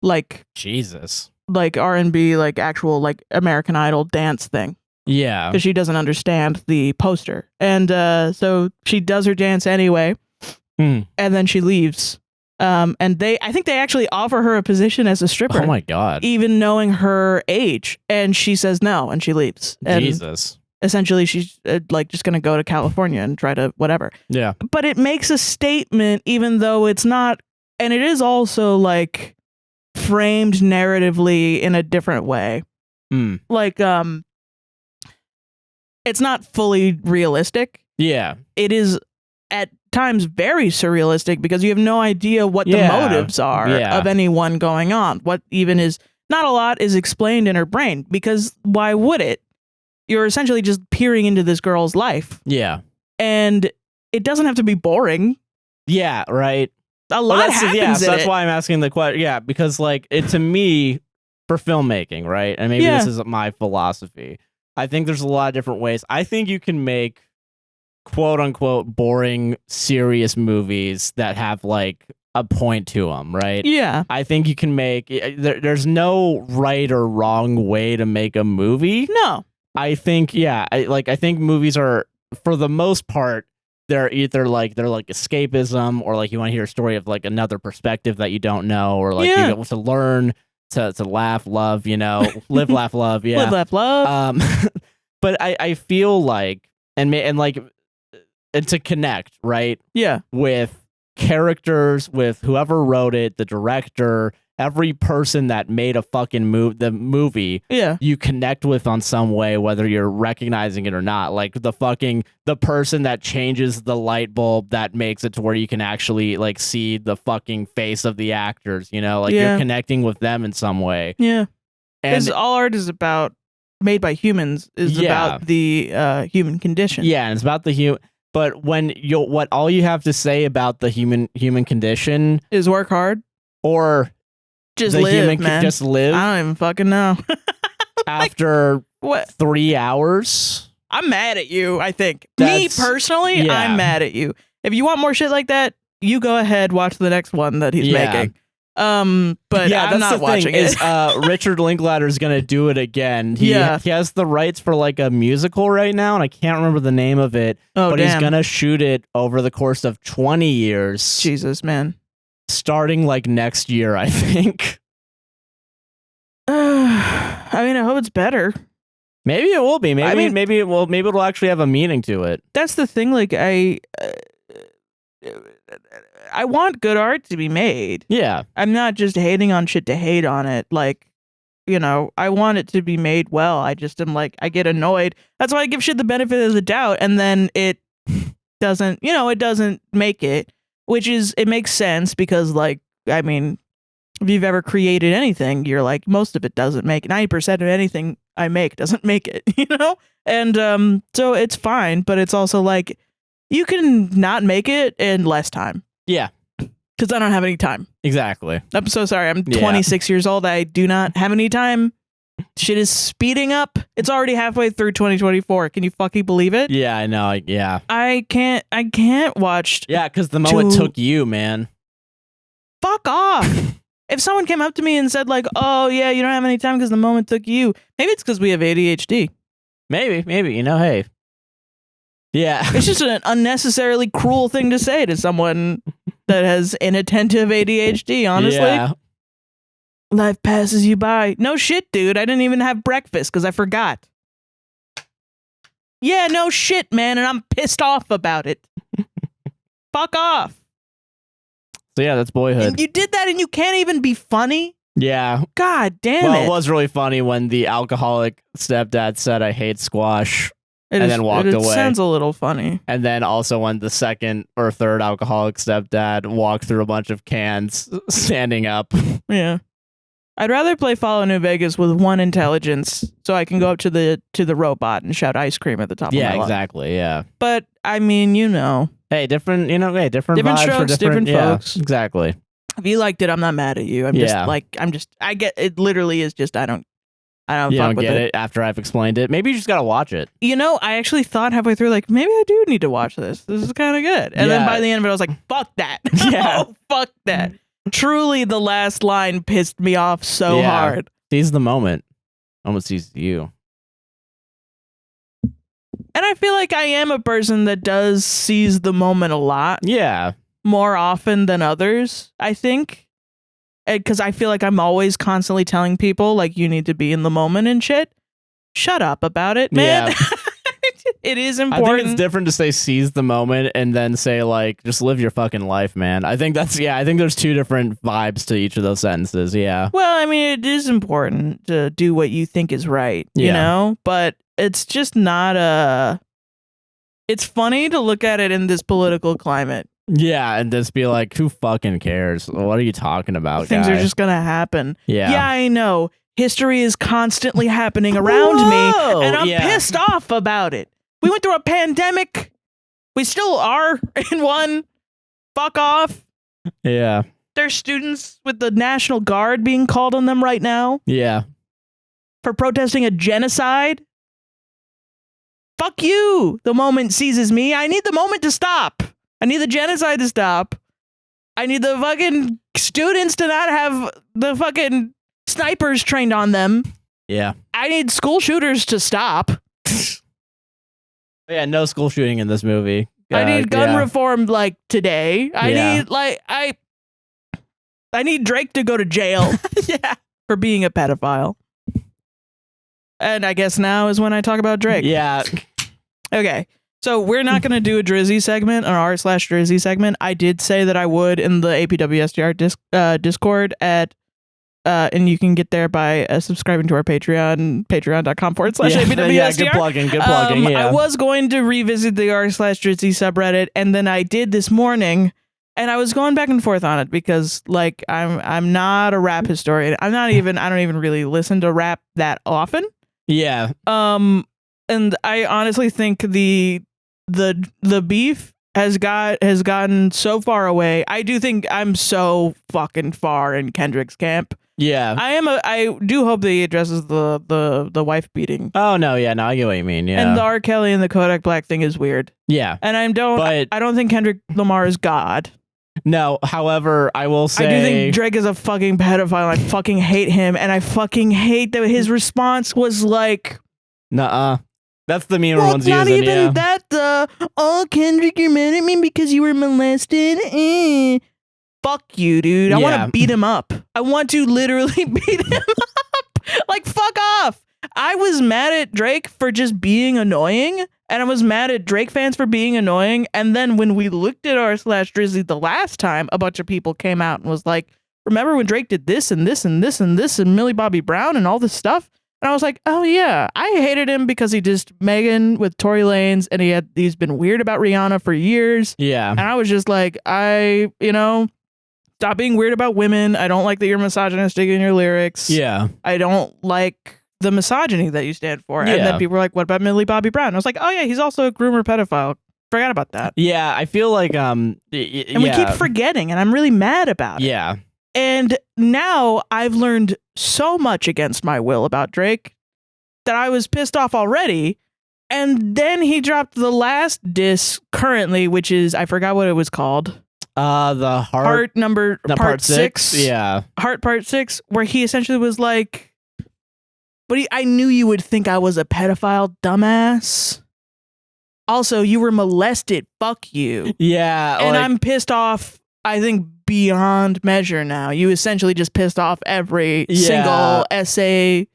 like Jesus. Like R&B, like actual like American Idol dance thing. Yeah. Because she doesn't understand the poster. And so she does her dance anyway. And then she leaves. And I think they actually offer her a position as a stripper. Oh my God. Even knowing her age. And she says no, and she leaves. And Jesus. Essentially, she's like just going to go to California and try to whatever. Yeah. But it makes a statement, even though it's not. And it is also like framed narratively in a different way. Like, it's not fully realistic. Yeah. It is at times very surrealistic because you have no idea what the motives are of anyone going on. What even is, not a lot is explained in her brain, because why would it? You're essentially just peering into this girl's life. Yeah. And it doesn't have to be boring. Yeah, right. A lot happens so that's why I'm asking the question. Yeah, because like it, to me, for filmmaking, right? And maybe this is my philosophy. I think there's a lot of different ways. I think you can make quote unquote boring, serious movies that have like a point to them, right? Yeah. I think you can make, there's no right or wrong way to make a movie. No. I think, I think movies are, for the most part, they're either like escapism, or like you want to hear a story of like another perspective that you don't know, or like you want to learn to laugh, love, live, laugh, love, live, laugh, love. But I feel like and to connect, right? Yeah, with characters, with whoever wrote it, the director, every person that made a fucking movie, you connect with on some way, whether you're recognizing it or not. Like the person that changes the light bulb that makes it to where you can actually like see the fucking face of the actors, you're connecting with them in some way. Yeah. And all art is about, made by humans, is about the human condition. Yeah, and it's about the human. But when all you have to say about the human condition is work hard, or just live, man. Just live. I don't even fucking know. After what? 3 hours? I'm mad at you, I think. Me personally, I'm mad at you. If you want more shit like that, you go ahead, watch the next one that he's making. But I'm not watching it. Richard Linklater's gonna do it again. He has the rights for like a musical right now, and I can't remember the name of it. But he's gonna shoot it over the course of 20 years. Jesus, man. Starting like next year, I think. I mean, I hope it's better. Maybe it will be. Maybe it'll actually have a meaning to it. That's the thing. Like I want good art to be made. Yeah. I'm not just hating on shit to hate on it. Like, I want it to be made well. I just am like, I get annoyed. That's why I give shit the benefit of the doubt, and then it doesn't, it doesn't make it. Which is, it makes sense because, like, I mean, if you've ever created anything, you're like, most of it doesn't make it. 90% of anything I make doesn't make it, And so it's fine, but it's also like, you can not make it in less time. Yeah. Because I don't have any time. Exactly. I'm so sorry. I'm 26 years old. I do not have any time. Shit is speeding up. It's already halfway through 2024. Can you fucking believe it? Yeah, I know. Yeah. I can't watch. Yeah, because the moment took you, man. Fuck off. If someone came up to me and said like, oh yeah, you don't have any time because the moment took you. Maybe it's because we have ADHD. Maybe. Hey. Yeah. It's just an unnecessarily cruel thing to say to someone that has inattentive ADHD, honestly. Yeah. Life passes you by. No shit, dude. I didn't even have breakfast because I forgot. Yeah, no shit, man. And I'm pissed off about it. Fuck off. So yeah, that's Boyhood. And you did that and you can't even be funny? Yeah. God damn it. Well, it was really funny when the alcoholic stepdad said, I hate squash. Then walked away. It sounds a little funny. And then also when the second or third alcoholic stepdad walked through a bunch of cans standing up. Yeah. I'd rather play Fallout New Vegas with one intelligence so I can go up to the robot and shout ice cream at the top of my lungs. Yeah, exactly, yeah. But, I mean, Hey, different different vibes strokes, for different folks. Exactly. If you liked it, I'm not mad at you. I get it. Literally is just, I don't fuck with get it after I've explained it. Maybe you just gotta watch it. I actually thought halfway through, like, maybe I do need to watch this. This is kind of good. And then by the end of it, I was like, fuck that. Yeah. Fuck that. Truly, the last line pissed me off so hard. Seize the moment. Almost seized you. And I feel like I am a person that does seize the moment a lot. Yeah. More often than others, I think. Because I feel like I'm always constantly telling people, like, you need to be in the moment and shit. Shut up about it, man. Yeah. it is I important. think it's different to say seize the moment and then say like just live your fucking life, man. I think I think there's two different vibes to each of those sentences. Yeah. Well, I mean, it is important to do what you think is right, you know, but it's just not it's funny to look at it in this political climate. Yeah, and just be like, who fucking cares? What are you talking about, Things guy? are just going to happen. Yeah. Yeah, I know. History is constantly happening around me, and I'm pissed off about it. We went through a pandemic. We still are in one. Fuck off. Yeah. There's students with the National Guard being called on them right now. Yeah. For protesting a genocide. Fuck you. The moment seizes me. I need the moment to stop. I need the genocide to stop. I need the fucking students to not have the fucking snipers trained on them. Yeah. I need school shooters to stop. Yeah, no school shooting in this movie. I need gun reform like today. I need Drake to go to jail for being a pedophile. And I guess now is when I talk about Drake. Yeah. Okay. So we're not going to do a Drizzy segment, an r/Drizzy segment. I did say that I would in the APWSTR Discord and you can get there by subscribing to our Patreon, patreon.com/APWSTR. Yeah, good plugging. I was going to revisit the r/Drizzy subreddit, and then I did this morning, and I was going back and forth on it because, like, I'm not a rap historian. I don't even really listen to rap that often. Yeah. And I honestly think the beef has gotten so far away. I do think I'm so fucking far in Kendrick's camp. Yeah. I do hope that he addresses the wife beating. Oh no, yeah, no, I get what you mean. Yeah. And the R. Kelly and the Kodak Black thing is weird. Yeah. And I don't think Kendrick Lamar is God. No, however, I will say I do think Drake is a fucking pedophile. I fucking hate him, and I fucking hate that his response was like, nuh-uh. That's the mean ones not using, even that. Oh, Kendrick, you're mad at me because you were molested. Fuck you, dude. I want to beat him up. I want to literally beat him up. Like, fuck off. I was mad at Drake for just being annoying, and I was mad at Drake fans for being annoying. And then when we looked at r/Drizzy the last time, a bunch of people came out and was like, remember when Drake did this and this and this and this and Millie Bobby Brown and all this stuff? And I was like, oh yeah, I hated him because he dissed Megan with Tory Lanez, and he's been weird about Rihanna for years. Yeah. And I was just like, stop being weird about women. I don't like that you're misogynistic in your lyrics. Yeah. I don't like the misogyny that you stand for. Yeah. And then people were like, what about Millie Bobby Brown? I was like, oh yeah, he's also a groomer pedophile. Forgot about that. Yeah, I feel like and we keep forgetting, and I'm really mad about it. Yeah. And now I've learned so much against my will about Drake that I was pissed off already. And then he dropped the last diss currently, which is, I forgot what it was called. The Heart number part 6. Yeah. Heart part 6, where he essentially was like, but I knew you would think I was a pedophile, dumbass. Also, you were molested. Fuck you. Yeah. And I'm pissed off, I think, beyond measure now. You essentially just pissed off every single CSA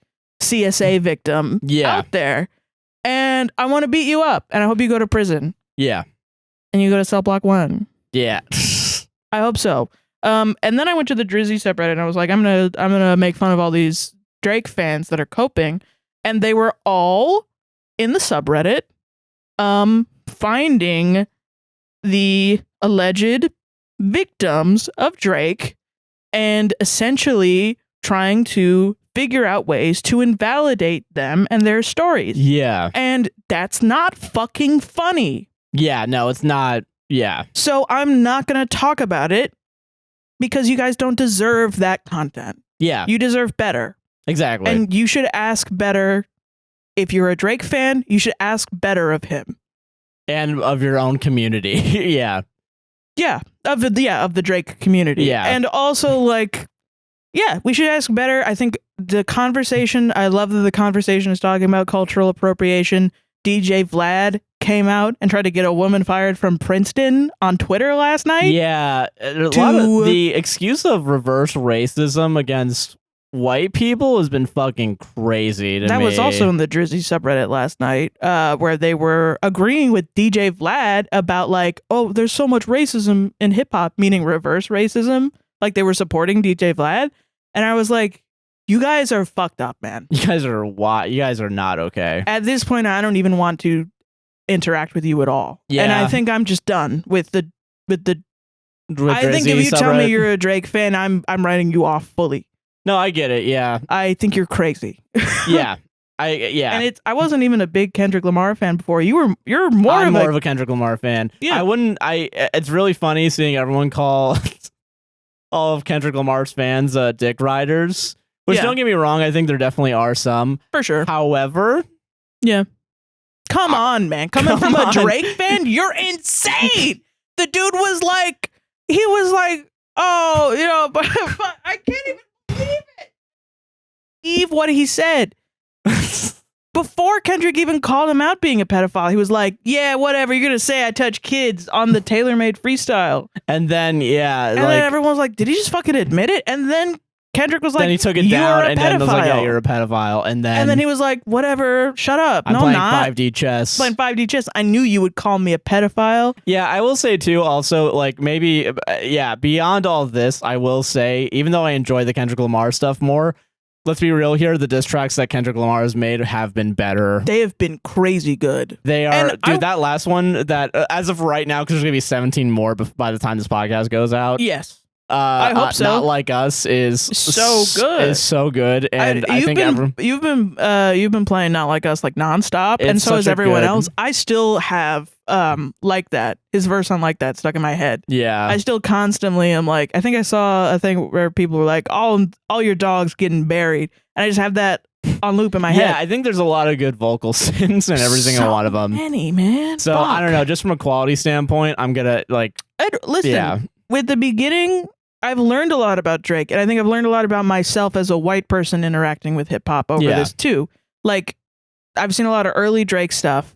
victim out there. And I want to beat you up, and I hope you go to prison. Yeah. And you go to cell block 1. Yeah. I hope so. And then I went to the Drizzy subreddit, and I was like, I'm gonna make fun of all these Drake fans that are coping, and they were all in the subreddit finding the alleged victims of Drake and essentially trying to figure out ways to invalidate them and their stories. Yeah. And that's not fucking funny. Yeah, no, it's not. Yeah. So I'm not going to talk about it because you guys don't deserve that content. Yeah. You deserve better. Exactly. And you should ask better. If you're a Drake fan, you should ask better of him. And of your own community. Yeah. Yeah. Of the Drake community. Yeah. And also, like, yeah, we should ask better. I think the conversation, I love that the conversation is talking about cultural appropriation. DJ Vlad came out and tried to get a woman fired from Princeton on Twitter last night. Yeah. A lot of the excuse of reverse racism against white people has been fucking crazy to me. That was also in the Drizzy subreddit last night, where they were agreeing with DJ Vlad about like, oh, there's so much racism in hip hop, meaning reverse racism. Like they were supporting DJ Vlad, and I was like, you guys are fucked up, man. You guys are not okay. At this point, I don't even want to interact with you at all. Yeah. And I think I'm just done with the. I think if you tell me you're a Drake fan, I'm writing you off fully. No, I get it. Yeah. I think you're crazy. Yeah. And I wasn't even a big Kendrick Lamar fan before. You're more of a Kendrick Lamar fan. Yeah. It's really funny seeing everyone call all of Kendrick Lamar's fans dick riders. Which don't get me wrong, I think there definitely are some. For sure. However, yeah. Come on, man. Coming from a Drake fan, you're insane. The dude was like, oh, you know, but I can't even believe what he said. Before Kendrick even called him out being a pedophile, he was like, yeah, whatever, you're gonna say I touch kids on the tailor-made freestyle. And then then everyone was like, did he just fucking admit it? And then Kendrick was like, then he took it down, and then was like, yeah, you're a pedophile. And then he was like, whatever, shut up. I'm playing 5D chess. Playing 5D chess. I knew you would call me a pedophile. Yeah, I will say too, also, like maybe, beyond all of this, I will say, even though I enjoy the Kendrick Lamar stuff more, let's be real here, the diss tracks that Kendrick Lamar has made have been better. They have been crazy good. They are, that last one that, as of right now, because there's going to be 17 more by the time this podcast goes out. Yes. I hope so. Not Like Us is so good. Is so good, and I think you've been playing Not Like Us like nonstop, and so is everyone else. I still have Like That, his verse on Like That stuck in my head. Yeah, I still constantly am like, I think I saw a thing where people were like, all your dogs getting buried, and I just have that on loop in my head. Yeah, I think there's a lot of good vocal synths and every single one of them. Many, man. So Fuck. I don't know, just from a quality standpoint, I'm gonna listen. Yeah. With the beginning, I've learned a lot about Drake, and I think I've learned a lot about myself as a white person interacting with hip hop over this too. Like, I've seen a lot of early Drake stuff,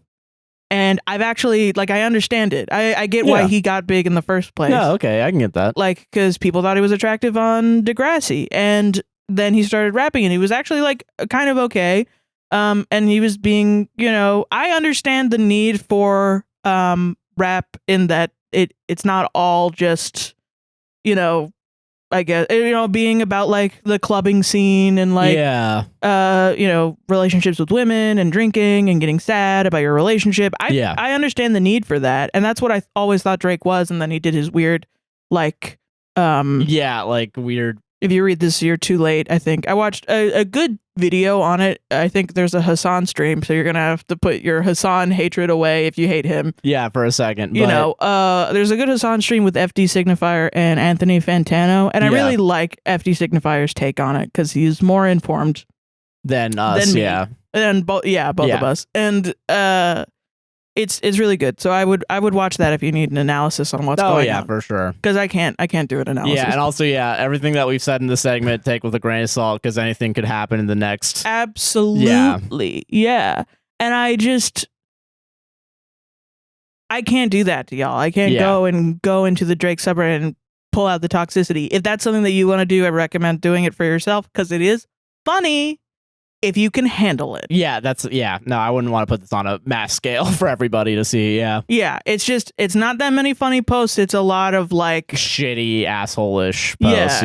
and I've actually, like, I understand it. I get why he got big in the first place. Yeah, okay, I can get that. Like, because people thought he was attractive on Degrassi, and then he started rapping, and he was actually, like, kind of okay. And he was being, you know, I understand the need for rap in that it's not all just, you know, I guess, you know, being about like the clubbing scene and like, you know, relationships with women and drinking and getting sad about your relationship. I understand the need for that. And that's what I always thought Drake was. And then he did his weird, like, weird. If you read this, you're too late. I think I watched a good video on it. I think there's a Hassan stream, so you're gonna have to put your Hassan hatred away if you hate him. Yeah, for a second. You know, there's a good Hassan stream with FD Signifier and Anthony Fantano, and I really like FD Signifier's take on it because he's more informed than us. Both of us, and it's really good. So I would watch that if you need an analysis on what's going on. Oh yeah, for sure. Because I can't do an analysis. Yeah, and also everything that we've said in this segment, take with a grain of salt because anything could happen in the next. Absolutely, yeah. And I can't do that to y'all. I can't go into the Drake subreddit and pull out the toxicity. If that's something that you want to do, I recommend doing it for yourself because it is funny. If you can handle it. Yeah, no, I wouldn't want to put this on a mass scale for everybody to see, Yeah, it's not that many funny posts. It's a lot of like shitty, asshole-ish posts,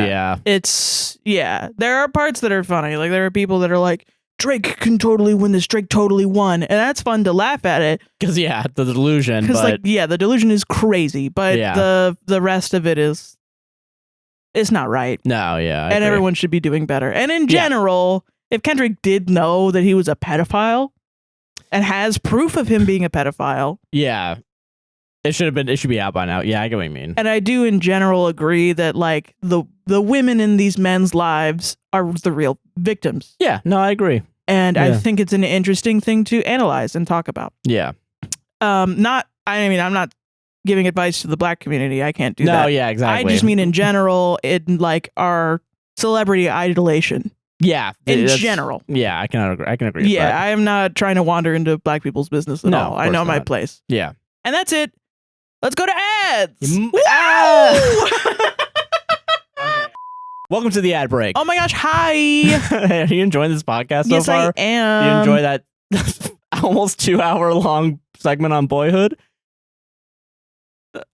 there are parts that are funny. Like there are people that are like, Drake can totally win this, Drake totally won. And that's fun to laugh at it. Because, the delusion. Because, the delusion is crazy. But the rest of it is, it's not right. No, yeah. And everyone should be doing better. And in general... If Kendrick did know that he was a pedophile and has proof of him being a pedophile. Yeah. It should be out by now. Yeah, I get what you mean. And I do in general agree that like the women in these men's lives are the real victims. Yeah, no, I agree. And I think it's an interesting thing to analyze and talk about. Yeah. I'm not giving advice to the black community. I can't do that. No, yeah, exactly. I just mean in general, in like our celebrity idolation. Yeah, in general. Yeah, I can agree. Yeah, I am not trying to wander into black people's business at all. I know my place. Yeah, and that's it. Let's go to ads. Welcome to the ad break. Oh my gosh, hi. Are you enjoying this podcast so far? Yes, I am. You enjoy that almost 2-hour long segment on Boyhood?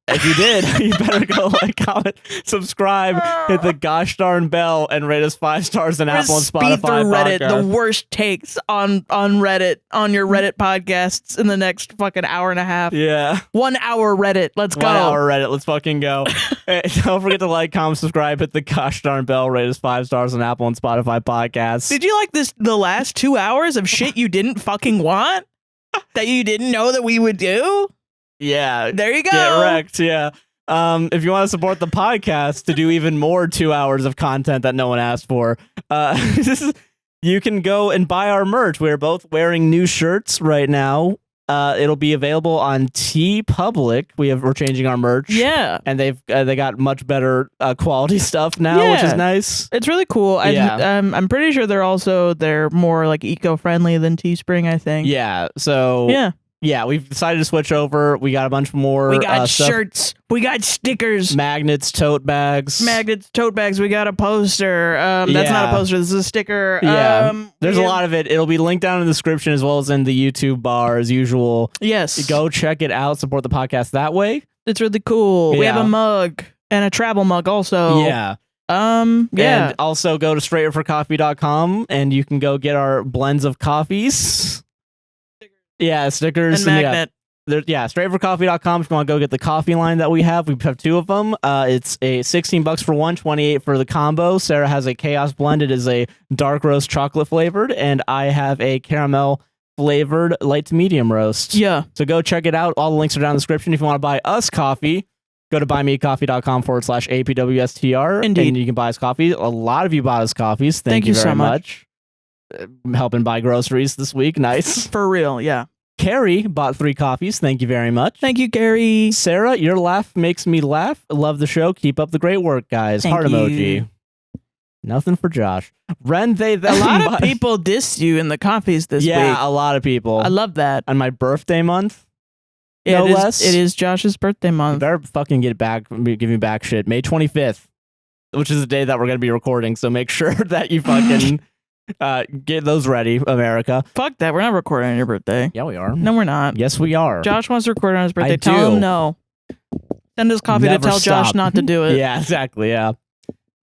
If you did, you better go like, comment, subscribe, hit the gosh darn bell, and rate us 5 stars on Apple and Spotify. Through Reddit, podcast. the worst takes on Reddit, on your Reddit podcasts in the next fucking hour and a half. Yeah. 1 hour Reddit. Let's go. 1 hour Reddit. Let's fucking go. Hey, don't forget to like, comment, subscribe, hit the gosh darn bell, rate us 5 stars on Apple and Spotify podcasts. Did you like the last 2 hours of shit you didn't fucking want? That you didn't know that we would do? Yeah. There you go. Get wrecked, yeah. If you want to support the podcast to do even more 2 hours of content that no one asked for, you can go and buy our merch. We're both wearing new shirts right now. It'll be available on TeePublic. We're changing our merch. Yeah. And they got much better quality stuff now, which is nice. It's really cool. I'm pretty sure they're more like eco-friendly than Teespring, I think. Yeah. So yeah, we've decided to switch over. We got a bunch more. We got shirts. We got stickers. Magnets, tote bags. We got a poster. That's not a poster. This is a sticker. Yeah. There's a lot of it. It'll be linked down in the description as well as in the YouTube bar as usual. Yes. Go check it out. Support the podcast that way. It's really cool. Yeah. We have a mug and a travel mug also. Yeah. And also go to straighterforcoffee.com and you can go get our blends of coffees. Yeah, stickers. And magnet. Straighterforcoffee.com if you want to go get the coffee line that we have. We have 2 of them. It's a $16 for one, $28 for the combo. Sarah has a Chaos blend. It is a dark roast chocolate flavored, and I have a caramel flavored light to medium roast. Yeah. So go check it out. All the links are down in the description. If you want to buy us coffee, go to buymeacoffee.com/APWSTR. Indeed. And you can buy us coffee. A lot of you bought us coffees. Thank you very so much. Helping buy groceries this week. Nice. For real, yeah. Carrie bought 3 coffees. Thank you very much. Thank you, Gary. Sarah, your laugh makes me laugh. Love the show. Keep up the great work, guys. Thank Heart you. emoji. Nothing for Josh. Ren, they, them. A lot of people diss you in the coffees this week. Yeah, a lot of people. I love that. On my birthday month. Yeah, No less. It is Josh's birthday You month. better fucking give me back shit. May 25th, which is the day that we're going to be recording. So make sure that you fucking get those ready, America. Fuck that. We're not recording on your birthday. Yeah, we are. No, we're not. Yes, we are. Josh wants to record on his birthday. I Tell do. him no. Send us coffee Never to tell stop. Josh not to do it. Yeah, exactly. Yeah.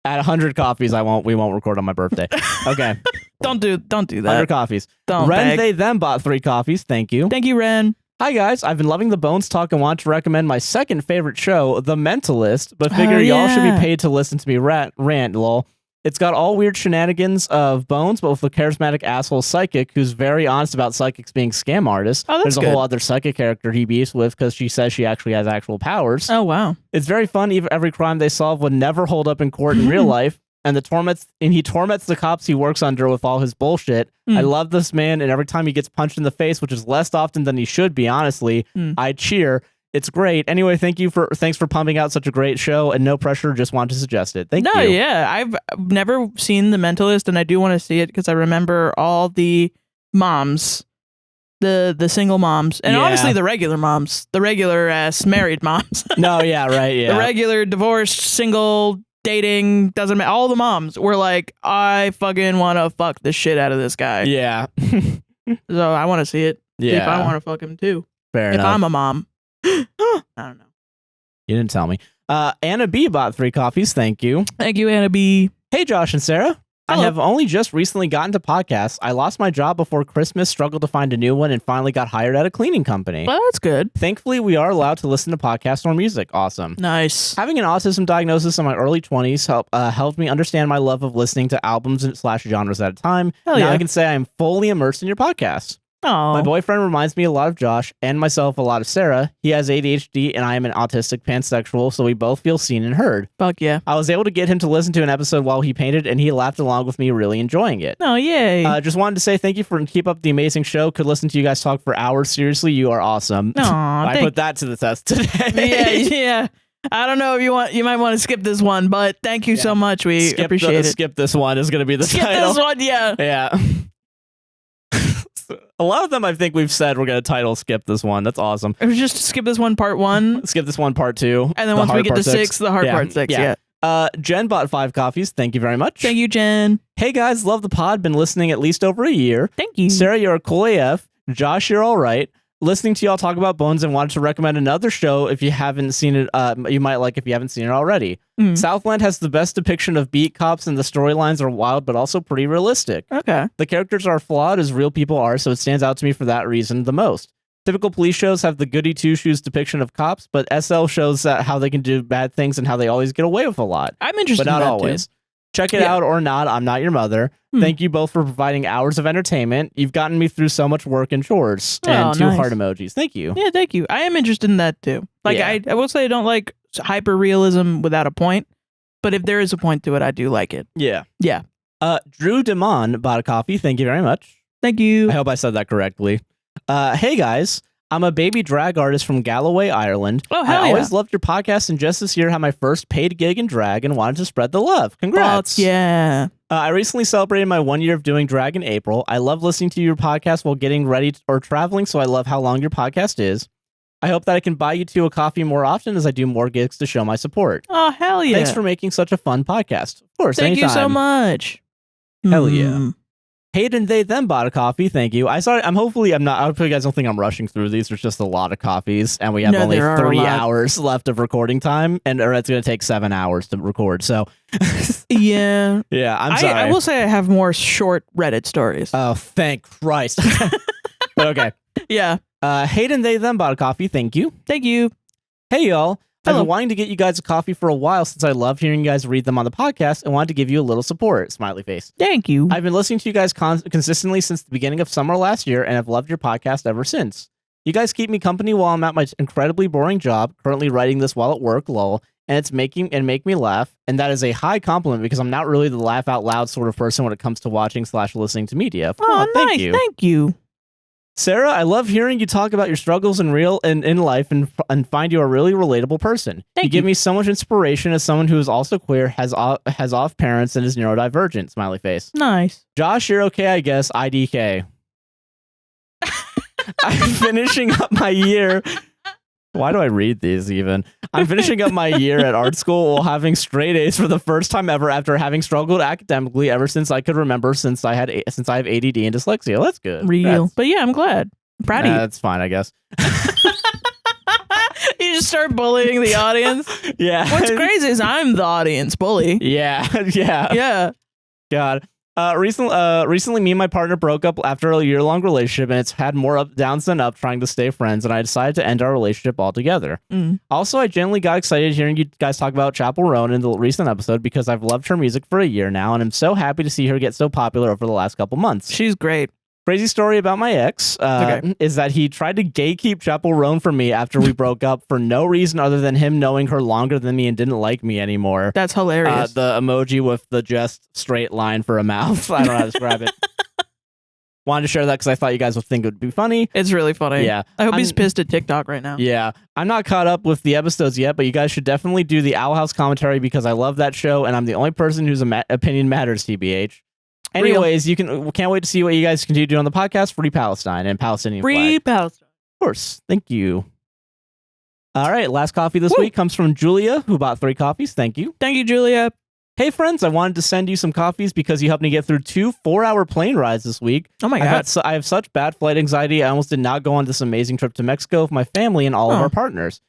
At 100 coffees, we won't record on my birthday. Okay. Don't do 100 that. coffees. Don't Ren, beg. they, them bought 3 coffees. Thank you. Thank you, Ren. Hi, guys. I've been loving the Bones Talk and want to recommend my second favorite show, The Mentalist, but figure y'all should be paid to listen to me rant, lol. It's got all weird shenanigans of Bones, but with a charismatic asshole psychic who's very honest about psychics being scam artists. Oh, that's There's a good. whole other psychic character he beefs with because she says she actually has actual powers. Oh, wow. It's very fun. Even every crime they solve would never hold up in court in real life. And he torments the cops he works under with all his bullshit. I love this man, and every time he gets punched in the face, which is less often than he should be, honestly, I cheer. It's great. Anyway, thanks for pumping out such a great show, and no pressure, just want to suggest it. Thank you. Yeah, I've never seen The Mentalist, and I do want to see it because I remember all the moms, the single moms, and obviously the regular moms, the regular ass married moms. No, yeah, right, yeah. The regular divorced, single, dating, doesn't matter. All the moms were like, I fucking want to fuck the shit out of this guy. Yeah. So I want to see it. See if Yeah. I want to fuck him too. Fair If enough. I'm a mom. I don't know. You didn't tell me. Anna B bought 3 coffees. Thank you. Thank you, Anna B. Hey, Josh and Sarah. Hello. I have only just recently gotten to podcasts. I lost my job before Christmas, struggled to find a new one, and finally got hired at a cleaning company. Well, that's good. Thankfully, we are allowed to listen to podcasts or music. Awesome. Nice. Having an autism diagnosis in my early 20s helped me understand my love of listening to albums and / genres at a time. Hell Now yeah. I can say I'm fully immersed in your podcast. Oh. My boyfriend reminds me a lot of Josh and myself a lot of Sarah. He has ADHD and I am an autistic pansexual, so we both feel seen and heard. Fuck yeah. I was able to get him to listen to an episode while he painted, and he laughed along with me, really enjoying it. Oh, yay. Just wanted to say thank you for keep up the amazing show. Could listen to you guys talk for hours. Seriously, you are awesome. Aw, I put that to the test today. yeah. I don't know if you might want to skip this one, but thank you so much. We appreciate it. Skip this one is going to be the Skip title. this one, yeah. Yeah. A lot of them I think we've said we're going to title skip this one. That's awesome. It was just skip this one part 1. Skip this one part 2. And then once we get to 6, the hard part 6. Yeah. Jen bought 5 coffees. Thank you very much. Thank you, Jen. Hey guys, love the pod. Been listening at least over a year. Thank you. Sarah, you're a cool AF. Josh, you're all right. Listening to y'all talk about bones and wanted to recommend another show if you haven't seen it. You might like if you haven't seen it already. Southland has the best depiction of beat cops, and the storylines are wild but also pretty realistic. Okay. The characters are flawed as real people are, so it stands out to me for that reason the most. Typical police shows have the goody two-shoes depiction of cops, but SL shows that how they can do bad things and how they always get away with a lot. I'm interested but not in that always. Too. Check it out or not, I'm not your mother. Thank you both for providing hours of entertainment. You've gotten me through so much work and chores. And 2 heart emojis. Thank you. Yeah, thank you. I am interested in that too. Like, I will say I don't like hyper realism without a point, but if there is a point to it, I do like it. Yeah. Yeah. Drew Demon bought a coffee. Thank you very much. Thank you. I hope I said that correctly. Hey guys. I'm a baby drag artist from Galloway, Ireland. Oh, hell I always loved your podcast, and just this year had my first paid gig in drag and wanted to spread the love. Congrats. Yeah. I recently celebrated my 1 year of doing drag in April. I love listening to your podcast while getting ready or traveling, so I love how long your podcast is. I hope that I can buy you 2 a coffee more often as I do more gigs to show my support. Oh, hell yeah. Thanks for making such a fun podcast. Of course, Thank anytime. you so much. Hell yeah. Hayden, they them bought a coffee. Thank you. I hope you guys don't think I'm rushing through these. There's just a lot of coffees, and we have only 3 hours left of recording time, or it's going to take 7 hours to record. So, yeah, I'm sorry. I will say I have more short Reddit stories. Oh, thank Christ. But okay. Yeah. Hayden, they them bought a coffee. Thank you. Thank you. Hey, y'all. I've Hello. been wanting to get you guys a coffee for a while since I love hearing you guys read them on the podcast and wanted to give you a little support. Smiley face. Thank you. I've been listening to you guys consistently since the beginning of summer last year and have loved your podcast ever since. You guys keep me company while I'm at my incredibly boring job, currently writing this while at work, lol, and make me laugh. And that is a high compliment because I'm not really the laugh out loud sort of person when it comes to watching/listening to media. Oh, nice. Thank you. Sarah, I love hearing you talk about your struggles in life and find you a really relatable person. You give me so much inspiration as someone who is also queer, has off parents, and is neurodivergent. Smiley face. Nice. Josh, you're okay, I guess. IDK. I'm finishing up my year. Why do I read these even? I'm finishing up my year at art school while having straight A's for the first time ever after having struggled academically ever since I could remember since I have ADD and dyslexia. That's good. Real. But yeah, I'm glad. I'm proud of you. That's fine, I guess. You just start bullying the audience. Yeah. What's crazy is I'm the audience bully. Yeah. Yeah. Yeah. God. Recently, me and my partner broke up after a year-long relationship, and it's had more downs than up trying to stay friends, and I decided to end our relationship altogether. Also, I genuinely got excited hearing you guys talk about Chapel Roan in the recent episode because I've loved her music for a year now, and I'm so happy to see her get so popular over the last couple months. She's great. Crazy story about my ex is that he tried to gatekeep Chapel Roan from me after we broke up for no reason other than him knowing her longer than me and didn't like me anymore. That's hilarious. The emoji with the just straight line for a mouth. I don't know how to describe it. Wanted to share that because I thought you guys would think it would be funny. It's really funny. Yeah. I hope he's pissed at TikTok right now. Yeah. I'm not caught up with the episodes yet, but you guys should definitely do the Owl House commentary because I love that show and I'm the only person whose opinion matters, TBH. Anyways, can't wait to see what you guys continue to do on the podcast. Free Palestine and Palestinian Free flag. Palestine. Of course. Thank you. All right. Last coffee this week comes from Julia, who bought 3 coffees. Thank you. Thank you, Julia. Hey, friends. I wanted to send you some coffees because you helped me get through 2 4-hour plane rides this week. Oh, my God. I have such bad flight anxiety. I almost did not go on this amazing trip to Mexico with my family and all of our partners.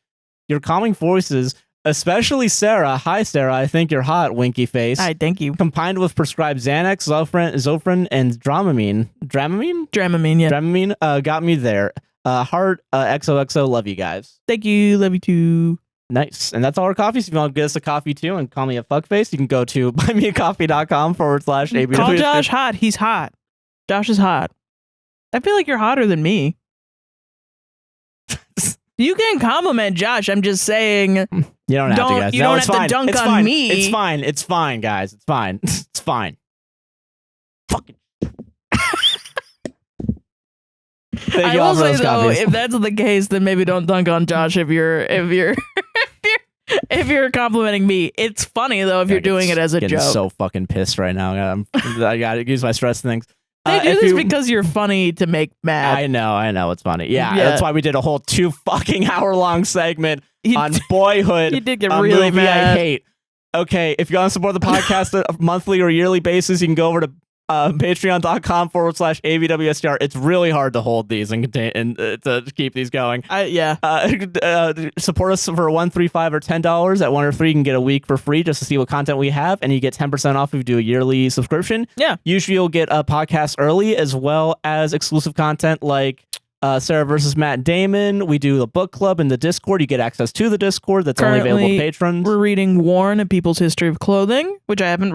Your calming voices... Especially Sarah. Hi, Sarah. I think you're hot, winky face. Hi, thank you. Combined with prescribed Xanax, Zofran, and Dramamine. Dramamine, yeah. Dramamine got me there. Heart, XOXO, love you guys. Thank you. Love you too. Nice. And that's all our coffees. If you want to get us a coffee too and call me a fuckface, you can go to buymeacoffee.com/APWSTR. Call Josh hot. He's hot. Josh is hot. I feel like you're hotter than me. You can compliment Josh. I'm just saying. You don't have to, guys. You don't have to dunk on me. It's fine. It's fine, guys. It's fine. It's fine. Fucking. I will say though, if that's the case, then maybe don't dunk on Josh if you're complimenting me. It's funny though if you're doing it as a joke. I'm so fucking pissed right now. I gotta use my stress things. They do this because you're funny to make mad. I know it's funny. Yeah, that's why we did a whole 2 fucking hour long segment on Boyhood. You did get a really movie mad. I hate. Okay, if you want to support the podcast on a monthly or yearly basis, you can go over to patreon.com/APWSTR. It's really hard to hold these and contain and to keep these going. Support us for $1, $3, $5, or $10. At 1 or 3, you can get a week for free just to see what content we have, and you get 10% off if you do a yearly subscription. Yeah. Usually you'll get a podcast early as well as exclusive content like Sarah versus Matt Damon. We do the book club in the Discord. You get access to the Discord that's only available to patrons. We're reading Worn: A People's History of Clothing, which I haven't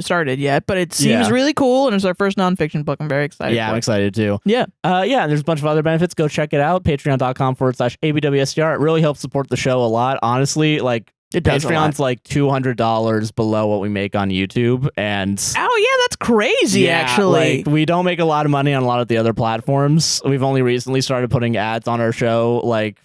started yet, but it seems really cool, and it's our first nonfiction book. I'm very excited. Yeah, I'm excited too. Yeah. And there's a bunch of other benefits. Go check it out. Patreon.com/APWSTR. It really helps support the show a lot. Honestly, like, Patreon's like $200 below what we make on YouTube, and that's crazy. Actually, like, we don't make a lot of money on a lot of the other platforms. We've only recently started putting ads on our show, like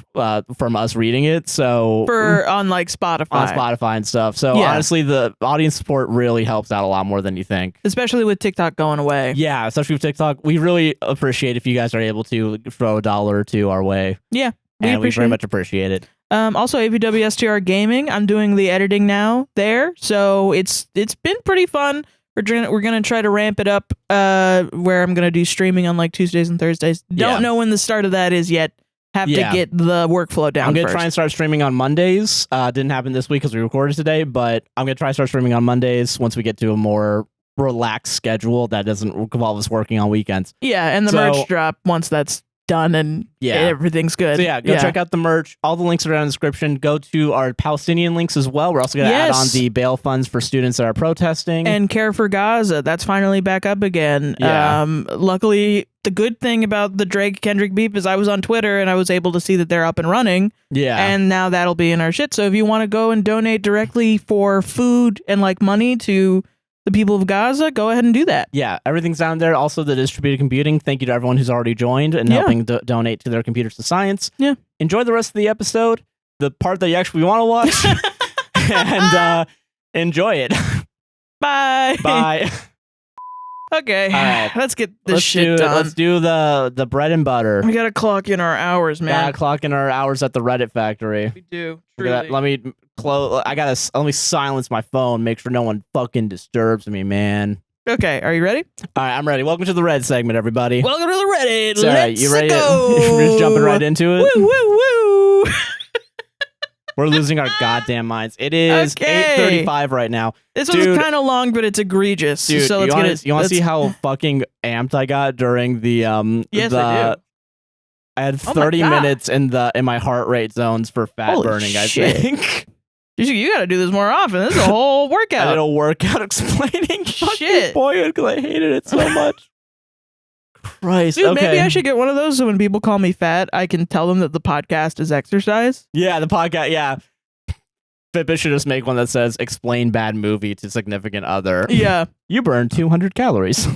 from us reading it. So on like Spotify and stuff. So honestly, the audience support really helps out a lot more than you think, especially with TikTok going away. Yeah, especially with TikTok. We really appreciate if you guys are able to throw $1 or $2 our way. Yeah, we very much appreciate it. Also, APWSTR Gaming. I'm doing the editing now there, so it's been pretty fun. We're gonna try to ramp it up. Where I'm gonna do streaming on like Tuesdays and Thursdays. Don't know when the start of that is yet. Have to get the workflow down. I'm gonna try and start streaming on Mondays. Didn't happen this week because we recorded today, but I'm gonna try and start streaming on Mondays once we get to a more relaxed schedule that doesn't involve us working on weekends. Yeah, and the merch drop once that's done and everything's good. So go check out the merch. All the links are down in the description. Go to our Palestinian links as well. We're also going to add on the bail funds for students that are protesting. And Care for Gaza. That's finally back up again. Yeah. Luckily, the good thing about the Drake Kendrick beef is I was on Twitter and I was able to see that they're up and running. Yeah. And now that'll be in our shit. So if you want to go and donate directly for food and like money to the people of Gaza, go ahead and do that. Yeah, everything's down there. Also, the distributed computing. Thank you to everyone who's already joined and helping donate to their computers to science. Yeah. Enjoy the rest of the episode, the part that you actually want to watch, and enjoy it. Bye. Bye. Okay, all right. Let's get this shit done. Let's do the bread and butter. We gotta clock in our hours, man. Gotta clock in our hours at the Reddit factory. We do. Truly. Let me close. Let me silence my phone. Make sure no one fucking disturbs me, man. Okay, are you ready? All right, I'm ready. Welcome to the Red segment, everybody. Welcome to the Reddit. Let's you ready? Go. We're just jumping right into it. Woo woo woo. We're losing our goddamn minds. It is 8:35 right now. This one's kind of long, but it's egregious. Dude, so let's get it. You want to see how fucking amped I got during the Yes, I do. I had 30 minutes in my heart rate zones for fat burning. Shit. I think. You got to do this more often. This is a whole workout. I did a workout explaining shit Boyhood because I hated it so much. Christ. Dude, okay. Maybe I should get one of those so when people call me fat, I can tell them that the podcast is exercise. Yeah, the podcast. Yeah. Fitbit should just make one that says "explain bad movie to significant other." Yeah. You burned 200 calories.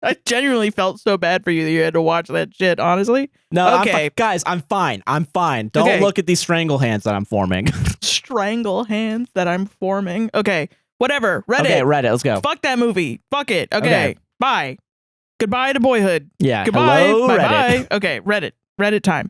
I genuinely felt so bad for you that you had to watch that shit, honestly. No, okay. Guys, I'm fine. Don't look at these strangle hands that I'm forming. Strangle hands that I'm forming. Okay, whatever. Reddit. Okay, Reddit. Let's go. Fuck that movie. Fuck it. Okay. Bye. Goodbye to Boyhood. Yeah. Goodbye. Hello, bye Reddit. Bye. Okay, Reddit. Reddit time.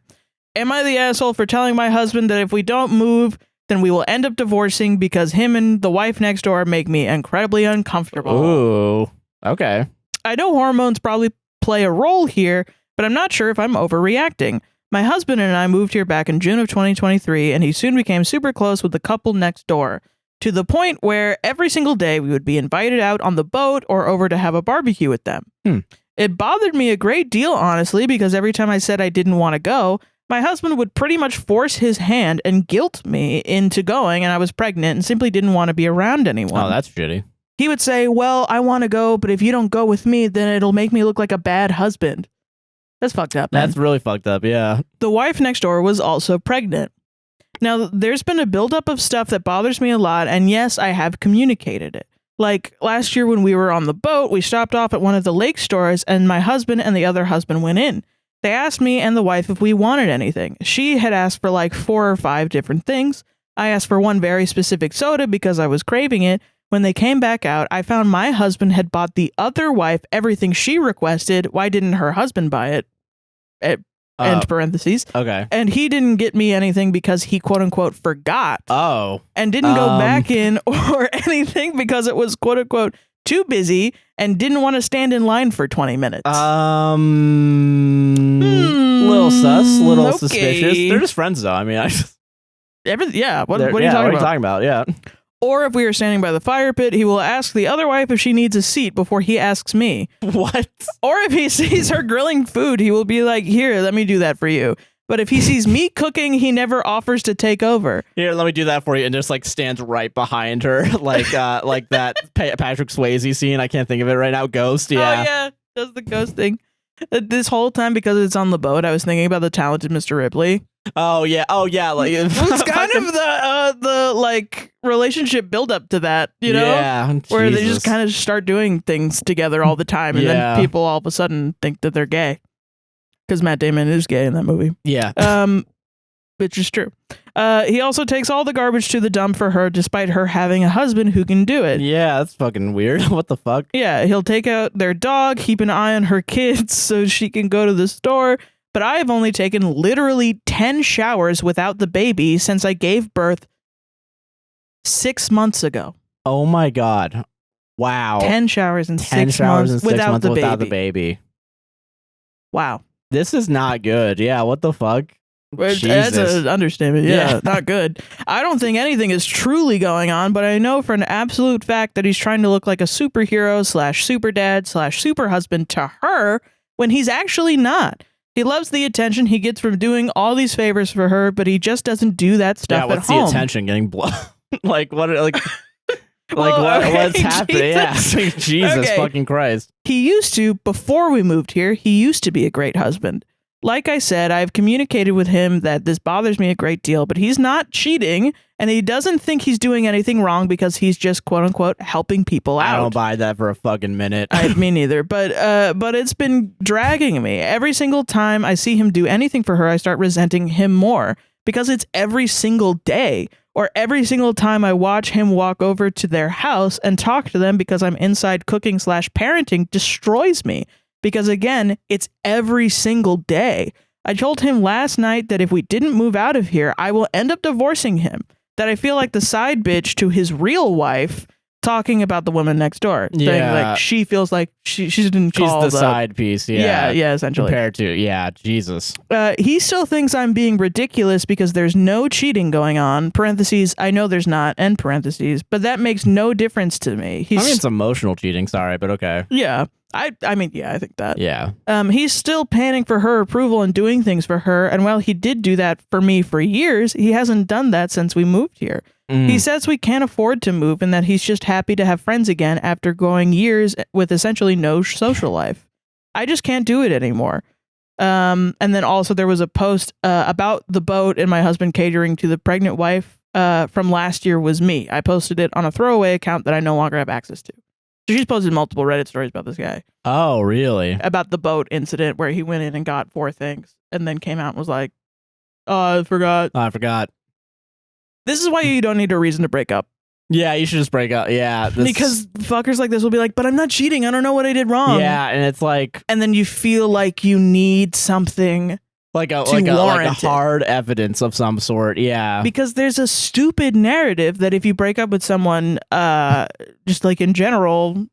Am I the asshole for telling my husband that if we don't move, then we will end up divorcing because him and the wife next door make me incredibly uncomfortable? Ooh. Okay. I know hormones probably play a role here, but I'm not sure if I'm overreacting. My husband and I moved here back in June of 2023, and he soon became super close with the couple next door, to the point where every single day we would be invited out on the boat or over to have a barbecue with them. It bothered me a great deal, honestly, because every time I said I didn't want to go, my husband would pretty much force his hand and guilt me into going, and I was pregnant and simply didn't want to be around anyone. Oh, that's shitty. He would say, well, I want to go, but if you don't go with me, then it'll make me look like a bad husband. That's fucked up, man. That's really fucked up, yeah. The wife next door was also pregnant. Now, there's been a buildup of stuff that bothers me a lot, and yes, I have communicated it. Like, last year when we were on the boat, we stopped off at one of the lake stores, and my husband and the other husband went in. They asked me and the wife if we wanted anything. She had asked for like 4 or 5 different things. I asked for one very specific soda because I was craving it. When they came back out, I found my husband had bought the other wife everything she requested. Why didn't her husband buy it? end parentheses. Okay. And he didn't get me anything because he quote unquote forgot. Oh. And didn't go back in or anything because it was quote unquote too busy and didn't want to stand in line for 20 minutes. Little sus, little suspicious. They're just friends though. I mean, What are you talking about? What are you talking about? Yeah. Or if we are standing by the fire pit, he will ask the other wife if she needs a seat before he asks me. What? Or if he sees her grilling food, he will be like, here, let me do that for you. But if he sees me cooking, he never offers to take over. Here, let me do that for you, and just like stands right behind her, like that Patrick Swayze scene. I can't think of it right now. Ghost, yeah. Oh yeah, does the ghost thing. This whole time, because it's on the boat, I was thinking about the talented Mr. Ripley. Oh yeah, like it's kind of the like relationship build up to that, you know? Yeah, where they just kind of start doing things together all the time, and then people all of a sudden think that they're gay. Because Matt Damon is gay in that movie. Yeah. Which is true. He also takes all the garbage to the dump for her, despite her having a husband who can do it. Yeah, that's fucking weird. What the fuck? Yeah, he'll take out their dog, keep an eye on her kids so she can go to the store. But I have only taken literally 10 showers without the baby since I gave birth 6 months ago. Oh my God. Wow. 10 showers in 6 months without the baby. Wow. This is not good. Yeah, what the fuck? That's an understatement. Yeah, not good. I don't think anything is truly going on, but I know for an absolute fact that he's trying to look like a superhero / super dad / super husband to her when he's actually not. He loves the attention he gets from doing all these favors for her, but he just doesn't do that stuff at home. What's the attention? Getting blood? Like what? What's happening? Yeah, Jesus fucking Christ. He used to, before we moved here, he used to be a great husband. Like I said, I've communicated with him that this bothers me a great deal, but he's not cheating, and he doesn't think he's doing anything wrong because he's just quote unquote helping people out. I don't buy that for a fucking minute. Me neither. But it's been dragging me. Every single time I see him do anything for her, I start resenting him more because it's every single day. Or every single time I watch him walk over to their house and talk to them because I'm inside cooking / parenting destroys me. Because again, it's every single day. I told him last night that if we didn't move out of here, I will end up divorcing him. That I feel like the side bitch to his real wife talking about the woman next door. Yeah. Saying like she feels like she didn't call She's the side piece. Yeah. Yeah, essentially. Compared to, Jesus. He still thinks I'm being ridiculous because there's no cheating going on. Parentheses, I know there's not, end parentheses, but that makes no difference to me. I mean, it's emotional cheating, sorry, but okay. Yeah. I mean, I think that. Yeah. He's still panning for her approval and doing things for her. And while he did do that for me for years, he hasn't done that since we moved here. He says we can't afford to move and that he's just happy to have friends again after going years with essentially no social life. I just can't do it anymore. And then also there was a post about the boat and my husband catering to the pregnant wife from last year was me. I posted it on a throwaway account that I no longer have access to. So she's posted multiple Reddit stories about this guy. Oh, really? About the boat incident where he went in and got 4 things and then came out and was like, oh, I forgot. I forgot. This is why you don't need a reason to break up. Yeah, you should just break up. Yeah. Because fuckers like this will be like, but I'm not cheating. I don't know what I did wrong. Yeah, and it's like... And then you feel like you need something like a hard evidence of some sort. Yeah. Because there's a stupid narrative that if you break up with someone, just like in general...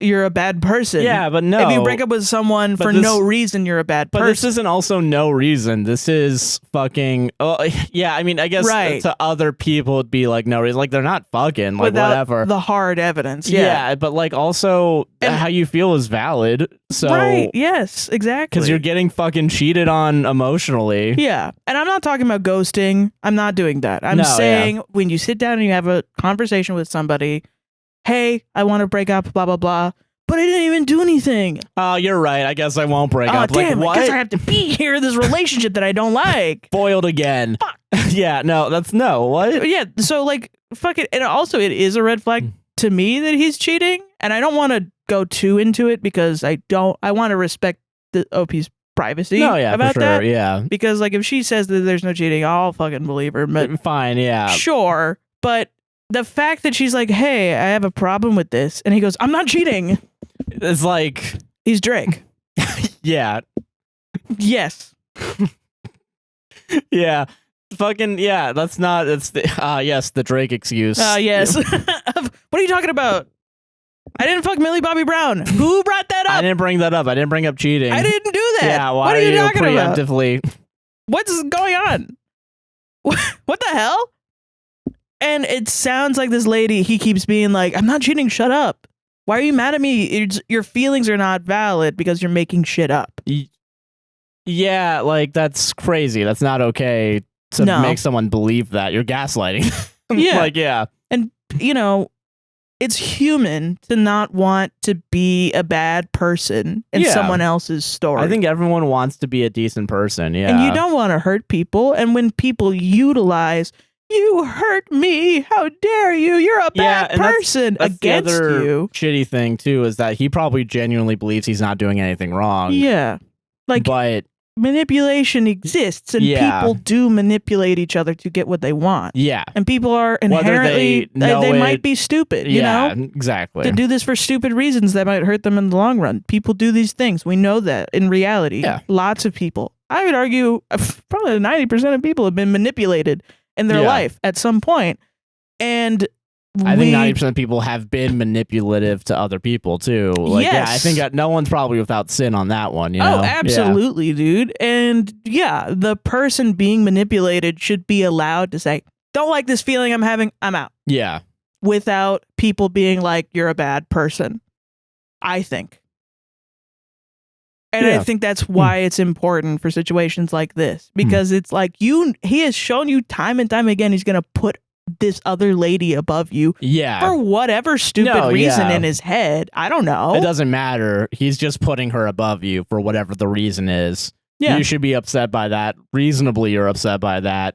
you're a bad person. Yeah, but no. If you break up with someone for no reason, you're a bad person. But this isn't also no reason. This is fucking... Oh, yeah, I mean, I guess to other people it'd be like no reason. Like, they're not fucking, like, without whatever. The hard evidence, yeah. But, like, also, how you feel is valid. So, right, yes, exactly. Because you're getting fucking cheated on emotionally. Yeah, and I'm not talking about ghosting. I'm not doing that. I'm saying when you sit down and you have a conversation with somebody... Hey, I want to break up, blah, blah, blah. But I didn't even do anything. Oh, you're right. I guess I won't break up. Damn, like, what? I guess I have to be here in this relationship that I don't like. Foiled again. Fuck. Yeah, no, that's no. What? Yeah, so like, fuck it. And also, it is a red flag to me that he's cheating. And I don't want to go too into it because I want to respect the OP's privacy about for sure, that. Yeah. Because like, if she says that there's no cheating, I'll fucking believe her. But fine, yeah. Sure, but... the fact that she's like, hey, I have a problem with this. And he goes, I'm not cheating. It's like... He's Drake. Yeah. Yes. Yeah. Fucking yeah, that's not it's the yes, the Drake excuse. Yes. What are you talking about? I didn't fuck Millie Bobby Brown. Who brought that up? I didn't bring that up. I didn't bring up cheating. I didn't do that. Yeah, why what are you talking preemptively about? What's going on? What the hell? And it sounds like this lady, he keeps being like, I'm not cheating, shut up. Why are you mad at me? Your feelings are not valid because you're making shit up. Yeah, like that's crazy. That's not okay to make someone believe that. You're gaslighting. Yeah. Like, yeah. And, you know, it's human to not want to be a bad person in someone else's story. I think everyone wants to be a decent person, yeah. And you don't want to hurt people. And when people utilize, you hurt me, how dare you, you're a bad person that's against the other you. Shitty thing, too, is that he probably genuinely believes he's not doing anything wrong. Yeah. Like, but manipulation exists, and people do manipulate each other to get what they want. Yeah. And people are inherently, they might be stupid, you know? Exactly. To do this for stupid reasons that might hurt them in the long run. People do these things. We know that in reality. Yeah. Lots of people. I would argue probably 90% of people have been manipulated in their life at some point. And I think 90% of people have been manipulative to other people too. Like, yeah, I think no one's probably without sin on that one. You know? Oh, absolutely, dude. And yeah, the person being manipulated should be allowed to say, don't like this feeling I'm having, I'm out. Yeah. Without people being like, you're a bad person. I think. And I think that's why it's important for situations like this. Because it's like he has shown you time and time again, he's going to put this other lady above you for whatever stupid reason in his head. I don't know. It doesn't matter. He's just putting her above you for whatever the reason is. Yeah. You should be upset by that. Reasonably, you're upset by that.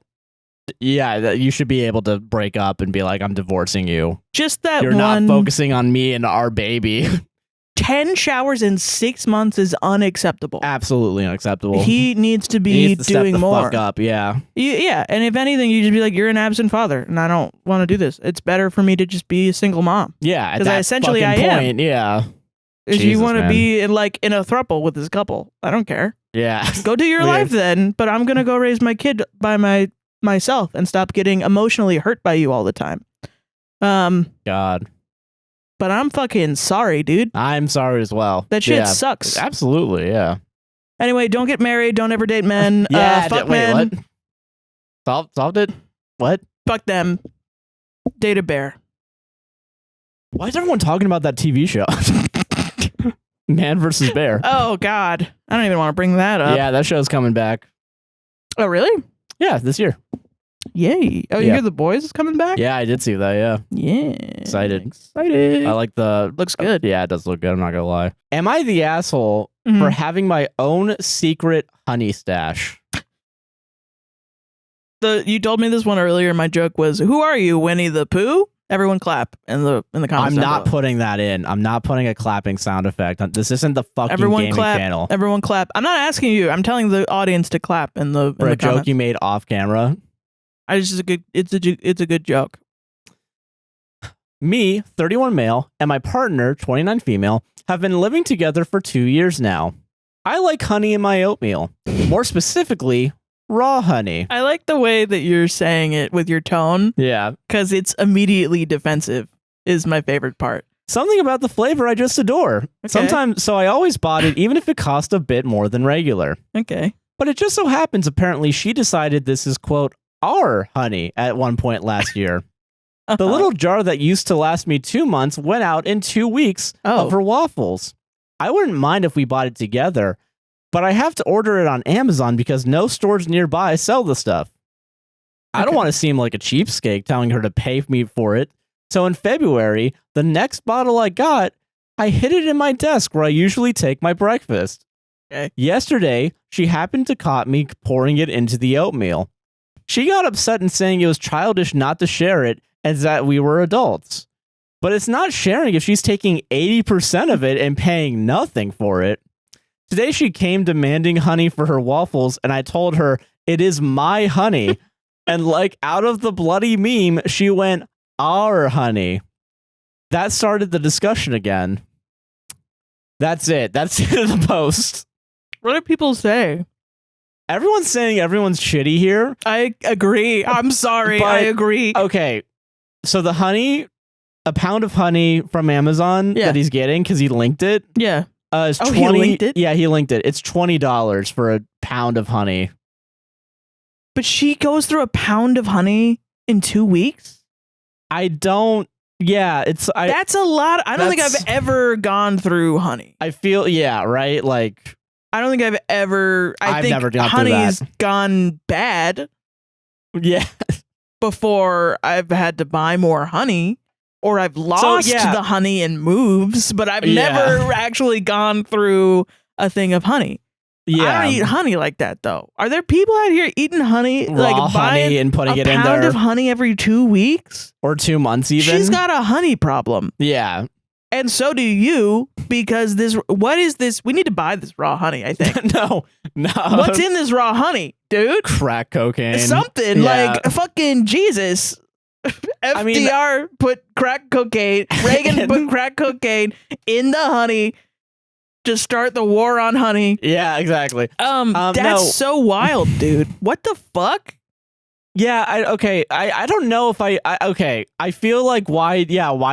Yeah, you should be able to break up and be like, I'm divorcing you. Just that you're not focusing on me and our baby. 10 showers in 6 months is unacceptable. Absolutely unacceptable. He needs to be doing more. Fuck up, yeah. Yeah, and if anything, you just be like, you're an absent father, and I don't want to do this. It's better for me to just be a single mom. Yeah, because essentially I am. Yeah. If you want to be in a throuple with this couple, I don't care. Yeah. Go do your life then, but I'm gonna go raise my kid by myself and stop getting emotionally hurt by you all the time. God. But I'm fucking sorry, dude. I'm sorry as well. That shit sucks. Absolutely, yeah. Anyway, don't get married. Don't ever date men. Fuck men. What? Solved it? What? Fuck them. Date a bear. Why is everyone talking about that TV show? Man versus Bear. Oh, God. I don't even want to bring that up. Yeah, that show's coming back. Oh, really? Yeah, this year. Yay. Oh, you hear The Boys is coming back? Yeah, I did see that, yeah. Yeah. Excited. I like the... Looks good. Yeah, it does look good, I'm not gonna lie. Am I the asshole for having my own secret honey stash? You told me this one earlier, my joke was, who are you, Winnie the Pooh? Everyone clap in the comments. I'm not putting that in. I'm not putting a clapping sound effect. This isn't the fucking gaming channel. Everyone clap. I'm not asking you. I'm telling the audience to clap in the for a joke you made off camera. It's a good joke. Me, 31 male, and my partner, 29 female, have been living together for 2 years now. I like honey in my oatmeal. More specifically, raw honey. I like the way that you're saying it with your tone. Yeah. Because it's immediately defensive is my favorite part. Something about the flavor I just adore. Okay. So I always bought it even if it cost a bit more than regular. Okay. But it just so happens apparently she decided this is, quote, our honey at one point last year. The little jar that used to last me 2 months went out in 2 weeks of her waffles. I wouldn't mind if we bought it together, but I have to order it on Amazon because no stores nearby sell the stuff. I don't want to seem like a cheapskate telling her to pay me for it. So in February, the next bottle I got, I hid it in my desk where I usually take my breakfast. Okay. Yesterday, she happened to caught me pouring it into the oatmeal. She got upset and saying it was childish not to share it and that we were adults. But it's not sharing if she's taking 80% of it and paying nothing for it. Today she came demanding honey for her waffles and I told her it is my honey. And like out of the bloody meme, she went, our honey. That started the discussion again. That's it. That's the end of the post. What do people say? everyone's saying everyone's shitty here. I agree. I'm sorry. But, I agree. Okay, so the honey, a pound of honey from Amazon that he's getting because he linked it. Yeah. Is 20, he linked it? Yeah, he linked it. It's $20 for a pound of honey. But she goes through a pound of honey in 2 weeks? I don't. Yeah, that's a lot. I don't think I've ever gone through honey. I feel, right? Like, I don't think I've ever. I've think never gone honey's through that. Gone bad. Yeah. Before I've had to buy more honey, or I've lost the honey in moves, but I've never actually gone through a thing of honey. Yeah. I don't eat honey like that, though. Are there people out here eating honey, raw honey and putting it in there? A pound of honey every 2 weeks? Or 2 months even? She's got a honey problem. Yeah. And so do you, because what is this? We need to buy this raw honey, I think. No. What's in this raw honey, dude? Crack cocaine. Something like fucking Jesus. FDR put crack cocaine. Reagan put crack cocaine in the honey. To start the war on honey. Yeah, exactly. That's so wild, dude. What the fuck? Yeah, I don't know if I feel like why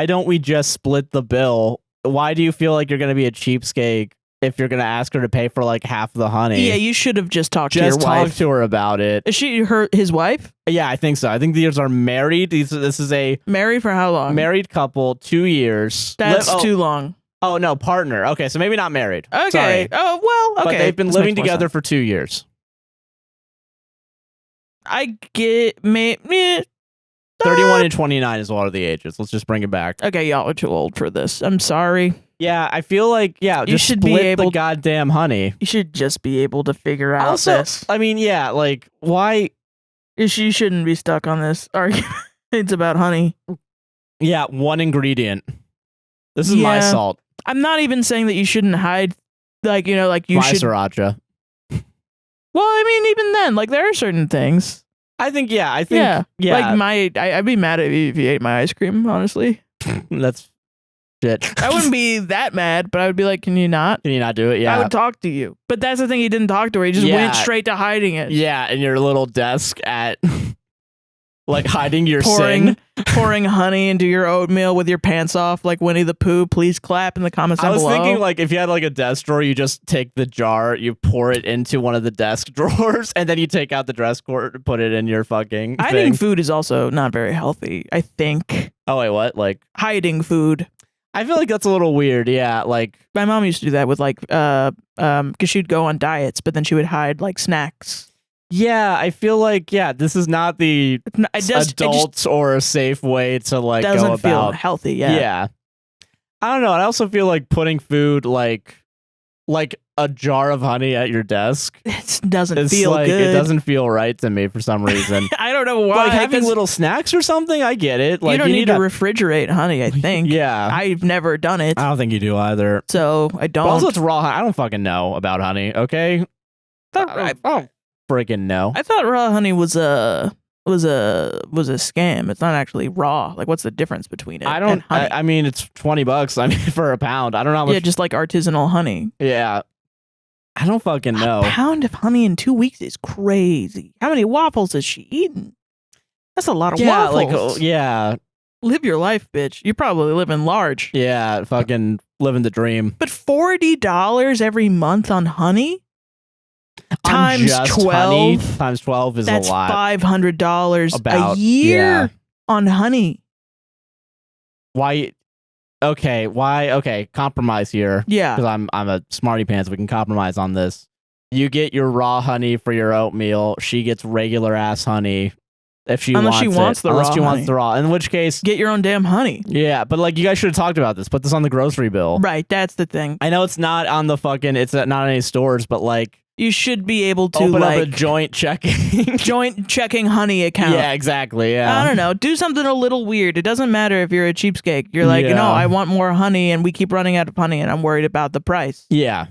don't we just split the bill? Why do you feel like you're going to be a cheapskate if you're going to ask her to pay for like half the honey? Yeah, you should have just talked to your wife. Just talk to her about it. Is she his wife? Yeah, I think so. I think these are married. This is a married for how long? Married couple, 2 years. That's too long. Oh, no, partner. Okay, so maybe not married. Okay. Sorry. Oh, well, okay. But they've been living together for 2 years. I get... 31 and 29 is a lot of the ages. Let's just bring it back. Okay, y'all are too old for this. I'm sorry. Yeah, I feel like, you just should be able the goddamn honey. You should just be able to figure out this. I mean, like, why... You shouldn't be stuck on this argument. It's about honey. Yeah, one ingredient. This is my salt. I'm not even saying that you shouldn't hide, you my should. Sriracha. Well, I mean, even then, there are certain things. I think. Yeah. Like I'd be mad at you if you ate my ice cream. Honestly, that's shit. I wouldn't be that mad, but I would be like, "Can you not? Can you not do it?" Yeah. I would talk to you, but that's the thing. He didn't talk to her. He just went straight to hiding it. Yeah, in your little desk at. Like hiding your pouring honey into your oatmeal with your pants off like Winnie the Pooh. Please clap in the comments down below. I was thinking if you had a desk drawer, you just take the jar, you pour it into one of the desk drawers, and then you take out the desk drawer to put it in your fucking thing. Hiding food is also not very healthy, I think. Oh, wait, what? Hiding food. I feel like that's a little weird, yeah. My mom used to do that with because she'd go on diets, but then she would hide snacks. Yeah, I feel like this is not the adults or a safe way to go about. Doesn't feel healthy. Yeah. I don't know. I also feel like putting food like a jar of honey at your desk. It doesn't feel good. It doesn't feel right to me for some reason. I don't know why. Having little snacks or something. I get it. You don't need to refrigerate honey. I think. Yeah, I've never done it. I don't think you do either. So I don't. But also, it's raw. I don't fucking know about honey. Okay. I don't freaking know. I thought raw honey was a scam. It's not actually raw. What's the difference between it? And honey? I mean, it's $20. I mean, for a pound. I don't know how much. Yeah, just like artisanal honey. Yeah. I don't fucking know. A pound of honey in 2 weeks is crazy. How many waffles is she eating? That's a lot of waffles. Live your life, bitch. You're probably living large. Yeah, fucking living the dream. But $40 every month on honey? Times 12. Honey, times 12 is a lot. That's $500 a year on honey. Why? Okay, why? Okay, compromise here. Yeah. Because I'm a smarty pants. We can compromise on this. You get your raw honey for your oatmeal. She gets regular ass honey. If she wants the raw. In which case, get your own damn honey. Yeah, but you guys should have talked about this. Put this on the grocery bill. Right, that's the thing. I know it's not on the fucking. It's not in any stores, but you should be able to open up a joint checking honey account. Yeah, exactly. Yeah. I don't know. Do something a little weird. It doesn't matter if you're a cheapskate. You're no, I want more honey, and we keep running out of honey, and I'm worried about the price. Yeah.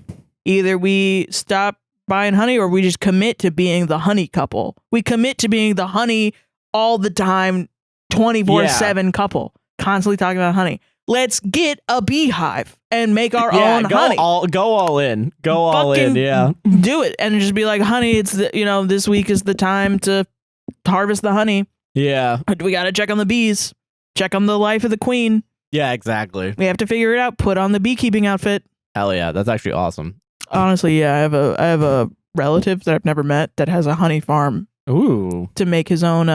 Either we stop buying honey, or we just commit to being the honey couple. We commit to being the honey all the time, 24/7 couple, constantly talking about honey. let's get a beehive and make our own honey. Go all in. Go all in. Yeah. Do it and just be like, honey, it's this week is the time to harvest the honey. Yeah. We got to check on the bees. Check on the life of the queen. Yeah, exactly. We have to figure it out. Put on the beekeeping outfit. Hell yeah, that's actually awesome. Honestly, yeah, I have a relative that I've never met that has a honey farm. Ooh. To make his own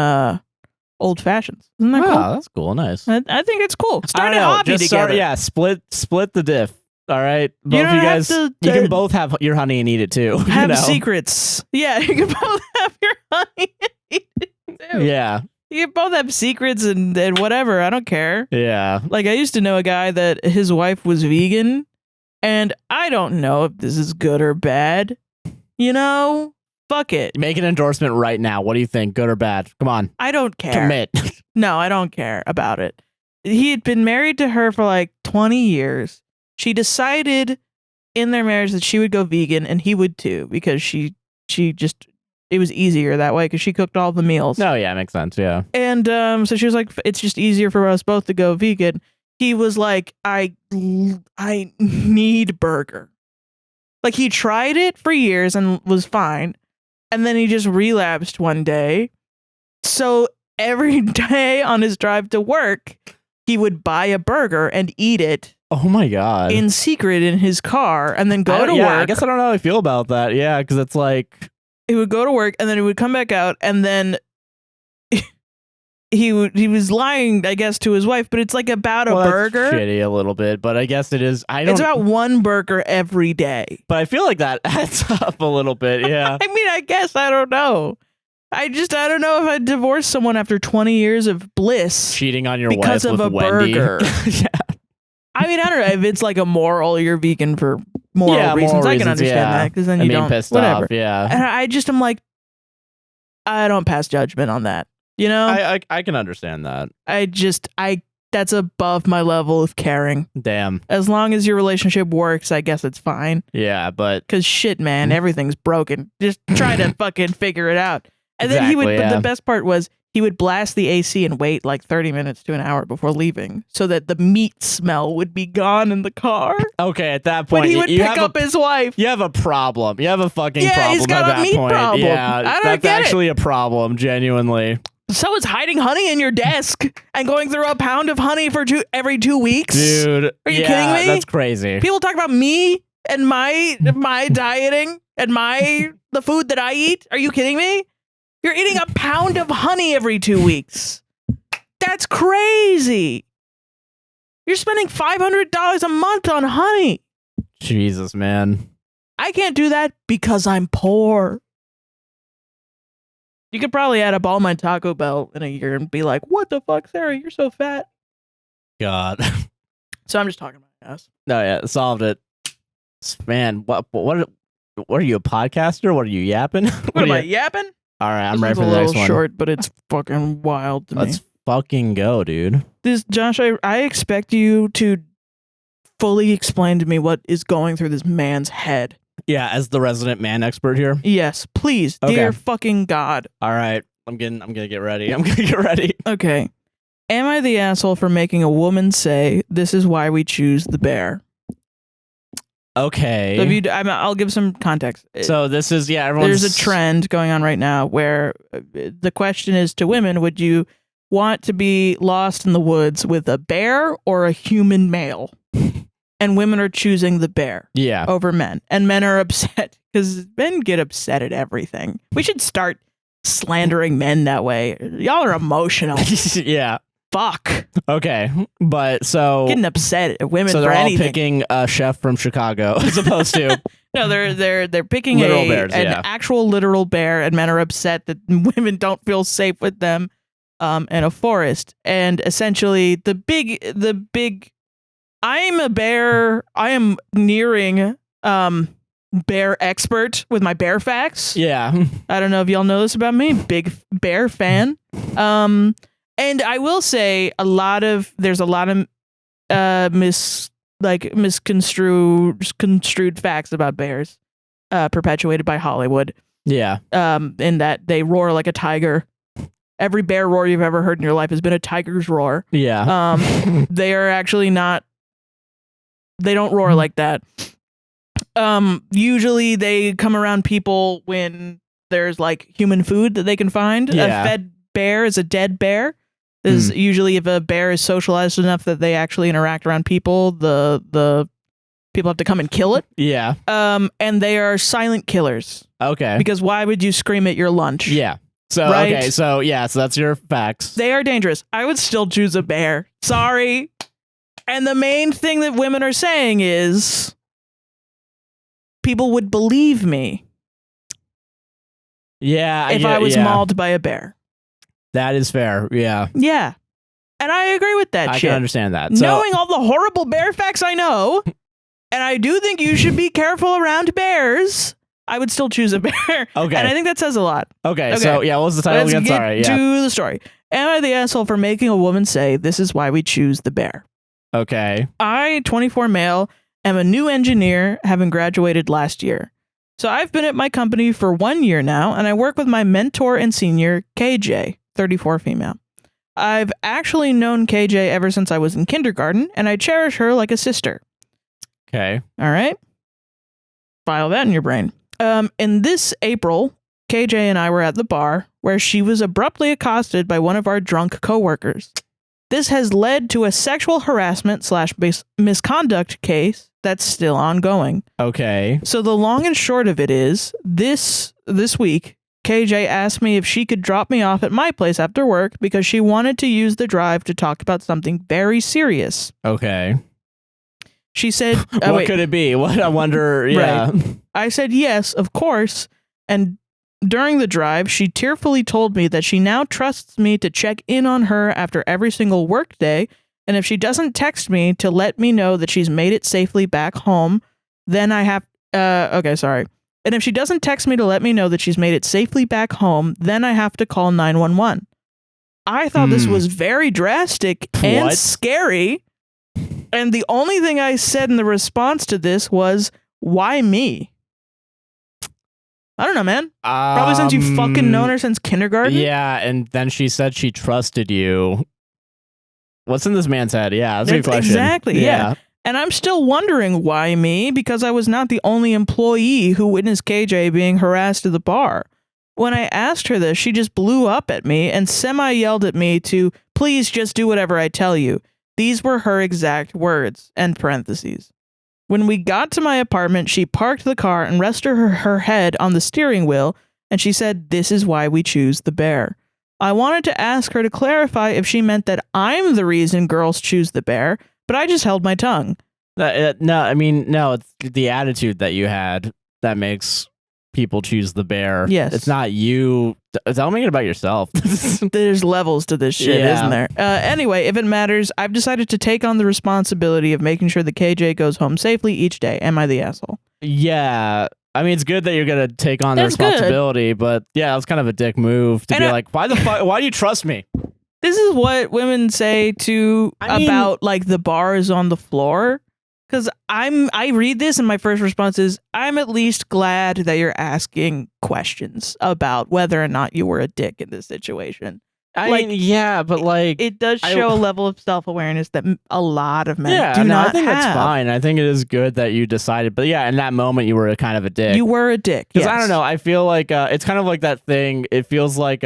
old fashions. Isn't that cool? That's cool. Nice. I think it's cool. Start a hobby together. Split the diff. All right. Both of you guys, you can both have your honey and eat it too. Have secrets. Yeah, you can both have your honey and eat it too. Yeah. You can both have secrets and whatever. I don't care. Yeah. Like, I used to know a guy that his wife was vegan, and I don't know if this is good or bad. Fuck it. Make an endorsement right now. What do you think? Good or bad? Come on. I don't care. Commit. No, I don't care about it. He had been married to her for like 20 years. She decided in their marriage that she would go vegan, and he would too, because she just, it was easier that way because she cooked all the meals. No, yeah, makes sense. Yeah. And so she was like, it's just easier for us both to go vegan. He was like, I need burger. Like, he tried it for years and was fine. And then he just relapsed one day. So every day on his drive to work, he would buy a burger and eat it. Oh my God. In secret in his car and then go to work. I guess I don't know how I feel about that. Yeah, because it's like... He would go to work and then he would come back out and then he was lying, I guess, to his wife, but it's like about a burger. That's shitty a little bit, but I guess it is. It's about one burger every day. But I feel like that adds up a little bit. Yeah. I mean, I guess I don't know. I don't know if I'd divorce someone after 20 years of bliss. Cheating on your because wife of with a Wendy. Burger. Yeah. I mean, I don't know if it's like a moral, you're vegan for moral reasons. I can understand that because then you don't. Pissed whatever. Off, yeah. And I just am like, I don't pass judgment on that. I can understand that. That's above my level of caring. Damn. As long as your relationship works, I guess it's fine. Yeah, but because shit, man, everything's broken. Just try to fucking figure it out. And then but the best part was he would blast the AC and wait like 30 minutes to an hour before leaving so that the meat smell would be gone in the car. Okay, at that point, but he would pick up his wife. You have a problem. You have a fucking problem he's got at a meat that point. Problem. Yeah, that's actually a problem, genuinely. Someone's hiding honey in your desk and going through a pound of honey for every 2 weeks. Dude, are you kidding me? That's crazy. People talk about me and my dieting and the food that I eat. Are you kidding me? You're eating a pound of honey every 2 weeks. That's crazy. You're spending $500 a month on honey. Jesus, man. I can't do that because I'm poor. You could probably add up all my Taco Bell in a year and be like, what the fuck, Sarah? You're so fat. God. So I'm just talking about ass. No, yeah, solved it. Man, what are you, a podcaster? What are you, yapping? What am I, yapping? All right, I'm ready for the next one. It's a little short, but it's fucking wild to me. Let's fucking go, dude. Josh, I expect you to fully explain to me what is going through this man's head. Yeah, as the resident man expert here. Yes, please, dear fucking God. All right, I'm gonna get ready. I'm gonna get ready. Okay. Am I the asshole for making a woman say, "This is why we choose the bear"? Okay. So I'll give some context. So this is there's a trend going on right now where the question is to women: would you want to be lost in the woods with a bear or a human male? And women are choosing the bear over men. And men are upset because men get upset at everything. We should start slandering men that way. Y'all are emotional. Yeah. Fuck. Okay. But so... Getting upset at women for anything. So they're all picking a chef from Chicago as opposed to... No, they're picking an actual literal bear, and men are upset that women don't feel safe with them in a forest. And essentially the big I'm a bear. I am nearing bear expert with my bear facts. Yeah. I don't know if y'all know this about me. Big bear fan. And I will say there's a lot of misconstrued facts about bears perpetuated by Hollywood. Yeah. In that they roar like a tiger every bear roar you've ever heard in your life has been a tiger's roar. Yeah. They are actually not. They don't roar like that. Usually they come around people when there's like human food that they can find. Yeah. A fed bear is a dead bear. This is usually if a bear is socialized enough that they actually interact around people, the people have to come and kill it. Yeah. And they are silent killers. Okay. Because why would you scream at your lunch? Yeah. So, right? okay. So, yeah. So that's your facts. They are dangerous. I would still choose a bear. Sorry. And the main thing that women are saying is people would believe me. Yeah. If I was mauled by a bear. That is fair. Yeah. Yeah. And I agree with that shit. I can understand that. So, knowing all the horrible bear facts I know, and I do think you should be careful around bears, I would still choose a bear. Okay. And I think that says a lot. Okay. So, yeah, what was the title again? Sorry. Let's get to the story. Am I the asshole for making a woman say, this is why we choose the bear? Okay. I, 24 male, am a new engineer, having graduated last year. So I've been at my company for 1 year now, and I work with my mentor and senior, KJ, 34 female. I've actually known KJ ever since I was in kindergarten, and I cherish her like a sister. Okay. All right. File that in your brain. In this April, KJ and I were at the bar where she was abruptly accosted by one of our drunk coworkers. This has led to a sexual harassment / misconduct case that's still ongoing. Okay. So the long and short of it is, this week, KJ asked me if she could drop me off at my place after work because she wanted to use the drive to talk about something very serious. Okay. She said, what could it be? What I wonder. Yeah. Right. I said, yes, of course. And during the drive, she tearfully told me that she now trusts me to check in on her after every single work day. And if she doesn't text me to let me know that she's made it safely back home, then I have, And if she doesn't text me to let me know that she's made it safely back home, then I have to call 911. I thought this was very drastic and scary. And the only thing I said in the response to this was, why me? I don't know, man. Probably since you've fucking known her since kindergarten. Yeah, and then she said she trusted you. What's in this man's head? Yeah, that's a good question. Exactly, yeah. And I'm still wondering why me, because I was not the only employee who witnessed KJ being harassed at the bar. When I asked her this, she just blew up at me and semi-yelled at me to, please just do whatever I tell you. These were her exact words, end parentheses. When we got to my apartment, she parked the car and rested her head on the steering wheel, and she said, this is why we choose the bear. I wanted to ask her to clarify if she meant that I'm the reason girls choose the bear, but I just held my tongue. No, it's the attitude that you had that makes people choose the bear. Yes. It's not you. Don't make it about yourself. There's levels to this shit, isn't there? Anyway, if it matters, I've decided to take on the responsibility of making sure that KJ goes home safely each day. Am I the asshole? Yeah. I mean, it's good that you're going to take on the responsibility, but yeah, it was kind of a dick move to be like, why the fuck? Why do you trust me? This is what women say about like the bars on the floor. Because I read this and my first response is, I'm at least glad that you're asking questions about whether or not you were a dick in this situation. I mean, yeah, but like it does show a level of self-awareness that a lot of men do not I think have. that's fine. I think it is good that you decided, but yeah, in that moment you were kind of a dick. You were a dick. Because I don't know, I feel like it's kind of like that thing. It feels like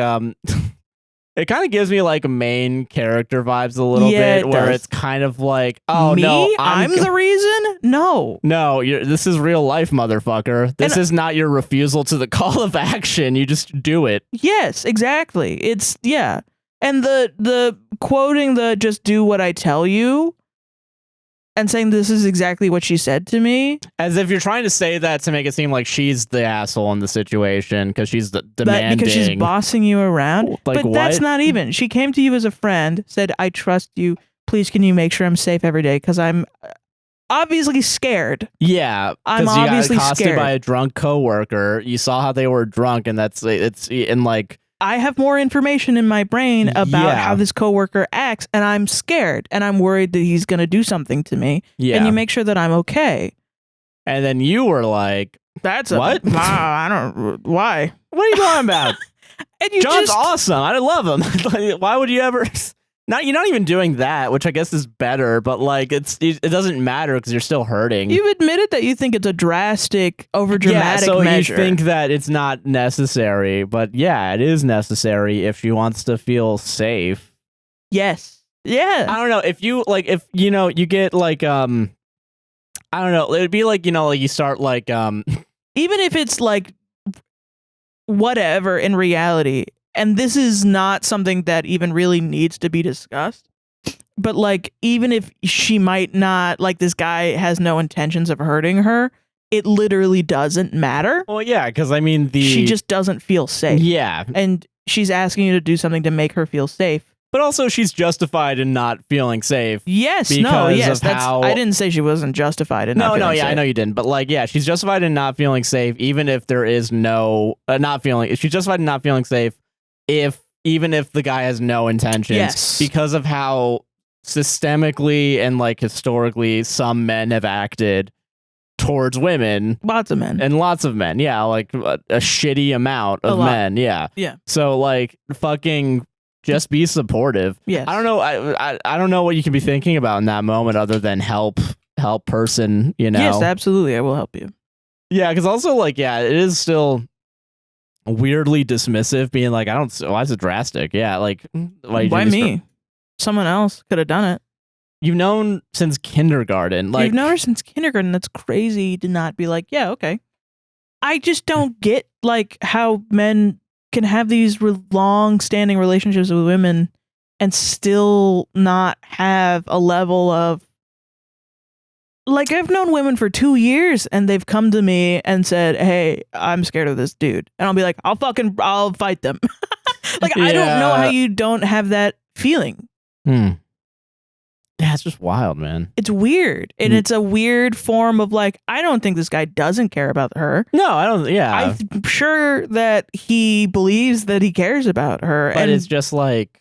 it kind of gives me like main character vibes a little bit, where it's kind of like, oh me? no, I'm the reason? No, this is real life, motherfucker. This is not your refusal to the call of action. You just do it. Yes, exactly. It's and the quoting the just do what I tell you and saying this is exactly what she said to me, as if you're trying to say that to make it seem like she's the asshole in the situation because she's demanding, because she's bossing you around. Like, but that's not even. She came to you as a friend, said, I trust you. Please, can you make sure I'm safe every day? Because I'm obviously scared. Yeah, I'm obviously you got accosted scared by a drunk coworker. You saw how they were drunk, and I have more information in my brain about how this coworker acts, and I'm scared, and I'm worried that he's going to do something to me. Yeah. And you make sure that I'm okay. And then you were like, "That's what? I don't. Why? What are you talking about?" And you John's awesome. I love him. Like, why would you ever? You're not even doing that, which I guess is better. But like, it doesn't matter because you're still hurting. You've admitted that you think it's a drastic, overdramatic measure. You think that it's not necessary, but yeah, it is necessary if she wants to feel safe. Yes. Yeah. I don't know if you you get like I don't know. It'd be like like you start like even if it's like whatever in reality. And this is not something that even really needs to be discussed. But like, even if she might not, like this guy has no intentions of hurting her, it literally doesn't matter. Well, yeah, because I mean, she just doesn't feel safe. Yeah. And she's asking you to do something to make her feel safe. But also, she's justified in not feeling safe. Yes, I didn't say she wasn't justified in not feeling safe. I know you didn't. But like, yeah, she's justified in not feeling safe, even if there is no she's justified in not feeling safe. Even if the guy has no intentions, because of how systemically and like historically some men have acted towards women, lots of men, yeah, like a shitty amount of men, yeah. So like, fucking just be supportive. Yes. I don't know. I don't know what you can be thinking about in that moment other than help person. Yes, absolutely, I will help you. Yeah, because also like, yeah, it is still weirdly dismissive, being like, why is it drastic? Yeah, like, why me? Someone else could have done it. You've known since kindergarten. Like, you've known her since kindergarten. That's crazy to not be like, yeah, okay. I just don't get like how men can have these long-standing relationships with women and still not have a level of. Like, I've known women for 2 years and they've come to me and said, hey, I'm scared of this dude. And I'll be like, I'll fight them. Like, I don't know how you don't have that feeling. Yeah, it's just wild, man. It's weird. And it's a weird form of like, I don't think this guy doesn't care about her. No, I don't. Yeah. I'm sure that he believes that he cares about her. But and it's just like.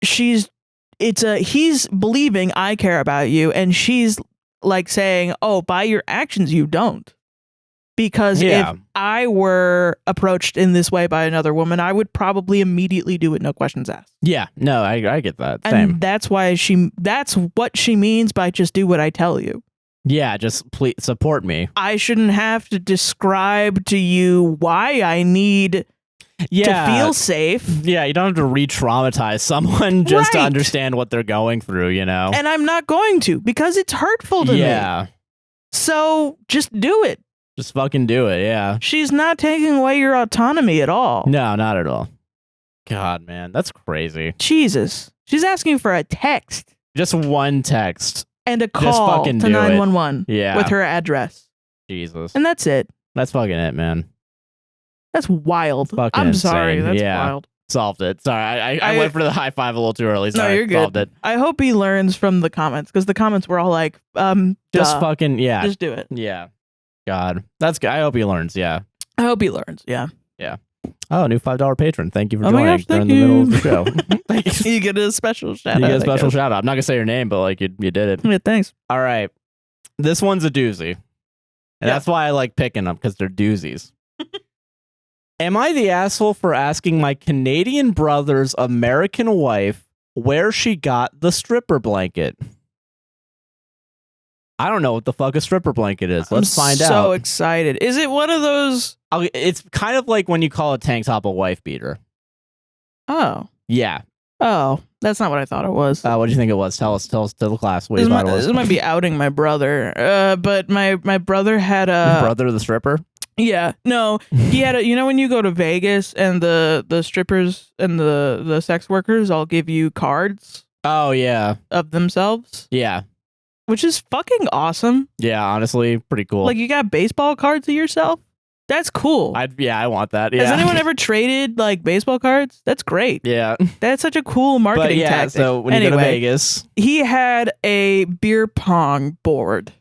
He's believing I care about you. And she's like saying, oh, by your actions, you don't. Because if I were approached in this way by another woman, I would probably immediately do it, no questions asked. Yeah, no, I get that. And Same. that's what she means by just do what I tell you. Yeah, just please support me. I shouldn't have to describe to you why I need to feel safe. Yeah, you don't have to re-traumatize someone just to understand what they're going through, And I'm not going to, because it's hurtful to me. So just do it. Just fucking do it, yeah. She's not taking away your autonomy at all. No, not at all. God, man, that's crazy. Jesus. She's asking for a text. Just one text. And a call to 911 with her address. Jesus. And that's it. That's fucking it, man. That's wild. Fucking I'm insane. sorry. That's wild. Solved it. Sorry, I went for the high five a little too early. Sorry, no, you're good. Solved it. I hope he learns from the comments, because the comments were all like, just fucking, just do it. Yeah. God, that's good. I hope he learns. Yeah. I hope he learns. Yeah. Yeah. Oh, new $5 patron. Thank you for joining during the middle of the show. You get a special shout out. You get a special shout out. I'm not going to say your name, but like you did it. Yeah, thanks. All right. This one's a doozy. And that's why I like picking them, because they're doozies. Am I the asshole for asking my Canadian brother's American wife where she got the stripper blanket? I don't know what the fuck a stripper blanket is. Let's find out. I'm so excited. Is it one of those? It's kind of like when you call a tank top a wife beater. Oh. Yeah. Oh, that's not what I thought it was. What do you think it was? Tell us to the class what you thought it was. This might be outing my brother. But my brother had a... Your brother the stripper? Yeah. No, he had a... You know when you go to Vegas and the strippers and the sex workers all give you cards? Oh, yeah. Of themselves? Yeah. Which is fucking awesome. Yeah, honestly, pretty cool. Like, you got baseball cards of yourself? That's cool. I want that. Yeah. Has anyone ever traded like baseball cards? That's great. Yeah. That's such a cool marketing tactic. So when you go to Vegas, he had a beer pong board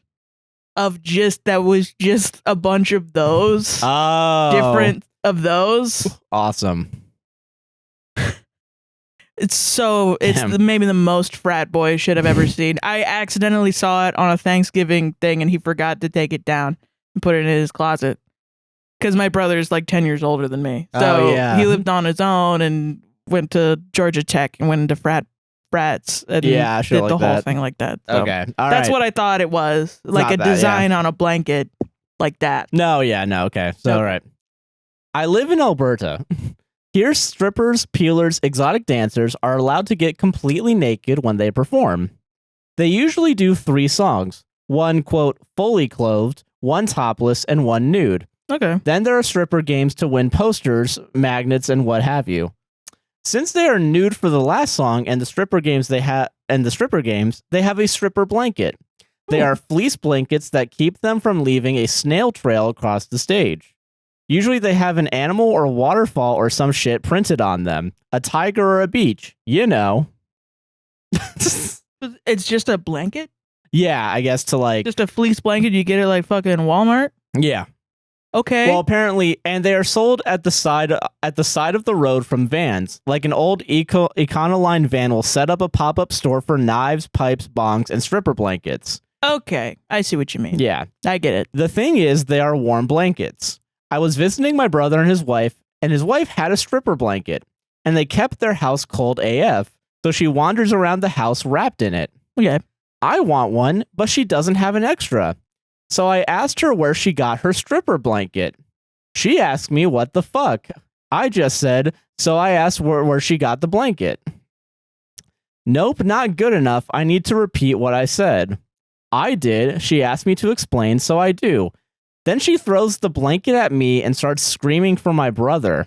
that was just a bunch of those. Oh. Different of those. Awesome. It's maybe the most frat boy shit I've ever seen. I accidentally saw it on a Thanksgiving thing and he forgot to take it down and put it in his closet. because my brother's like 10 years older than me. So he lived on his own and went to Georgia Tech and went into frats and did the whole thing like that. So okay. That's what I thought it was. Like a design on a blanket like that. No, okay. So, all right. I live in Alberta. Here, strippers, peelers, exotic dancers are allowed to get completely naked when they perform. They usually do 3 songs. One, quote, fully clothed, one topless, and one nude. Okay. Then there are stripper games to win posters, magnets, and what have you. Since they are nude for the last song and the stripper games they have a stripper blanket. They are fleece blankets that keep them from leaving a snail trail across the stage. Usually they have an animal or a waterfall or some shit printed on them. A tiger or a beach. You know. It's just a blanket? Yeah, I guess to like... Just a fleece blanket you get at like fucking Walmart? Yeah. Okay. Well, apparently, and they are sold at the side of the road from vans. Like an old Econoline van will set up a pop-up store for knives, pipes, bongs, and stripper blankets. Okay, I see what you mean. Yeah. I get it. The thing is, they are warm blankets. I was visiting my brother and his wife had a stripper blanket, and they kept their house cold AF, so she wanders around the house wrapped in it. Okay. I want one, but she doesn't have an extra. So I asked her where she got her stripper blanket. She asked me what the fuck. I just said, so I asked where she got the blanket. Nope, not good enough. I need to repeat what I said. I did. She asked me to explain, so I do. Then she throws the blanket at me and starts screaming for my brother.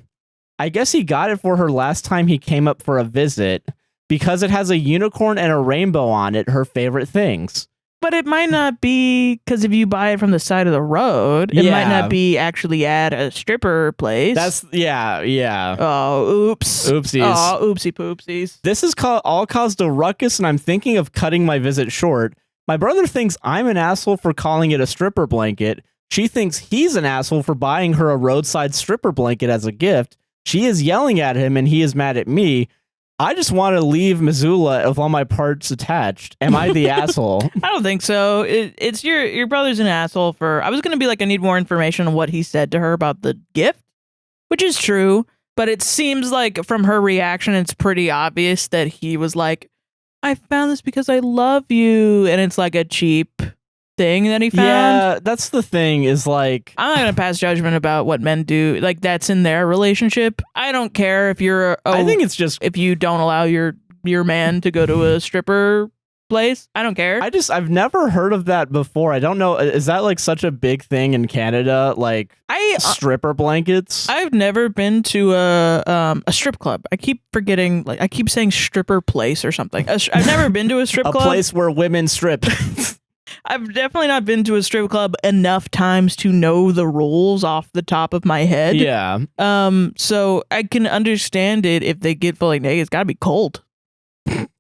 I guess he got it for her last time he came up for a visit because it has a unicorn and a rainbow on it, her favorite things. But it might not be, because if you buy it from the side of the road, it might not be actually at a stripper place. Yeah. Oh, oops. Oopsies. Oh, oopsie poopsies. This has all caused a ruckus, and I'm thinking of cutting my visit short. My brother thinks I'm an asshole for calling it a stripper blanket. She thinks he's an asshole for buying her a roadside stripper blanket as a gift. She is yelling at him, and he is mad at me. I just want to leave Missoula with all my parts attached. Am I the asshole? I don't think so. It's your brother's an asshole for... I was going to be like, I need more information on what he said to her about the gift, which is true. But it seems like from her reaction, it's pretty obvious that he was like, I found this because I love you. And it's like a cheap thing that he found. Yeah, that's the thing is like... I'm not going to pass judgment about what men do. Like, that's in their relationship. I don't care if you're... I think it's just... If you don't allow your man to go to a stripper place, I don't care. I've never heard of that before. I don't know. Is that like such a big thing in Canada? Like stripper blankets? I've never been to a strip club. I keep forgetting, like I keep saying stripper place or something. I've never been to a strip club. A place where women strip. I've definitely not been to a strip club enough times to know the rules off the top of my head. Yeah. So I can understand it if they get fully naked. It's got to be cold.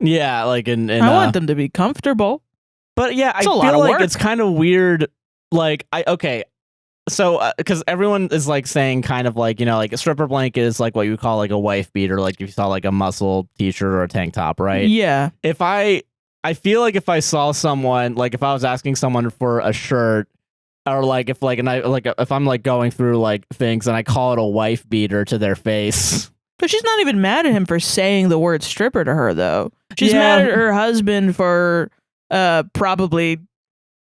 Yeah, like I want them to be comfortable. But yeah, I feel like it's kind of weird. Like so because everyone is like saying kind of like, you know, like a stripper blanket is like what you would call like a wife beater, like if you saw like a muscle t-shirt or a tank top, right? Yeah. If I feel like if I saw someone, like if I was asking someone for a shirt, or like if I'm like going through like things and I call it a wife beater to their face. But she's not even mad at him for saying the word stripper to her, though. She's mad at her husband for probably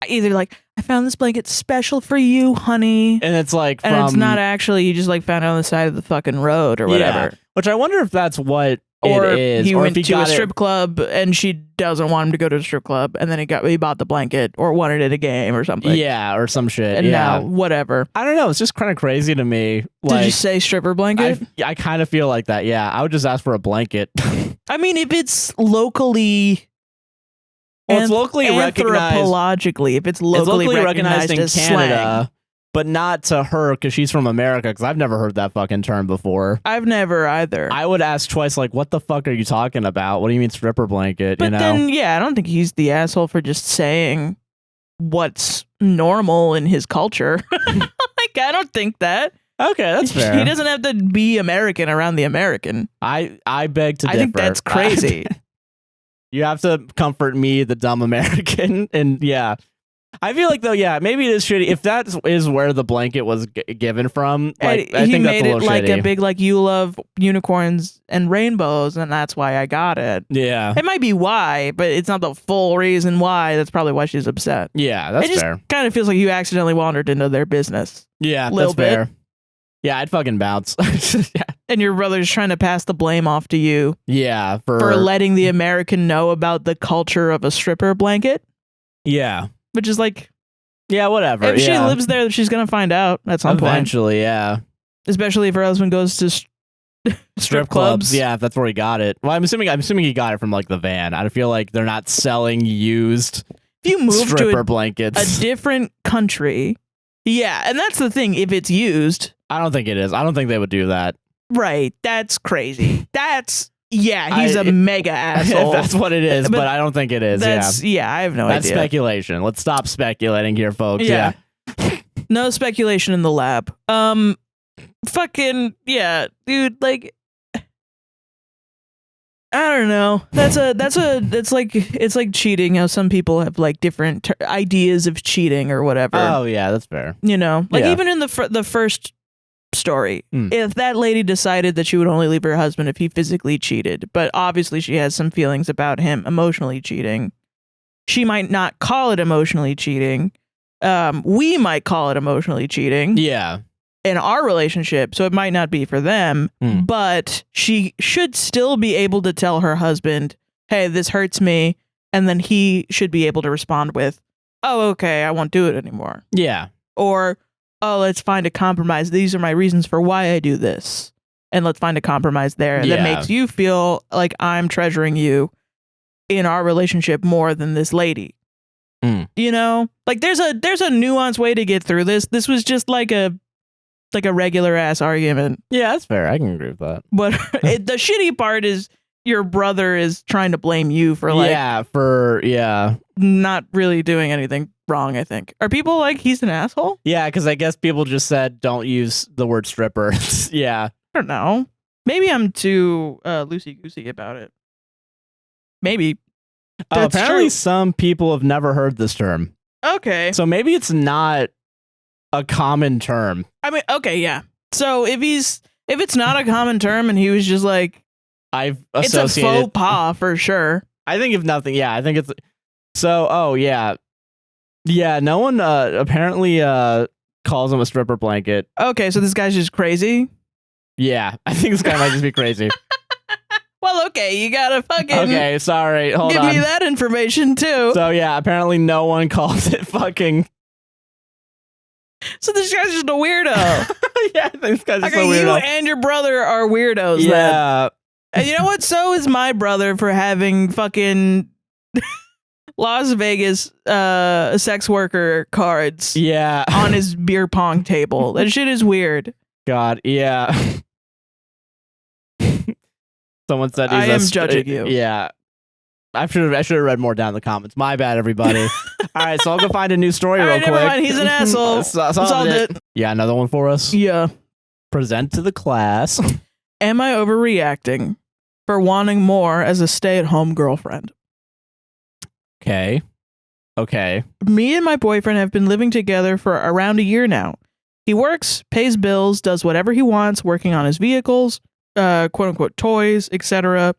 either like, I found this blanket special for you, honey. And it's like, and it's not actually, you just like found it on the side of the fucking road or whatever. Yeah. Which I wonder if that's what or it is. He or went if to a strip club and she doesn't want him to go to a strip club, and then he bought the blanket or wanted it a game or something. Yeah, or some shit. And now whatever. I don't know. It's just kind of crazy to me. Like, did you say stripper blanket? I kind of feel like that. Yeah, I would just ask for a blanket. I mean, if it's locally. Well, it's locally recognized. Anthropologically, if it's locally recognized in Canada, slang. But not to her because she's from America, because I've never heard that fucking term before. I've never either. I would ask twice, like, what the fuck are you talking about? What do you mean stripper blanket? But you know? Then, yeah, I don't think he's the asshole for just saying what's normal in his culture. Like, I don't think that. Okay, that's fair. He doesn't have to be American around the American. I beg to differ. I think that's crazy. You have to comfort me, the dumb American, and yeah. I feel like though, yeah, maybe it is shitty if that is where the blanket was given from. Like, I think that's a little shitty. He made it like a big like you love unicorns and rainbows, and that's why I got it. Yeah, it might be why, but it's not the full reason why. That's probably why she's upset. Yeah, that's fair. It just kind of feels like you accidentally wandered into their business. Yeah, that's fair. Yeah, I'd fucking bounce. Yeah. And your brother's trying to pass the blame off to you. Yeah, for letting the American know about the culture of a stripper blanket. Yeah. Which is like, yeah, whatever. If she lives there, she's gonna find out at some point. Eventually, yeah. Especially if her husband goes to strip clubs. Yeah, if that's where he got it. Well, I'm assuming he got it from like the van. I feel like they're not selling used. If you move stripper to blankets, a different country, yeah, and that's the thing. If it's used, I don't think it is. I don't think they would do that. Right? That's crazy. He's a mega asshole. That's what it is, but I don't think it is. I have no idea. That's speculation. Let's stop speculating here, folks. Yeah. No speculation in the lab. Fucking yeah, dude. Like, I don't know. It's like cheating. How some people have like different ideas of cheating or whatever. Oh yeah, that's fair. You know, like even in the first story, if that lady decided that she would only leave her husband if he physically cheated, but obviously she has some feelings about him emotionally cheating, she might not call it emotionally cheating. We might call it emotionally cheating. Yeah. In our relationship, so it might not be for them, but she should still be able to tell her husband, hey, this hurts me, and then he should be able to respond with, oh, okay, I won't do it anymore. Yeah. Or, oh, let's find a compromise. These are my reasons for why I do this. And let's find a compromise there that makes you feel like I'm treasuring you in our relationship more than this lady. You know? Like there's a nuanced way to get through this. This was just like a regular ass argument. Yeah, that's fair. I can agree with that. But the shitty part is your brother is trying to blame you for not really doing anything wrong, I think. Are people like, he's an asshole? Yeah, because I guess people just said don't use the word stripper. Yeah. I don't know. Maybe I'm too loosey-goosey about it. Maybe. Apparently some people have never heard this term. Okay. So maybe it's not a common term. I mean, okay, yeah. So if it's not a common term and he was just like, it's a faux pas for sure. I think if nothing, yeah, I think it's so. Oh yeah, yeah. No one apparently calls him a stripper blanket. Okay, so this guy's just crazy. Yeah, I think this guy might just be crazy. Well, okay, you gotta fucking okay. Sorry, hold on. Give me that information too. So yeah, apparently no one calls it fucking. So this guy's just a weirdo. Yeah, I think this guy's just a weirdo. You and your brother are weirdos. Yeah. Then. And you know what? So is my brother for having fucking Las Vegas sex worker cards. Yeah. On his beer pong table. That shit is weird. God, yeah. Someone said he's I am judging you. Yeah. I should have read more down in the comments. My bad, everybody. All right, so I'll go find a new story real quick. Never mind. He's an asshole. Solved it. Yeah, another one for us. Yeah. Present to the class. Am I overreacting for wanting more as a stay-at-home girlfriend? Okay. Me and my boyfriend have been living together for around a year now. He works, pays bills, does whatever he wants, working on his vehicles, quote-unquote toys, etc.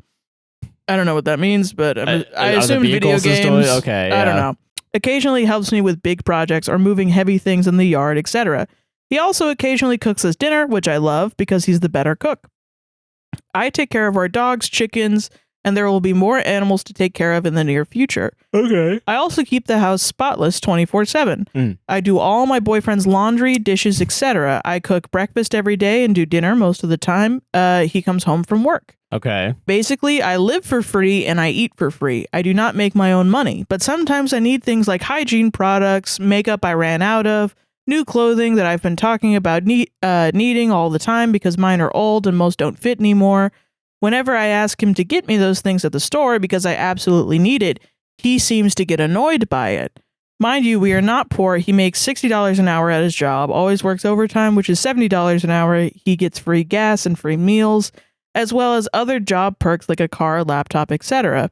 I don't know what that means, but I assume video games. Okay, yeah. I don't know. Occasionally helps me with big projects or moving heavy things in the yard, etc. He also occasionally cooks us dinner, which I love because he's the better cook. I take care of our dogs, chickens, and there will be more animals to take care of in the near future. Okay. I also keep the house spotless 24/7. I do all my boyfriend's laundry, dishes, etc. I cook breakfast every day and do dinner most of the time he comes home from work. Okay. Basically, I live for free and I eat for free. I do not make my own money, but sometimes I need things like hygiene products, makeup I ran out of, new clothing that I've been talking about needing all the time because mine are old and most don't fit anymore. Whenever I ask him to get me those things at the store because I absolutely need it, he seems to get annoyed by it. Mind you, we are not poor. He makes $60 an hour at his job, always works overtime, which is $70 an hour. He gets free gas and free meals, as well as other job perks like a car, laptop, etc.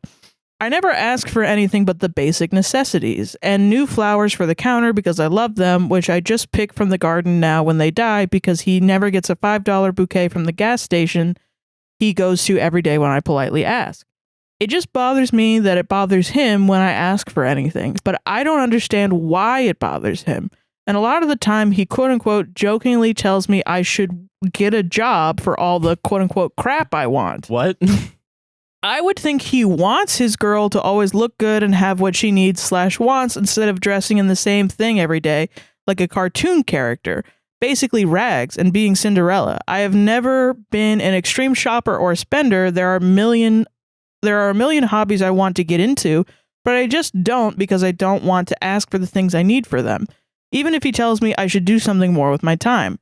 I never ask for anything but the basic necessities and new flowers for the counter because I love them, which I just pick from the garden now when they die because he never gets a $5 bouquet from the gas station he goes to every day when I politely ask. It just bothers me that it bothers him when I ask for anything, but I don't understand why it bothers him. And a lot of the time he quote unquote jokingly tells me I should get a job for all the quote unquote crap I want. What? I would think he wants his girl to always look good and have what she needs/wants instead of dressing in the same thing every day like a cartoon character, basically rags and being Cinderella. I have never been an extreme shopper or spender. There are a million hobbies I want to get into, but I just don't because I don't want to ask for the things I need for them, even if he tells me I should do something more with my time.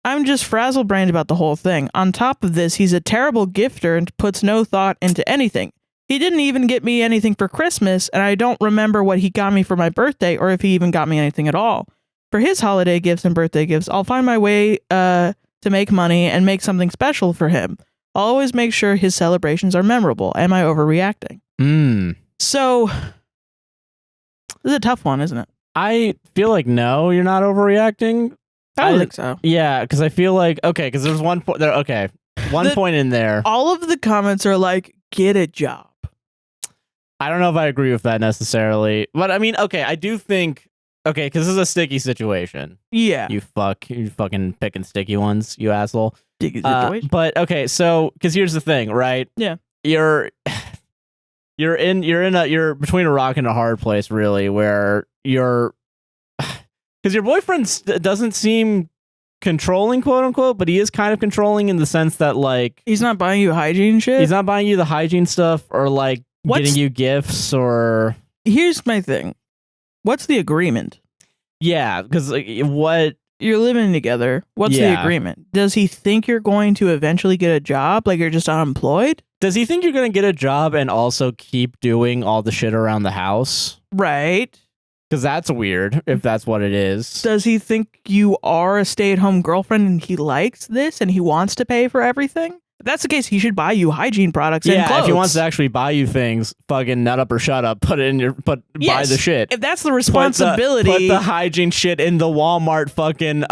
I'm just frazzle-brained about the whole thing. On top of this, he's a terrible gifter and puts no thought into anything. He didn't even get me anything for Christmas, and I don't remember what he got me for my birthday or if he even got me anything at all. For his holiday gifts and birthday gifts, I'll find my way to make money and make something special for him. I'll always make sure his celebrations are memorable. Am I overreacting? So, this is a tough one, isn't it? I feel like no, you're not overreacting. I don't think so. Yeah, because I feel like, okay, because there's one point there. Okay, one point in there. All of the comments are like, get a job. I don't know if I agree with that necessarily. But I mean, okay, I do think, okay, because this is a sticky situation. Yeah. You fucking picking sticky ones, you asshole. Sticky situation. But okay, so, because here's the thing, right? Yeah. You're between a rock and a hard place, really, where you're, because your boyfriend doesn't seem controlling, quote unquote, but he is kind of controlling in the sense that, like, he's not buying you hygiene shit. He's not buying you the hygiene stuff or like getting you gifts or. Here's my thing. What's the agreement? Yeah, because what you're living together. What's the agreement? Does he think you're going to eventually get a job? Like you're just unemployed? Does he think you're going to get a job and also keep doing all the shit around the house? Right. Because that's weird, if that's what it is. Does he think you are a stay-at-home girlfriend and he likes this and he wants to pay for everything? If that's the case, he should buy you hygiene products and clothes. Yeah, if he wants to actually buy you things, fucking nut up or shut up, put it in your, buy the shit. If that's the responsibility. Put the hygiene shit in the Walmart fucking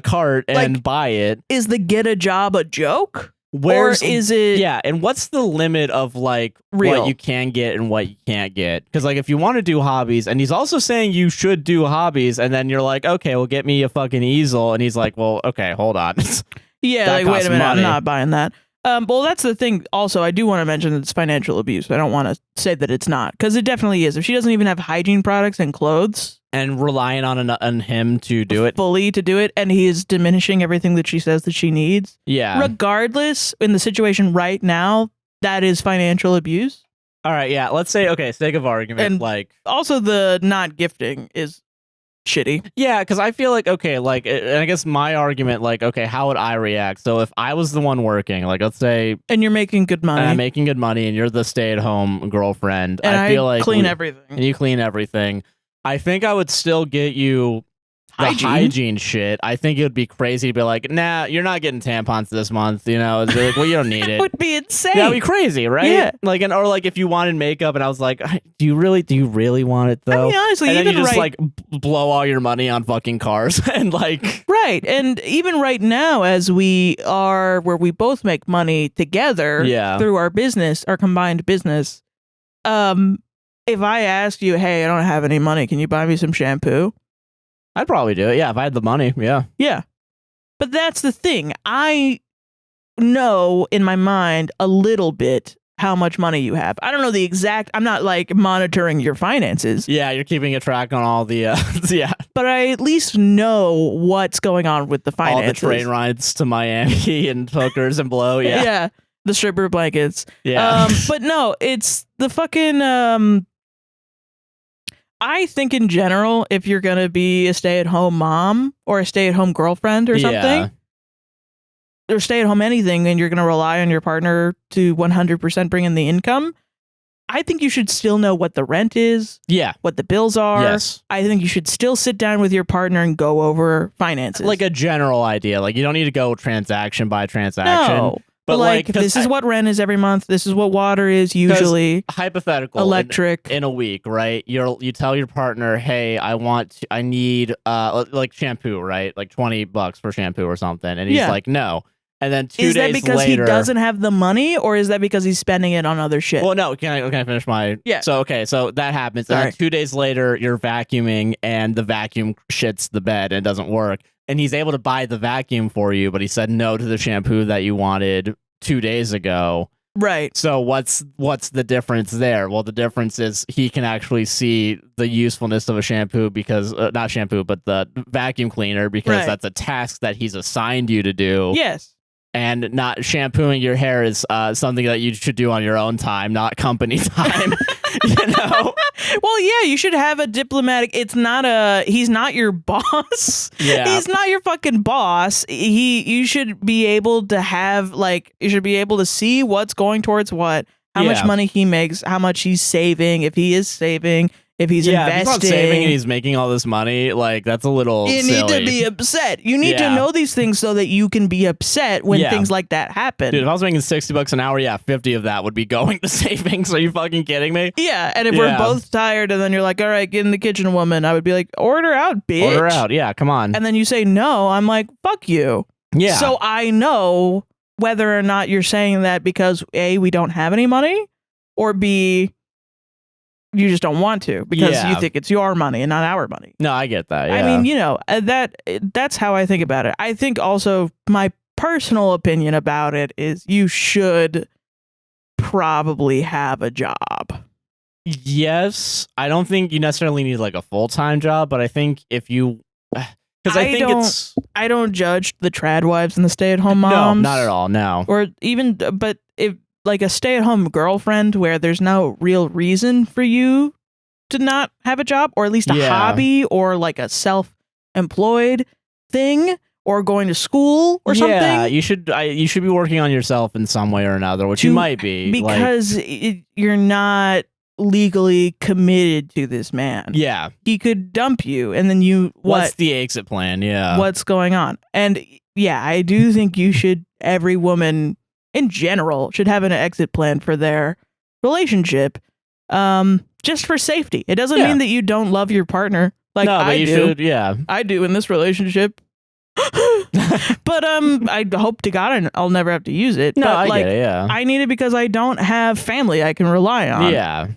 cart and buy it. Is the get a job a joke? Or is it... Yeah, and what's the limit of, like, what you can get and what you can't get? Because, like, if you want to do hobbies, and he's also saying you should do hobbies, and then you're like, okay, well, get me a fucking easel, and he's like, well, okay, hold on. Yeah, like, wait a minute, I'm not buying that. Well, that's the thing. Also, I do want to mention that it's financial abuse. I don't want to say that it's not, because it definitely is. If she doesn't even have hygiene products and clothes... And relying on him to do it. Fully to do it, and he is diminishing everything that she says that she needs. Yeah. Regardless, in the situation right now, that is financial abuse. All right, yeah. Let's say, okay, sake of argument, and like... Also, the not gifting is shitty. Yeah, because I feel like, okay, like, and I guess my argument, like, okay, how would I react? So if I was the one working, like, let's say... And you're making good money. And I'm making good money, and you're the stay-at-home girlfriend. And I feel like... clean everything. And you clean everything. I think I would still get you the hygiene shit. I think it would be crazy to be like, nah, you're not getting tampons this month. You know, it's like, well, you don't need it. That would be insane. That would be crazy, right? Yeah. Like, or like if you wanted makeup, and I was like, do you really want it though? I mean, honestly, and then even you just like blow all your money on fucking cars and like. Right, and even right now, as we are where we both make money together through our business, our combined business, if I asked you, hey, I don't have any money, can you buy me some shampoo? I'd probably do it. Yeah, if I had the money. Yeah. Yeah. But that's the thing. I know in my mind a little bit how much money you have. I don't know the exact, I'm not like monitoring your finances. Yeah, you're keeping a track on all the, yeah. But I at least know what's going on with the finances. All the train rides to Miami and hookers and blow, yeah. Yeah, the stripper blankets. Yeah. But no, it's the fucking, I think in general, if you're going to be a stay-at-home mom or a stay-at-home girlfriend or something, or stay-at-home anything, and you're going to rely on your partner to 100% bring in the income, I think you should still know what the rent is, what the bills are. Yes. I think you should still sit down with your partner and go over finances. Like a general idea. Like you don't need to go transaction by transaction. No. But like this is what rent is every month. This is what water is usually. Hypothetical. Electric. In a week, right? You tell your partner, hey, I need like shampoo, right? Like $20 for shampoo or something. And he's like, no. And then 2 days later. Is that because he doesn't have the money, or is that because he's spending it on other shit? Well, no. Can I finish my? Yeah. So that happens. And then 2 days later, you're vacuuming, and the vacuum shits the bed and it doesn't work. And he's able to buy the vacuum for you, but he said no to the shampoo that you wanted 2 days ago. Right. So what's the difference there? Well, the difference is he can actually see the usefulness of a shampoo because not shampoo, but the vacuum cleaner, because that's a task that he's assigned you to do. Yes. And not shampooing your hair is something that you should do on your own time, not company time. You know? Well, yeah, you should have a diplomatic. He's not your boss. Yeah. He's not your fucking boss. You should be able to have, like, you should be able to see what's going towards what, how much money he makes, how much he's saving, if he is saving, if he's investing. If he's not saving and he's making all this money, like, that's a little silly. You need to be upset. You need to know these things so that you can be upset when things like that happen. Dude, if I was making $60 an hour, 50 of that would be going to savings. Are you fucking kidding me? Yeah, and if we're both tired and then you're like, all right, get in the kitchen, woman, I would be like, order out, bitch. Order out, yeah, come on. And then you say no, I'm like, fuck you. Yeah. So I know whether or not you're saying that because A, we don't have any money, or B, you just don't want to because you think it's your money and not our money. No, I get that. Yeah. I mean, you know, that's how I think about it. I think also my personal opinion about it is you should probably have a job. Yes. I don't think you necessarily need like a full-time job, but I think if you... Because I don't judge the trad wives and the stay-at-home moms. No, not at all, no. Or even... But if... like a stay-at-home girlfriend where there's no real reason for you to not have a job, or at least a hobby, or like a self-employed thing, or going to school or something. Yeah, you should be working on yourself in some way or another, which you might be. Because you're not legally committed to this man. Yeah. He could dump you, and then you... What's the exit plan? Yeah. What's going on? And yeah, I do think you should... Every woman... in general, should have an exit plan for their relationship, just for safety. It doesn't mean that you don't love your partner. Like, no, but you should, I do in this relationship. But I hope to God I'll never have to use it. No, but, I like, get it, yeah. I need it because I don't have family I can rely on. Yeah.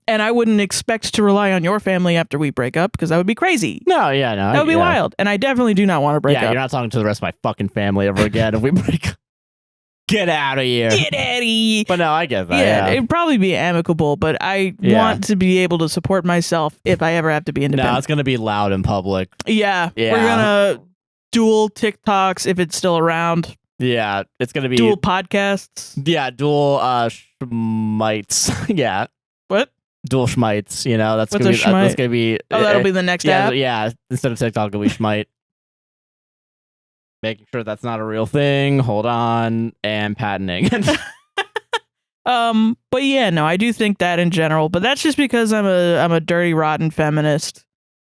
And I wouldn't expect to rely on your family after we break up because that would be crazy. No, yeah, no. That would be wild. And I definitely do not want to break up. Yeah, you're not talking to the rest of my fucking family ever again if we break up. Get out of here. Get out of here. But no, I get that. Yeah, it'd probably be amicable, but I want to be able to support myself if I ever have to be independent. No, it's going to be loud in public. Yeah. We're going to dual TikToks if it's still around. Yeah, it's going to be... dual podcasts. Yeah, dual schmites. Yeah. What? Dual schmites, you know, that's going to be... Oh, that'll be the next app? Yeah, instead of TikTok, it'll be schmite. Making sure that's not a real thing. Hold on. And patenting. But yeah, no, I do think that in general, but that's just because I'm a dirty, rotten feminist.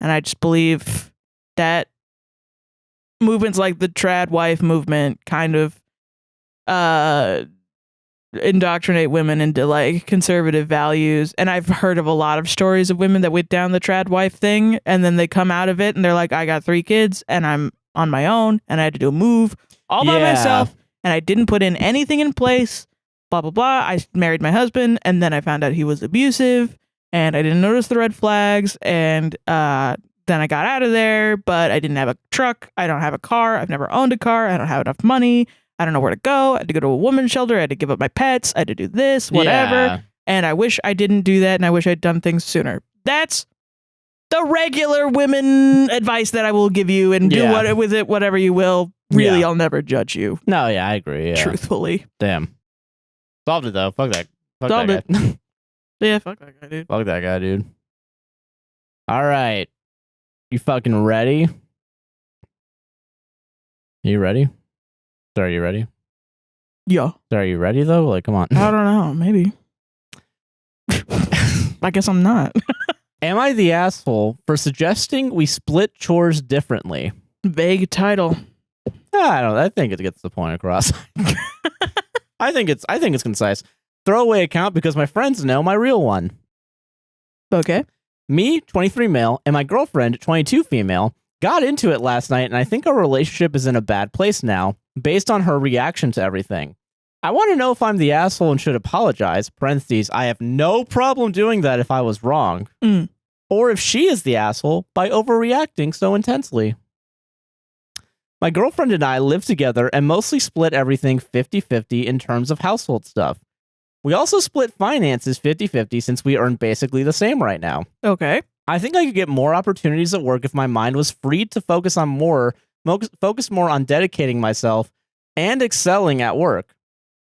And I just believe that movements like the trad wife movement kind of indoctrinate women into like conservative values. And I've heard of a lot of stories of women that went down the trad wife thing, and then they come out of it and they're like, I got 3 kids and I'm on my own, and I had to do a move all by myself, and I didn't put in anything in place, blah, blah, blah. I married my husband, and then I found out he was abusive, and I didn't notice the red flags, and then I got out of there, but I didn't have a truck. I don't have a car. I've never owned a car. I don't have enough money. I don't know where to go. I had to go to a woman's shelter. I had to give up my pets. I had to do this, whatever. Yeah. And I wish I didn't do that, and I wish I'd done things sooner. That's the regular women advice that I will give you, and do with it whatever you will. Really, I'll never judge you. No, yeah, I agree. Yeah. Truthfully. Damn. Solved it, though. Fuck that. Solved that guy. Yeah, fuck that guy, dude. Fuck that guy, dude. All right. You fucking ready? You ready? So are you ready? Yeah. So are you ready, though? Like, come on. I don't know. Maybe. I guess I'm not. Am I the asshole for suggesting we split chores differently? Vague title. I don't know. I think it gets the point across. I think it's concise. Throwaway account because my friends know my real one. Okay. Me, 23 male, and my girlfriend, 22 female, got into it last night, and I think our relationship is in a bad place now, based on her reaction to everything. I want to know if I'm the asshole and should apologize, parentheses, I have no problem doing that if I was wrong, or if she is the asshole by overreacting so intensely. My girlfriend and I live together and mostly split everything 50-50 in terms of household stuff. We also split finances 50-50 since we earn basically the same right now. Okay. I think I could get more opportunities at work if my mind was free to focus more on dedicating myself and excelling at work.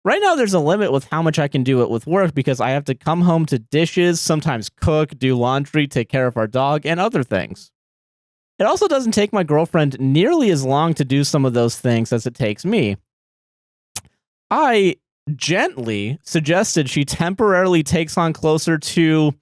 Right now, there's a limit with how much I can do it with work because I have to come home to dishes, sometimes cook, do laundry, take care of our dog, and other things. It also doesn't take my girlfriend nearly as long to do some of those things as it takes me. I gently suggested she temporarily takes on closer to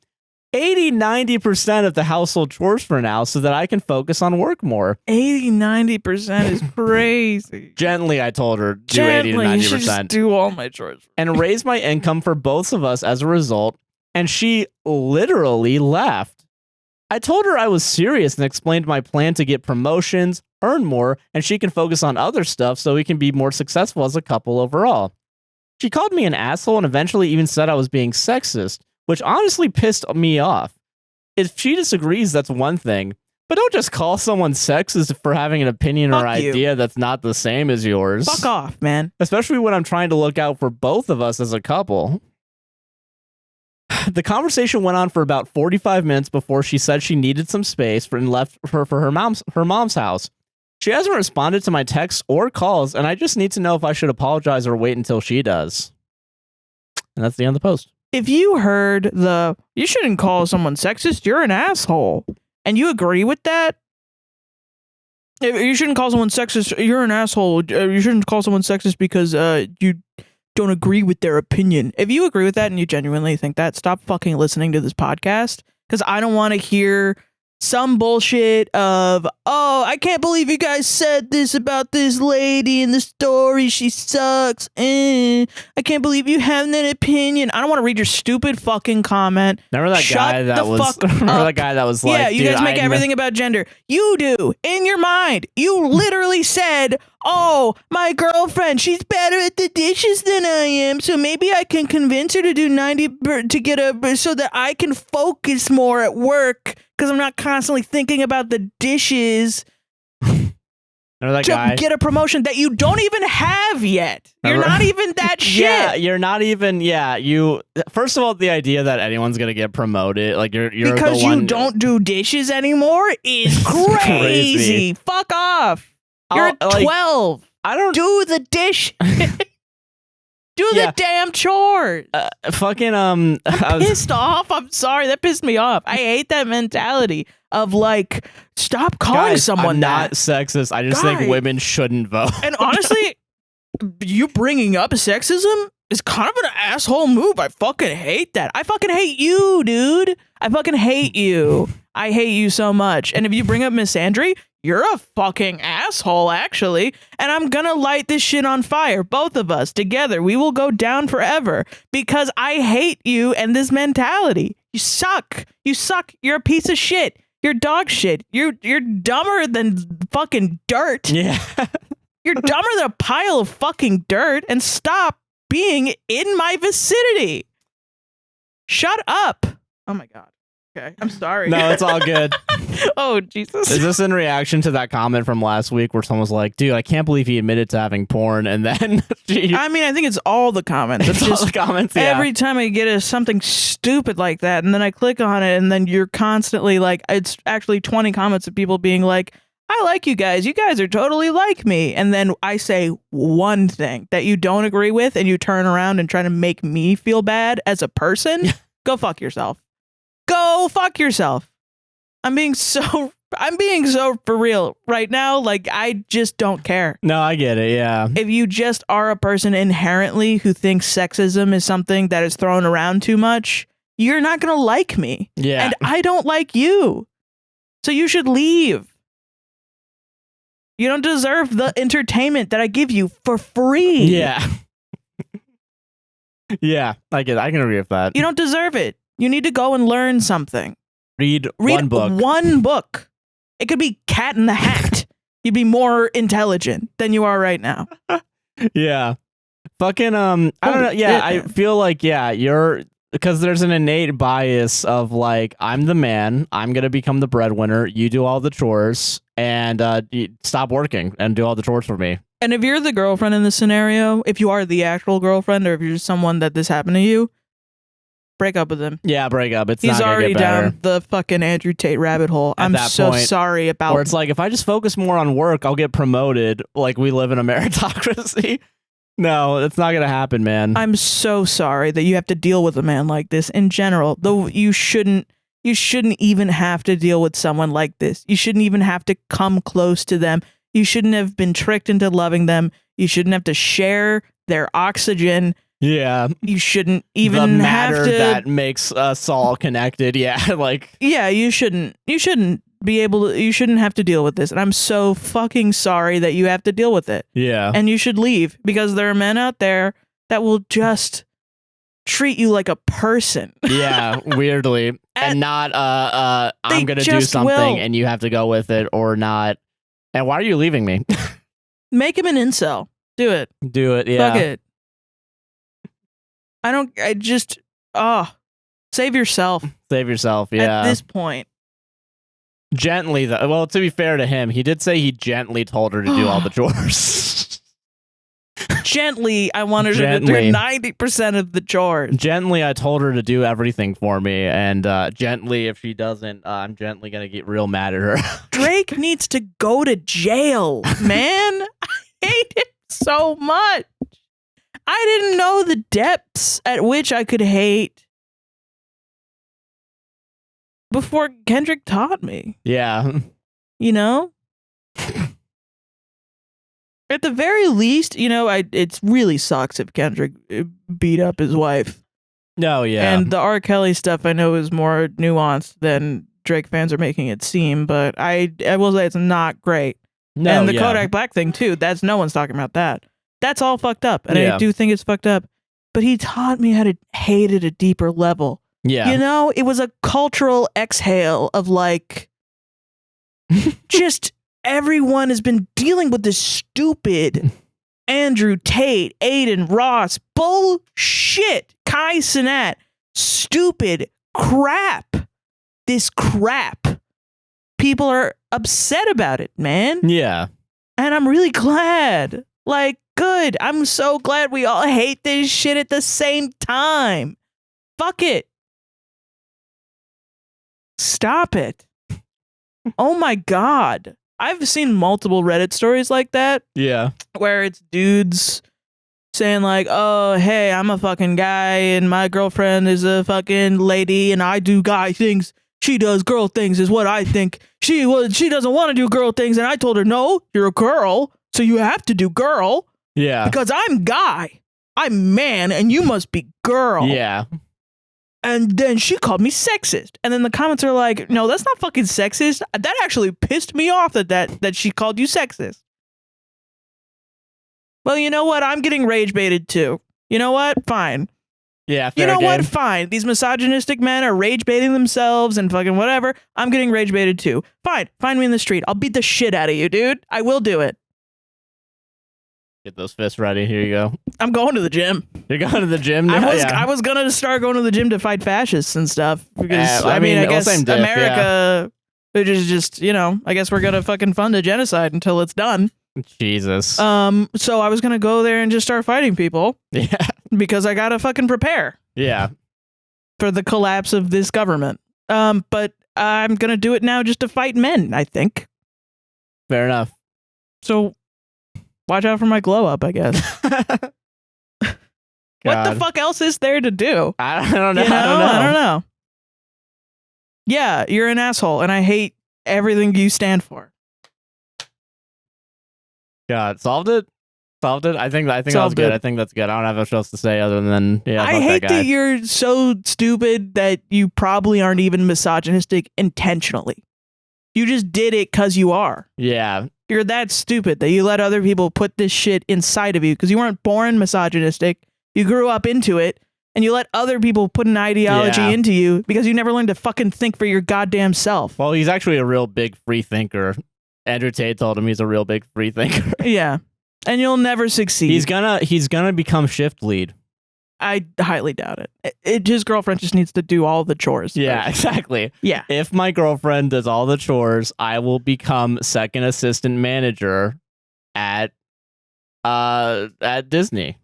80-90% of the household chores for now so that I can focus on work more. 80-90% is crazy. Gently, I told her, do 80-90%. You should just do all my chores. And raise my income for both of us as a result, and she literally laughed. I told her I was serious and explained my plan to get promotions, earn more, and she can focus on other stuff so we can be more successful as a couple overall. She called me an asshole and eventually even said I was being sexist, which honestly pissed me off. If she disagrees, that's one thing, but don't just call someone sexist for having an opinion or idea that's not the same as yours. Fuck off, man. Especially when I'm trying to look out for both of us as a couple. The conversation went on for about 45 minutes before she said she needed some space and left for her mom's house. She hasn't responded to my texts or calls, and I just need to know if I should apologize or wait until she does. And that's the end of the post. If you heard you shouldn't call someone sexist, you're an asshole, and you agree with that, you shouldn't call someone sexist, you're an asshole, you shouldn't call someone sexist because you don't agree with their opinion. If you agree with that and you genuinely think that, stop fucking listening to this podcast, because I don't want to hear some bullshit of, oh, I can't believe you guys said this about this lady in the story. She sucks. I can't believe you have that opinion. I don't want to read your stupid fucking comment. Remember that guy that was like, yeah, you guys make everything about gender. You do. In your mind, you literally said, oh, my girlfriend, she's better at the dishes than I am, so maybe I can convince her to do 90 to get so that I can focus more at work because I'm not constantly thinking about the dishes. To get a promotion that you don't even have yet. You're not even that shit. Yeah, you're not even. Yeah, you. First of all, the idea that anyone's gonna get promoted, like you're because the one, you don't do dishes anymore, is crazy. Fuck off. You're 12. I don't do the dish. Do the damn chores. I'm pissed off. I'm sorry. That pissed me off. I hate that mentality of like, stop calling someone I'm not that. sexist. I just think women shouldn't vote. And honestly, you bringing up sexism is kind of an asshole move. I fucking hate that. I fucking hate you, dude. I fucking hate you. I hate you so much. And if you bring up misandry, you're a fucking asshole, actually. And I'm gonna light this shit on fire. Both of us together. We will go down forever because I hate you and this mentality. You suck. You suck. You're a piece of shit. You're dog shit. You're dumber than fucking dirt. Yeah. You're dumber than a pile of fucking dirt, and stop being in my vicinity. Shut up. Oh my God. Okay, I'm sorry. No, it's all good. Oh, Jesus. Is this in reaction to that comment from last week where someone was like, dude, I can't believe he admitted to having porn, and then I mean, I think it's all the comments. It's just all the comments, every time I get something stupid like that, and then I click on it, and then you're constantly like, it's actually 20 comments of people being like, I like you guys. You guys are totally like me. And then I say one thing that you don't agree with, and you turn around and try to make me feel bad as a person. Go fuck yourself. Go fuck yourself. I'm being so for real right now. Like, I just don't care. No, I get it. Yeah. If you just are a person inherently who thinks sexism is something that is thrown around too much, you're not going to like me. Yeah. And I don't like you. So you should leave. You don't deserve the entertainment that I give you for free. Yeah. Yeah, I can agree with that. You don't deserve it. You need to go and learn something. Read one book. One book. It could be Cat in the Hat. You'd be more intelligent than you are right now. Yeah. Fucking I don't know. Yeah, I feel like you're because there's an innate bias of like I'm the man, I'm gonna become the breadwinner, you do all the chores, and you stop working and do all the chores for me. And if you're the girlfriend in this scenario, if you are the actual girlfriend, or if you're just someone that this happened to you, break up with him. Yeah, break up. He's already down the fucking Andrew Tate rabbit hole. I'm so sorry about. Or it's like if I just focus more on work, I'll get promoted. Like we live in a meritocracy. No, it's not gonna happen, man. I'm so sorry that you have to deal with a man like this in general. Though you shouldn't even have to deal with someone like this. You shouldn't even have to come close to them. You shouldn't have been tricked into loving them. You shouldn't have to share their oxygen. Yeah. You shouldn't even the matter have to that makes us all connected. Yeah, like yeah, you shouldn't be able to, you shouldn't have to deal with this. And I'm so fucking sorry that you have to deal with it. Yeah. And you should leave because there are men out there that will just treat you like a person. Yeah, weirdly. And not I'm going to do something and you have to go with it or not. And why are you leaving me? Make him an incel. Do it. Do it, yeah. Fuck it. Save yourself. Save yourself, yeah. At this point. Gently, though. Well, to be fair to him, he did say he gently told her to do all the chores. Gently, I wanted her to do 90% of the chores. Gently, I told her to do everything for me. And gently, if she doesn't, I'm gently going to get real mad at her. Drake needs to go to jail, man. I hate him so much. I didn't know the depths at which I could hate before Kendrick taught me. Yeah. You know? At the very least, you know, it really sucks if Kendrick beat up his wife. No, yeah. And the R. Kelly stuff I know is more nuanced than Drake fans are making it seem, but I will say it's not great. No, and the Kodak Black thing too, no one's talking about that. That's all fucked up. And I do think it's fucked up. But he taught me how to hate at a deeper level. Yeah. You know, it was a cultural exhale of like, just everyone has been dealing with this stupid Andrew Tate, Aiden Ross, bullshit, Kai Cenat, stupid crap. This crap. People are upset about it, man. Yeah. And I'm really glad. Like, good. I'm so glad we all hate this shit at the same time. Fuck it. Stop it. Oh my God. I've seen multiple Reddit stories like that. Yeah. Where it's dudes saying like, oh, hey, I'm a fucking guy and my girlfriend is a fucking lady and I do guy things. She does girl things is what I think. She doesn't want to do girl things and I told her, no, you're a girl. So you have to do girl. Yeah. Because I'm guy. I'm man and you must be girl. Yeah. And then she called me sexist. And then the comments are like, no, that's not fucking sexist. That actually pissed me off that she called you sexist. Well, you know what? I'm getting rage baited too. You know what? Fine. Yeah, fair You know game. what? Fine. These misogynistic men are rage baiting themselves and fucking whatever. I'm getting rage baited too. Fine. Find me in the street. I'll beat the shit out of you, dude. I will do it. Get those fists ready. Here you go. I'm going to the gym. You're going to the gym now? I was going to start going to the gym to fight fascists and stuff. Because, I mean, I guess America, which is just, you know, I guess we're going to fucking fund a genocide until it's done. Jesus. So I was going to go there and just start fighting people. Yeah. Because I got to fucking prepare. Yeah. For the collapse of this government. But I'm going to do it now just to fight men, I think. Fair enough. So watch out for my glow up, I guess. What the fuck else is there to do? I don't know. You know? I don't know. Yeah, you're an asshole, and I hate everything you stand for. God, solved it? I think that was good. I think that's good. I don't have much else to say other than I hate that you're so stupid that you probably aren't even misogynistic intentionally. You just did it because you are. Yeah. You're that stupid that you let other people put this shit inside of you because you weren't born misogynistic. You grew up into it, and you let other people put an ideology into you because you never learned to fucking think for your goddamn self. Well, he's actually a real big free thinker. Andrew Tate told him he's a real big free thinker. Yeah. And you'll never succeed. He's gonna become shift lead. I highly doubt it. His girlfriend just needs to do all the chores. Yeah, exactly. Yeah. If my girlfriend does all the chores, I will become second assistant manager at Disney.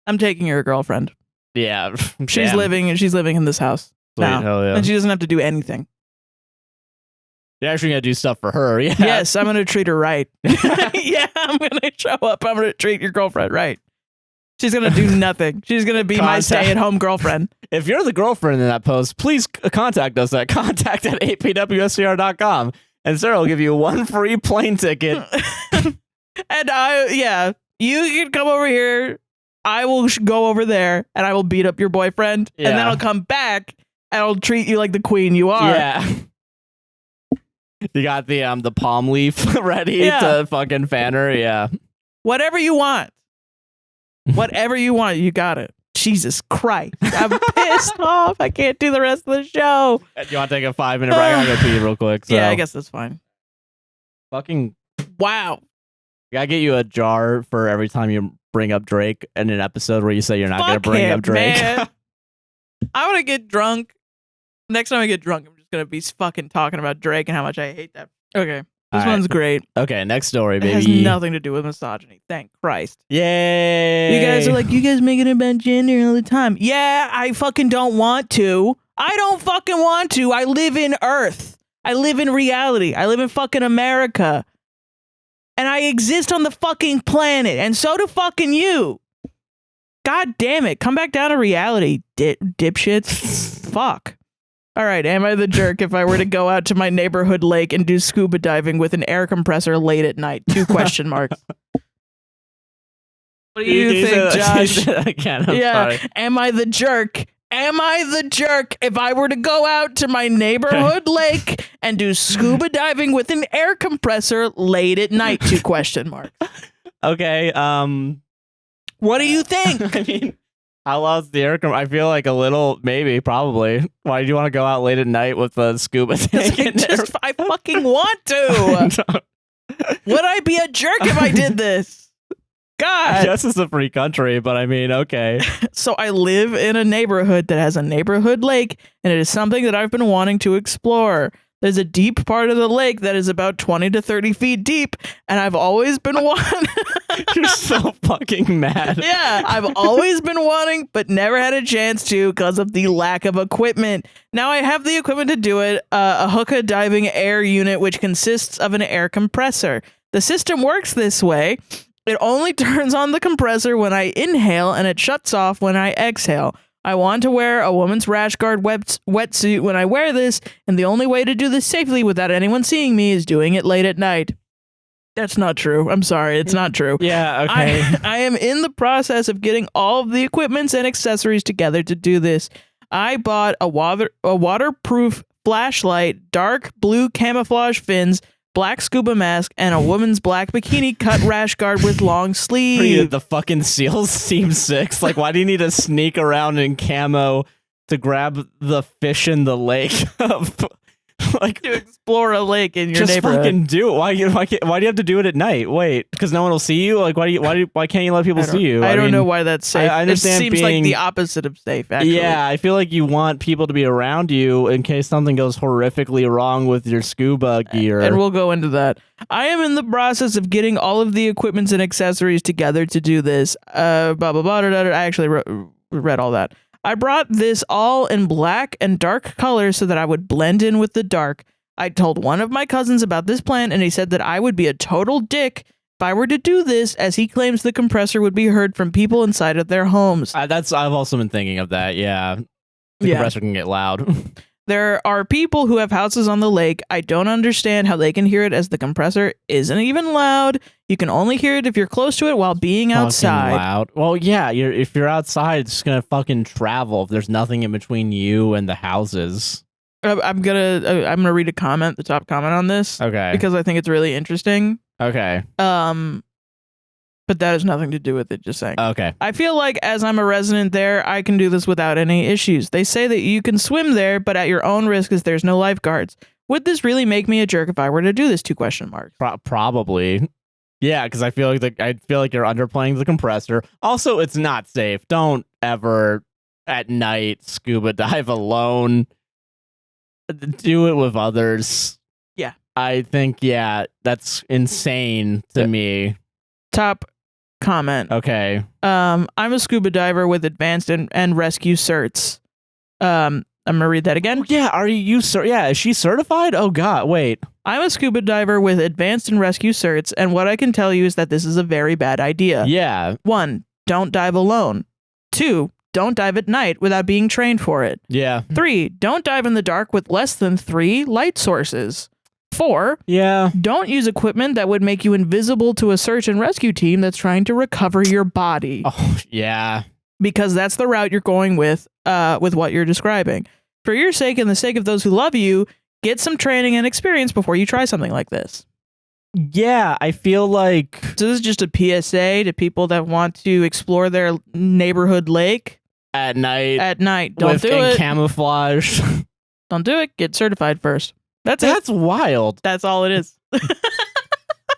I'm taking your girlfriend. Yeah. She's living in this house. Sweet, now. hell yeah. And she doesn't have to do anything. You're actually gonna do stuff for her. Yeah. Yes, I'm gonna treat her right. Yeah, I'm gonna show up. I'm gonna treat your girlfriend right. She's gonna do nothing. She's gonna be my stay-at-home girlfriend. If you're the girlfriend in that post, please contact us at contact@APWSTR.com, and Sarah will give you one free plane ticket. And you can come over here. I will go over there, and I will beat up your boyfriend, and then I'll come back, and I'll treat you like the queen you are. Yeah. You got the palm leaf ready to fucking fan her. Yeah. Whatever you want. Whatever you want, you got it. Jesus Christ. I'm pissed off. I can't do the rest of the show. You want to take a 5-minute break? I'm going to pee real quick. So. Yeah, I guess that's fine. Fucking. Wow. Gotta get you a jar for every time you bring up Drake in an episode where you say you're not going to bring up Drake. I want to get drunk. Next time I get drunk, I'm just going to be fucking talking about Drake and how much I hate that. Okay. This one's great. Okay, next story, baby. It has nothing to do with misogyny. Thank Christ. Yay! You guys are like, you guys make it about gender all the time. Yeah, I fucking don't want to. I don't fucking want to. I live in Earth. I live in reality. I live in fucking America. And I exist on the fucking planet. And so do fucking you. God damn it. Come back down to reality, dipshits. Fuck. All right, am I the jerk if I were to go out to my neighborhood lake and do scuba diving with an air compressor late at night? 2 question marks. What do you think, Josh? Again, I'm sorry. Am I the jerk? Am I the jerk if I were to go out to my neighborhood lake and do scuba diving with an air compressor late at night? 2 question marks. Okay. What do you think? I mean, how loud's the air compressor? I feel like a little, maybe, probably. Why do you want to go out late at night with a scuba tank? I fucking want to. Would I be a jerk if I did this? God. I guess it's a free country, but I mean, okay. So I live in a neighborhood that has a neighborhood lake, and it is something that I've been wanting to explore. There's a deep part of the lake that is about 20 to 30 feet deep, and I've always been wanting... You're so fucking mad. Yeah, I've always been wanting, but never had a chance to because of the lack of equipment. Now I have the equipment to do it, a hookah diving air unit, which consists of an air compressor. The system works this way. It only turns on the compressor when I inhale, and it shuts off when I exhale. I want to wear a woman's rash guard wetsuit when I wear this, and the only way to do this safely without anyone seeing me is doing it late at night. That's not true. I'm sorry. It's not true. Yeah, okay. I am in the process of getting all of the equipments and accessories together to do this. I bought a waterproof flashlight, dark blue camouflage fins, black scuba mask, and a woman's black bikini cut rash guard with long sleeves. The fucking SEALs Team 6. Like, why do you need to sneak around in camo to grab the fish in the lake? Like, to explore a lake in your neighborhood. Just fucking do it. Why do you have to do it at night? Wait, because no one will see you? Like, why can't you let people see you? I don't know why that's safe. I understand. It seems like the opposite of safe, actually. Yeah, I feel like you want people to be around you in case something goes horrifically wrong with your scuba gear. And we'll go into that. I am in the process of getting all of the equipments and accessories together to do this. I actually read all that. I brought this all in black and dark colors so that I would blend in with the dark. I told one of my cousins about this plan, and he said that I would be a total dick if I were to do this, as he claims the compressor would be heard from people inside of their homes. I've also been thinking of that, yeah. The compressor can get loud. There are people who have houses on the lake. I don't understand how they can hear it, as the compressor isn't even loud. You can only hear it if you're close to it while being outside. Loud. Well, yeah, if you're outside, it's just gonna fucking travel if there's nothing in between you and the houses. I'm gonna read a comment, the top comment on this. Okay. Because I think it's really interesting. Okay. But that has nothing to do with it, just saying. Okay. I feel like as I'm a resident there, I can do this without any issues. They say that you can swim there, but at your own risk as there's no lifeguards. Would this really make me a jerk if I were to do this? 2 question marks. Probably. Yeah, because I feel like you're underplaying the compressor. Also, it's not safe. Don't ever at night scuba dive alone. Do it with others. Yeah. I think, that's insane to me. Top comment. Okay. I'm a scuba diver with advanced and rescue certs. I'm gonna read that again. Oh, yeah, are you is she certified? Oh god, wait. I'm a scuba diver with advanced and rescue certs, and what I can tell you is that this is a very bad idea. Yeah. 1, don't dive alone. 2, don't dive at night without being trained for it. Yeah. 3, don't dive in the dark with less than 3 light sources. 4, don't use equipment that would make you invisible to a search and rescue team that's trying to recover your body. Oh, yeah. Because that's the route you're going with what you're describing. For your sake and the sake of those who love you, get some training and experience before you try something like this. Yeah, I feel like... So this is just a PSA to people that want to explore their neighborhood lake. At night. Don't do it. Camouflage. Don't do it. Get certified first. That's wild. That's all it is.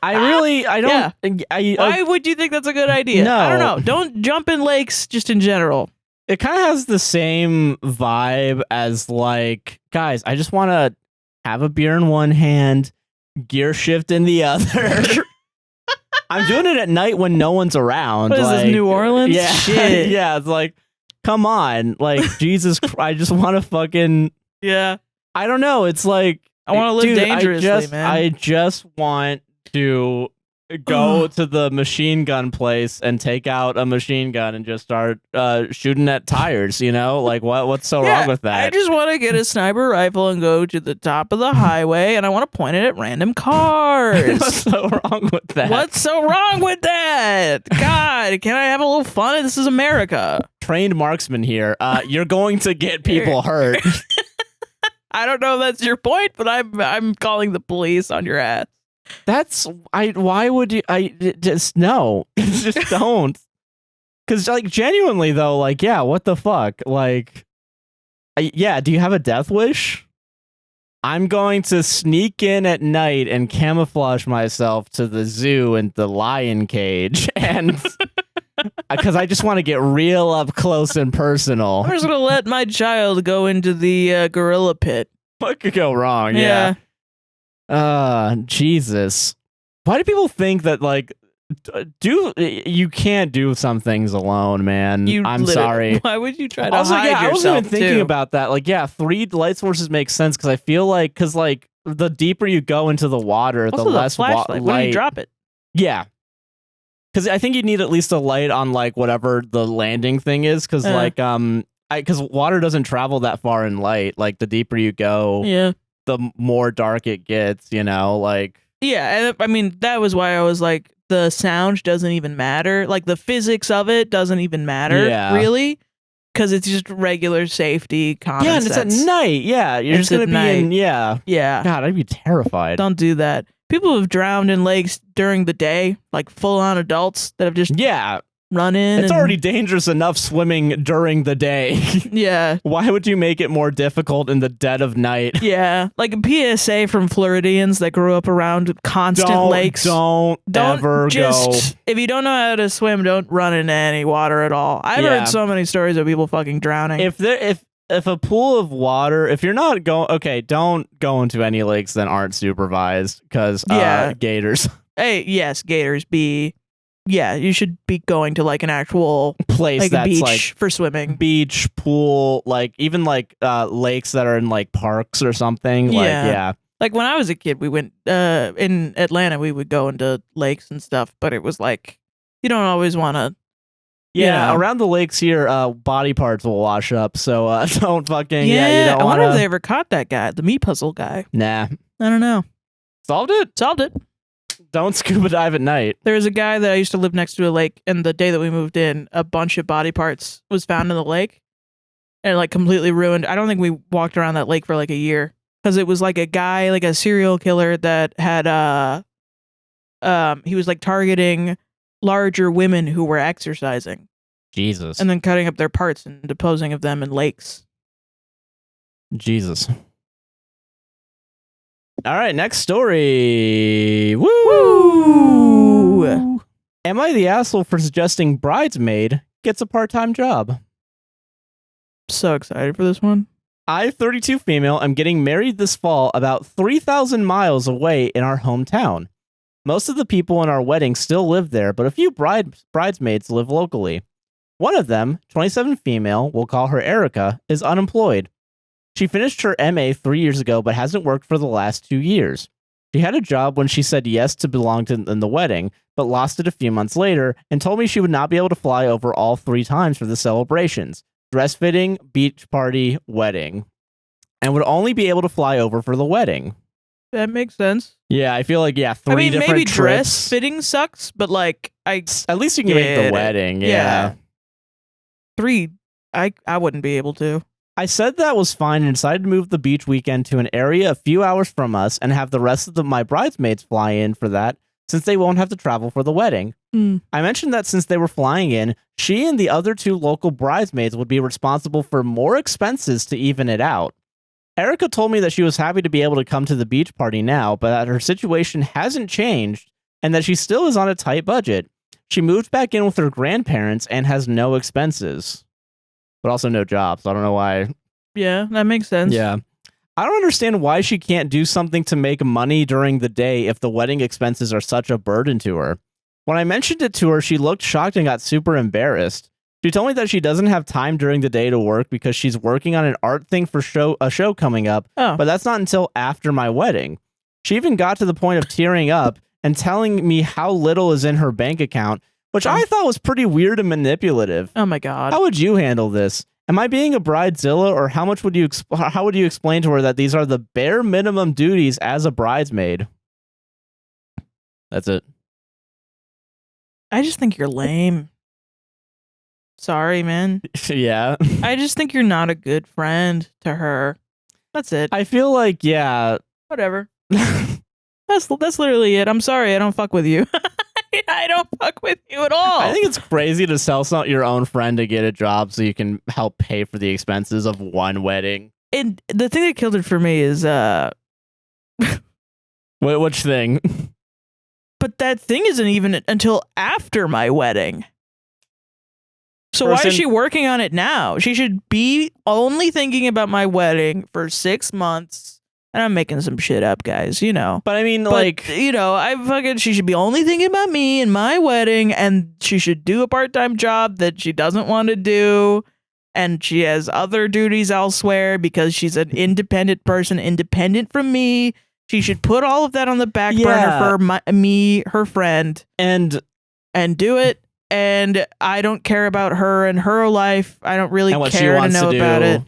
I don't... Yeah. Why would you think that's a good idea? No. I don't know. Don't jump in lakes just in general. It kind of has the same vibe as like, guys, I just want to have a beer in one hand, gear shift in the other. I'm doing it at night when no one's around. What is this, New Orleans? Yeah. Shit. Yeah, it's like, come on. Like, Jesus Christ, I just want to fucking... Yeah. I don't know. It's like... I want to live dangerously, man. I just want to go to the machine gun place and take out a machine gun and just start shooting at tires, you know? Like, what's so wrong with that? I just want to get a sniper rifle and go to the top of the highway, and I want to point it at random cars. What's so wrong with that? What's so wrong with that? God, can I have a little fun? This is America. Trained marksman here. You're going to get people hurt. I don't know if that's your point, but I'm calling the police on your ass. Why would you? Just no. Just don't. Because like genuinely though, like yeah, what the fuck? Like, do you have a death wish? I'm going to sneak in at night and camouflage myself to the zoo and the lion cage, and because I just want to get real up close and personal. I'm just gonna let my child go into the gorilla pit. What could go wrong? Yeah. Jesus. Why do people think that like you can't do some things alone, man? I'm sorry. Why would you try to also, hide yourself? I wasn't even thinking about that. Like, 3 light sources make sense because I feel like the deeper you go into the water, also, the less flashlight. When do you drop it? Yeah. Because I think you need at least a light on like whatever the landing thing is. Because because water doesn't travel that far in light. Like the deeper you go, the more dark it gets, you know, like. Yeah, and I mean, that was why I was like, the sound doesn't even matter. Like the physics of it doesn't even matter, really. Because it's just regular safety common sense. Yeah, and it's at night. Yeah, you're just going to be in, yeah. God, I'd be terrified. Don't do that. People have drowned in lakes during the day, like full-on adults that have just run in. It's already dangerous enough swimming during the day. Yeah. Why would you make it more difficult in the dead of night? Yeah. Like a PSA from Floridians that grew up around constant lakes. Don't ever go. If you don't know how to swim, don't run into any water at all. I've heard so many stories of people fucking drowning. If a pool of water, if you're not going, okay, don't go into any lakes that aren't supervised because gators. Hey, yes, gators. You should be going to like an actual place like that's beach like for swimming. Beach, pool, like even like lakes that are in like parks or something. Like when I was a kid, we went in Atlanta, we would go into lakes and stuff, but it was like you don't always want to. Yeah, around the lakes here, body parts will wash up, so don't fucking. Yeah, you don't I wonder wanna... if they ever caught that guy, the meat puzzle guy. Nah, I don't know. Solved it. Don't scuba dive at night. There was a guy that I used to live next to a lake, and the day that we moved in, a bunch of body parts was found in the lake, and it, like completely ruined. I don't think we walked around that lake for like a year because it was like a guy, like a serial killer that had he was like targeting larger women who were exercising. Jesus. And then cutting up their parts and disposing of them in lakes. Jesus. All right, next story. Woo! Am I the asshole for suggesting bridesmaid gets a part-time job? So excited for this one. I, 32 female, am getting married this fall about 3,000 miles away in our hometown. Most of the people in our wedding still live there, but a few bridesmaids live locally. One of them, 27 female, we'll call her Erica, is unemployed. She finished her MA 3 years ago, but hasn't worked for the last 2 years. She had a job when she said yes to belong in the wedding, but lost it a few months later and told me she would not be able to fly over all 3 times for the celebrations. Dress fitting, beach party, wedding. And would only be able to fly over for the wedding. That makes sense. Yeah, I feel like, 3 different maybe trips. Dress fitting sucks, but like, at least you can make the wedding, yeah. 3, I wouldn't be able to. I said that was fine and decided to move the beach weekend to an area a few hours from us and have the rest of my bridesmaids fly in for that, since they won't have to travel for the wedding. I mentioned that since they were flying in, she and the other 2 local bridesmaids would be responsible for more expenses to even it out. Erica told me that she was happy to be able to come to the beach party now, but that her situation hasn't changed and that she still is on a tight budget. She moved back in with her grandparents and has no expenses, but also no job, so I don't know why. Yeah, that makes sense. Yeah. I don't understand why she can't do something to make money during the day if the wedding expenses are such a burden to her. When I mentioned it to her, she looked shocked and got super embarrassed. She told me that she doesn't have time during the day to work because she's working on an art thing for a show coming up, but that's not until after my wedding. She even got to the point of tearing up and telling me how little is in her bank account, which I thought was pretty weird and manipulative. Oh my God. How would you handle this? Am I being a bridezilla, or how would you explain to her that these are the bare minimum duties as a bridesmaid? That's it. I just think you're lame. Sorry, man. Yeah. I just think you're not a good friend to her. That's it. I feel like, yeah. Whatever. That's literally it. I'm sorry, I don't fuck with you. I don't fuck with you at all. I think it's crazy to sell your own friend to get a job so you can help pay for the expenses of one wedding. And the thing that killed it for me is which thing? But that thing isn't even until after my wedding. So why is she working on it now? She should be only thinking about my wedding for 6 months. And I'm making some shit up, guys, you know. But I mean, she should be only thinking about me and my wedding, and she should do a part-time job that she doesn't want to do, and she has other duties elsewhere because she's an independent person, independent from me. She should put all of that on the back burner for me, her friend, and do it. And I don't care about her and her life. I don't really care to know about it.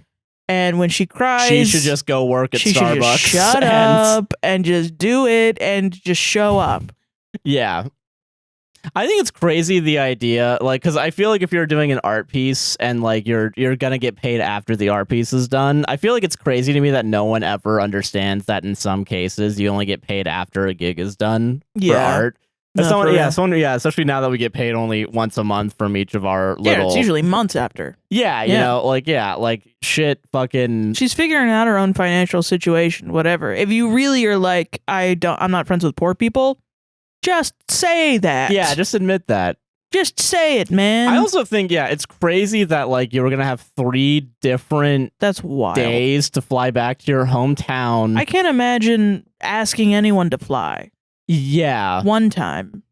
And when she cries, she should just go work at Starbucks. Should just shut up and just do it and just show up. Yeah. I think it's crazy, the idea, like, because I feel like if you're doing an art piece and like you're gonna get paid after the art piece is done, I feel like it's crazy to me that no one ever understands that in some cases you only get paid after a gig is done for art. Especially now that we get paid only once a month from each of our little... Yeah, it's usually months after. Yeah, you know, shit fucking... She's figuring out her own financial situation, whatever. If you really are like, I'm not friends with poor people, just say that. Yeah, just admit that. Just say it, man. I also think, it's crazy that, like, you were going to have 3 different days to fly back to your hometown. I can't imagine asking anyone to fly. Yeah. One time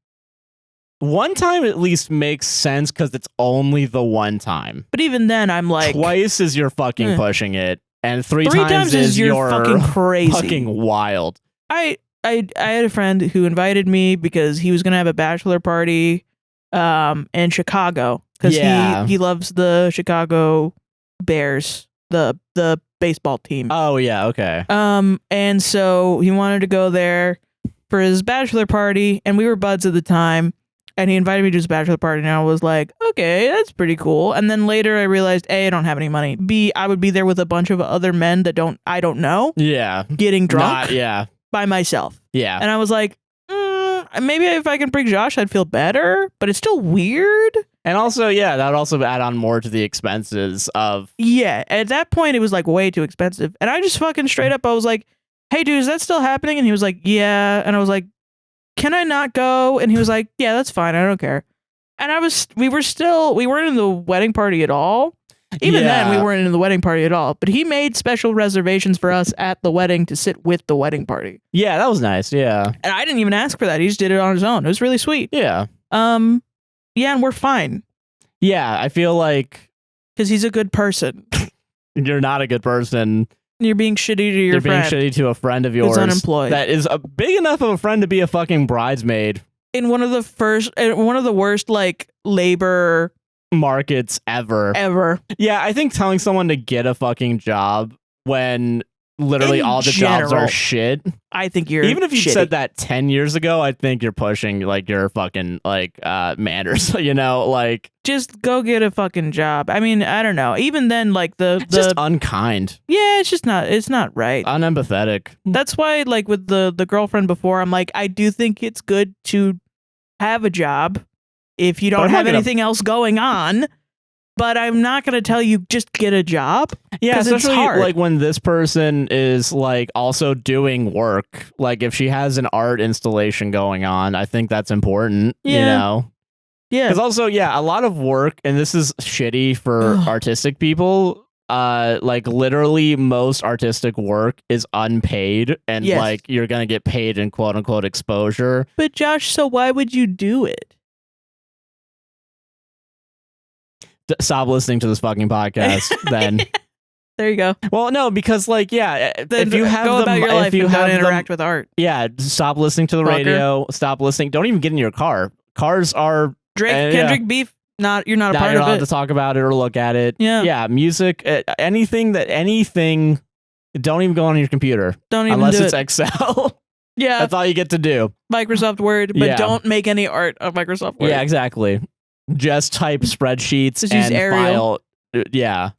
at least makes sense because it's only the one time. But even then, I'm like... Twice is you're fucking pushing it, and 3 times is you're fucking crazy. Fucking wild. I had a friend who invited me because he was going to have a bachelor party in Chicago. Because he loves the Chicago Bears, the baseball team. Oh, yeah, okay. And so he wanted to go there for his bachelor party, and we were buds at the time, and he invited me to his bachelor party, and I was like, okay, that's pretty cool. And then later I realized, A, I don't have any money. B, I would be there with a bunch of other men that I don't know. Yeah. Getting drunk. Yeah. By myself. Yeah. And I was like, maybe if I can bring Josh, I'd feel better, but it's still weird. And also, yeah, that would also add on more to the expenses of... Yeah, at that point, it was like way too expensive. And I just fucking straight up, I was like, hey, dude, is that still happening? And he was like, yeah. And I was like, can I not go? And he was like, yeah, that's fine. I don't care. And we weren't in the wedding party at all. Even then, we weren't in the wedding party at all. But he made special reservations for us at the wedding to sit with the wedding party. Yeah, that was nice. Yeah. And I didn't even ask for that. He just did it on his own. It was really sweet. Yeah. Yeah, and we're fine. Yeah, I feel like... Because he's a good person. You're not a good person. You're being shitty to your friend. You're being shitty to a friend of yours. Who's unemployed. That is a big enough of a friend to be a fucking bridesmaid. In one of the worst, like, labor... markets ever. Yeah, I think telling someone to get a fucking job when literally all the jobs are shit. I think you're even if you shitty. said that 10 years ago, I think you're pushing like your fucking like manners, you know, like just go get a fucking job. I mean, I don't know. Even then, like the just unkind. Yeah, it's not right. Unempathetic. That's why, like with the girlfriend before, I'm like, I do think it's good to have a job if you don't have anything else going on. But I'm not going to tell you just get a job. Yeah, especially it's hard. like when this person is like also doing work. Like if she has an art installation going on, I think that's important. Yeah. You know? Yeah. Because also, yeah, a lot of work, and this is shitty for artistic people. Like literally most artistic work is unpaid, and like you're going to get paid in quote unquote exposure. But Josh, so why would you do it? Stop listening to this fucking podcast then. There you go. Well, no, because like, yeah, then if you have go about your life, if you have to interact with art. Yeah, stop listening to the radio. Stop listening. Don't even get in your car. Cars are Kendrick beef. You're not a part you're of allowed it. to talk about it or look at it. Yeah, music, anything. Don't even go on your computer. Don't even unless do it's it. Excel. Yeah, that's all you get to do. Microsoft Word, but don't make any art on Microsoft Word. Yeah, exactly. Just type spreadsheets Just and use Ariel. file. Yeah.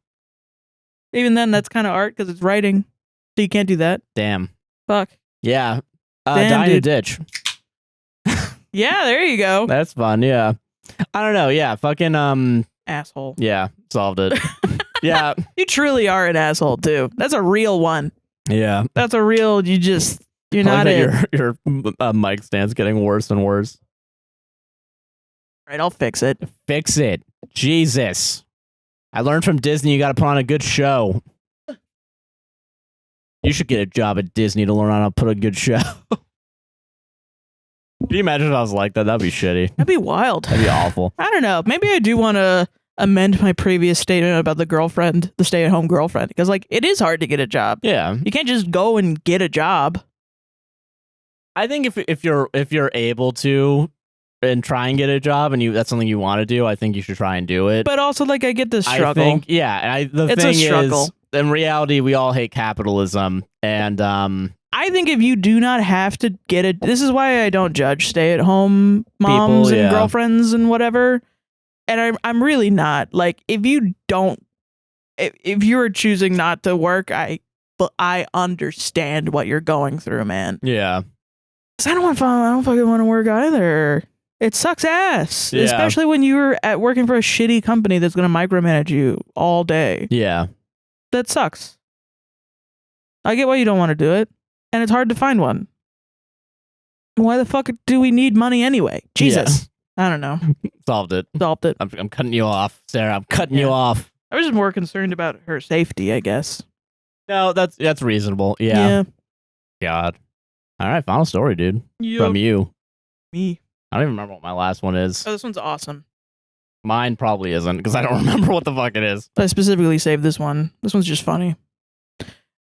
Even then, that's kind of art because it's writing. So you can't do that. Damn. Fuck. Yeah. Damn, die in a ditch. Yeah, there you go. That's fun. Yeah. I don't know. Yeah. Fucking asshole. Yeah. Solved it. Yeah. You truly are an asshole too. That's a real one. Yeah. That's a real. You're not it. Your mic stand's getting worse and worse. Right, I'll fix it. Fix it. Jesus. I learned from Disney you got to put on a good show. You should get a job at Disney to learn how to put a good show. Can you imagine if I was like that? That'd be shitty. That'd be wild. That'd be awful. I don't know. Maybe I do want to amend my previous statement about the stay-at-home girlfriend. Because, like, it is hard to get a job. Yeah. You can't just go and get a job. I think if you're able to and try and get a job and that's something you want to do, I think you should try and do it. But also, like, I get the struggle. I think, yeah. It's a struggle. In reality, we all hate capitalism. And I think if you do not have to get it, this is why I don't judge stay-at-home moms and girlfriends and whatever. And I'm really not. Like, if you're choosing not to work, I understand what you're going through, man. Yeah. 'Cause I don't fucking want to work either. It sucks ass. Yeah. Especially when you're working for a shitty company that's going to micromanage you all day. Yeah. That sucks. I get why you don't want to do it. And it's hard to find one. Why the fuck do we need money anyway? Jesus. Yeah. I don't know. Solved it. I'm cutting you off, Sarah. I'm cutting you off. I was just more concerned about her safety, I guess. No, that's reasonable. Yeah. God. All right, final story, dude. Yep. From you. Me. I don't even remember what my last one is. Oh, this one's awesome. Mine probably isn't, because I don't remember what the fuck it is. I specifically saved this one. This one's just funny.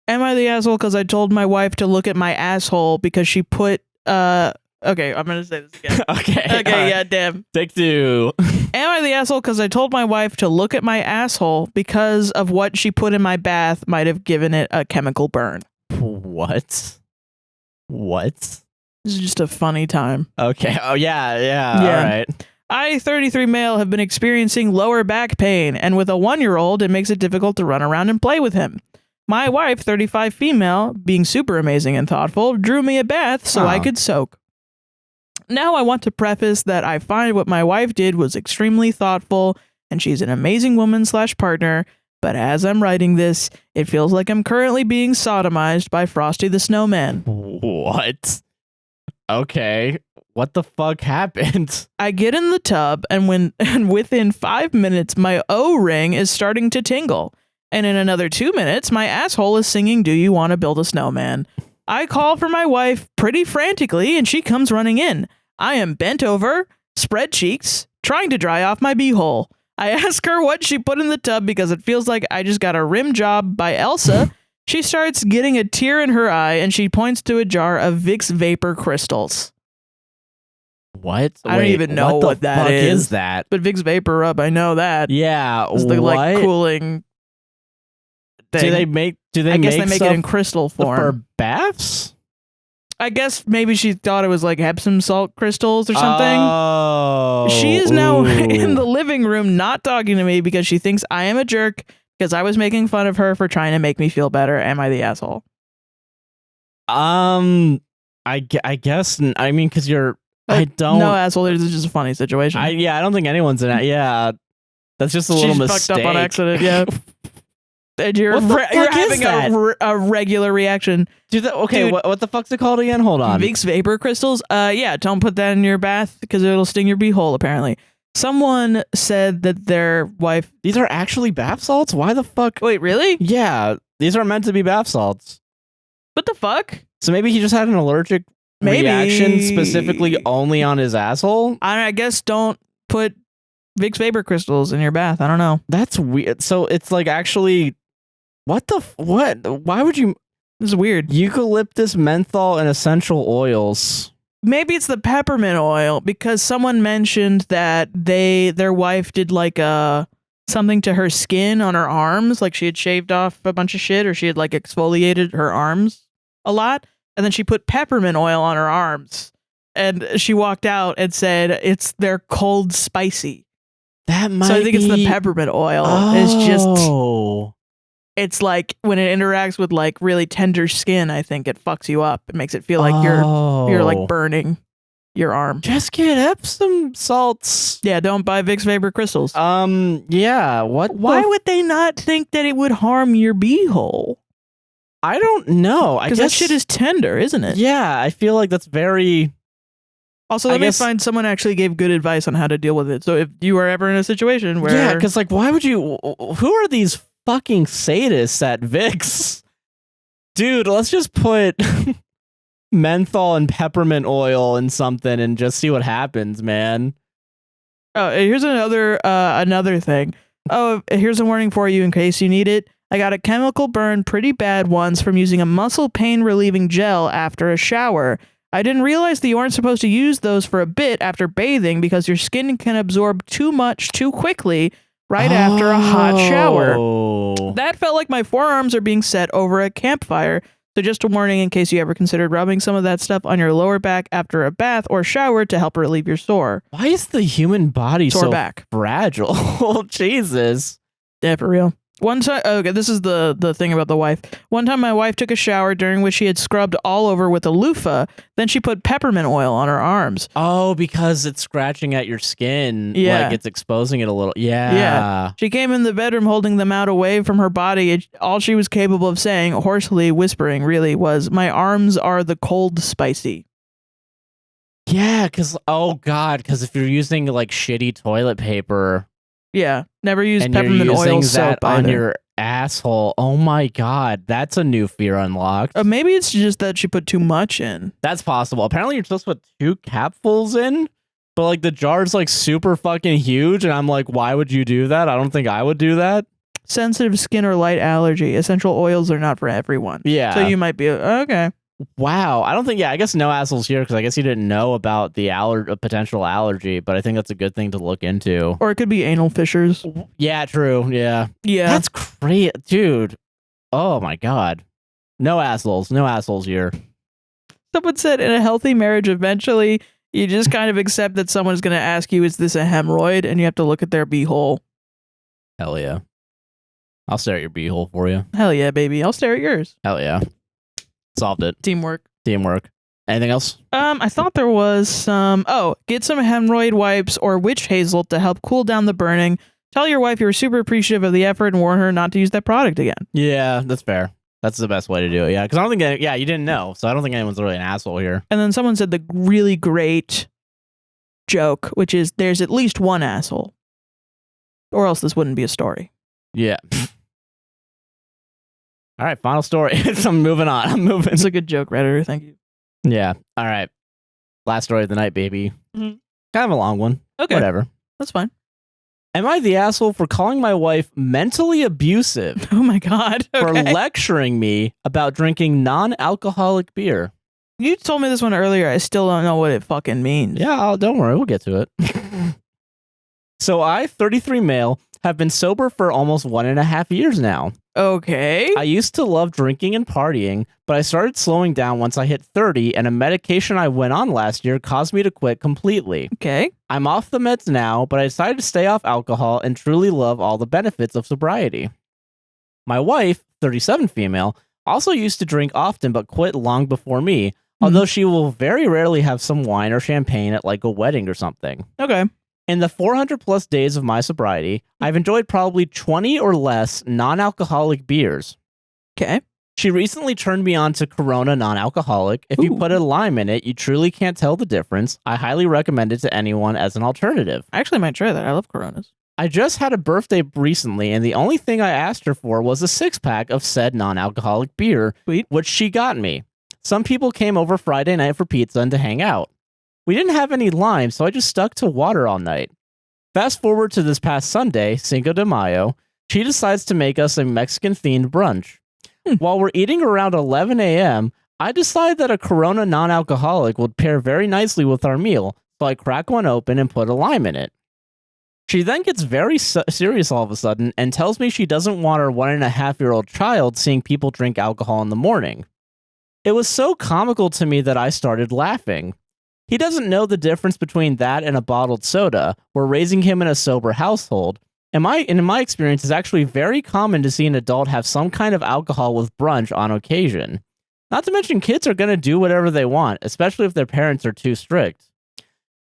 Am I the asshole because I told my wife to look at my asshole because she put okay, I'm gonna say this again. Okay, yeah, damn. Take two. Am I the asshole because I told my wife to look at my asshole because of what she put in my bath might have given it a chemical burn? What? This is just a funny time. Okay. Oh, yeah. All right. I, 33 male, have been experiencing lower back pain, and with a 1-year-old, it makes it difficult to run around and play with him. My wife, 35 female, being super amazing and thoughtful, drew me a bath so I could soak. Now I want to preface that I find what my wife did was extremely thoughtful, and she's an amazing woman/partner, but as I'm writing this, it feels like I'm currently being sodomized by Frosty the Snowman. What? Okay. What the fuck happened? I get in the tub, and within 5 minutes, my O-ring is starting to tingle. And in another 2 minutes, my asshole is singing, "Do you want to build a snowman?" I call for my wife pretty frantically, and she comes running in. I am bent over, spread cheeks, trying to dry off my beehole. I ask her what she put in the tub because it feels like I just got a rim job by Elsa. She starts getting a tear in her eye, and she points to a jar of Vicks Vapor Crystals. What? I don't even know what that is that? But Vicks Vapor Rub, I know that. Yeah, it's the like cooling thing. Do they make I guess they make it in crystal form. For baths? I guess maybe she thought it was like Epsom salt crystals or something. Oh. She is now in the living room not talking to me because she thinks I am a jerk because I was making fun of her for trying to make me feel better. Am I the asshole? I guess, I mean, because you're, I don't. No, asshole, this is just a funny situation. I don't think anyone's in it. Yeah. That's just a little mistake. She's fucked up on accident, yeah. And you're having a regular reaction. Okay, what the fuck's it called again? Hold on. Vicks Vapor Crystals? Yeah, don't put that in your bath because it'll sting your beehole, apparently. Someone said that their wife... These are actually bath salts? Why the fuck? Wait, really? Yeah, these are meant to be bath salts. What the fuck? So maybe he just had an allergic reaction specifically only on his asshole? I guess don't put Vicks Vapor Crystals in your bath. I don't know. That's weird. So it's like actually... What? Why would you... This is weird. Eucalyptus, menthol, and essential oils. Maybe it's the peppermint oil because someone mentioned that their wife did like something to her skin on her arms, like she had shaved off a bunch of shit or she had like exfoliated her arms a lot, and then she put peppermint oil on her arms, and she walked out and said they're cold spicy. That might. So I think it's the peppermint oil. Oh. It's just. It's like when it interacts with like really tender skin, I think it fucks you up. It makes it feel like you're like burning your arm. Just get Epsom salts. Yeah, don't buy Vicks Vapor Crystals. Yeah. Why would they not think that it would harm your beehole? I don't know. Because that shit is tender, isn't it? Yeah, I feel like that's very... Also, let me find someone actually gave good advice on how to deal with it. So if you are ever in a situation where... Yeah, because like, why would you... Who are these fucking sadists at Vicks? Dude, let's just put menthol and peppermint oil in something and just see what happens, man. Oh, here's another thing. Oh, here's a warning for you in case you need it. I got a chemical burn pretty bad once from using a muscle pain relieving gel after a shower. I didn't realize that you aren't supposed to use those for a bit after bathing because your skin can absorb too much too quickly right after a hot shower. That felt like my forearms are being set over a campfire. So just a warning in case you ever considered rubbing some of that stuff on your lower back after a bath or shower to help relieve your sore. Why is the human body so back fragile? Jesus. Yeah, for real. One time, okay, this is the thing about the wife. One time my wife took a shower during which she had scrubbed all over with a loofah. Then she put peppermint oil on her arms. Oh, because it's scratching at your skin. Yeah. Like it's exposing it a little. Yeah. Yeah. She came in the bedroom holding them out away from her body. All she was capable of saying, hoarsely whispering really, was, "My arms are the cold spicy." Yeah, because, oh God, because if you're using like shitty toilet paper... Yeah, never use and peppermint you're using oil that soap on either. your asshole. Oh my God, that's a new fear unlocked. Maybe it's just that she put too much in. That's possible. Apparently, you're supposed to put 2 capfuls in, but like the jar's like super fucking huge, and I'm like, why would you do that? I don't think I would do that. Sensitive skin or light allergy. Essential oils are not for everyone. Yeah. So you might be okay. Wow. I don't think, I guess no assholes here because I guess he didn't know about the potential allergy, but I think that's a good thing to look into. Or it could be anal fissures. Yeah, true. Yeah. Yeah. That's crazy. Dude. Oh my God. No assholes. No assholes here. Someone said in a healthy marriage, eventually you just kind of accept that someone's going to ask you, is this a hemorrhoid? And you have to look at their beehole. Hell yeah. I'll stare at your beehole for you. Hell yeah, baby. I'll stare at yours. Hell yeah. Solved it. Teamwork. Anything else? I thought there was some. Oh, get some hemorrhoid wipes or witch hazel to help cool down the burning. Tell your wife you were super appreciative of the effort and warn her not to use that product again. Yeah, that's fair. That's the best way to do it. Yeah, because I don't think. You didn't know, so I don't think anyone's really an asshole here. And then someone said the really great joke, which is there's at least one asshole, or else this wouldn't be a story. Yeah. All right, final story. I'm moving on. I'm moving. It's a good joke, Redditor. Thank you. Yeah. All right. Last story of the night, baby. Mm-hmm. Kind of a long one. Okay. Whatever. That's fine. Am I the asshole for calling my wife mentally abusive Oh my God. for Okay. lecturing me about drinking non-alcoholic beer? You told me this one earlier. I still don't know what it fucking means. Yeah, don't worry. We'll get to it. So I, 33 male, have been sober for almost 1.5 years now. Okay. I used to love drinking and partying, but I started slowing down once I hit 30, and a medication I went on last year caused me to quit completely. Okay. I'm off the meds now, but I decided to stay off alcohol and truly love all the benefits of sobriety. My wife, 37 female, also used to drink often but quit long before me, although she will very rarely have some wine or champagne at like a wedding or something. Okay. In the 400 plus days of my sobriety, I've enjoyed probably 20 or less non-alcoholic beers. Okay. She recently turned me on to Corona non-alcoholic. If you put a lime in it, you truly can't tell the difference. I highly recommend it to anyone as an alternative. I actually might try that. I love Coronas. I just had a birthday recently, and the only thing I asked her for was a 6-pack of said non-alcoholic beer, Sweet. which she got me. Some people came over Friday night for pizza and to hang out. We didn't have any lime, so I just stuck to water all night. Fast forward to this past Sunday, Cinco de Mayo, she decides to make us a Mexican-themed brunch. While we're eating around 11 a.m., I decide that a Corona non-alcoholic would pair very nicely with our meal, so I crack one open and put a lime in it. She then gets very serious all of a sudden and tells me she doesn't want her 1.5-year-old child seeing people drink alcohol in the morning. It was so comical to me that I started laughing. He doesn't know the difference between that and a bottled soda. We're raising him in a sober household. And in my experience, it's actually very common to see an adult have some kind of alcohol with brunch on occasion. Not to mention kids are going to do whatever they want, especially if their parents are too strict.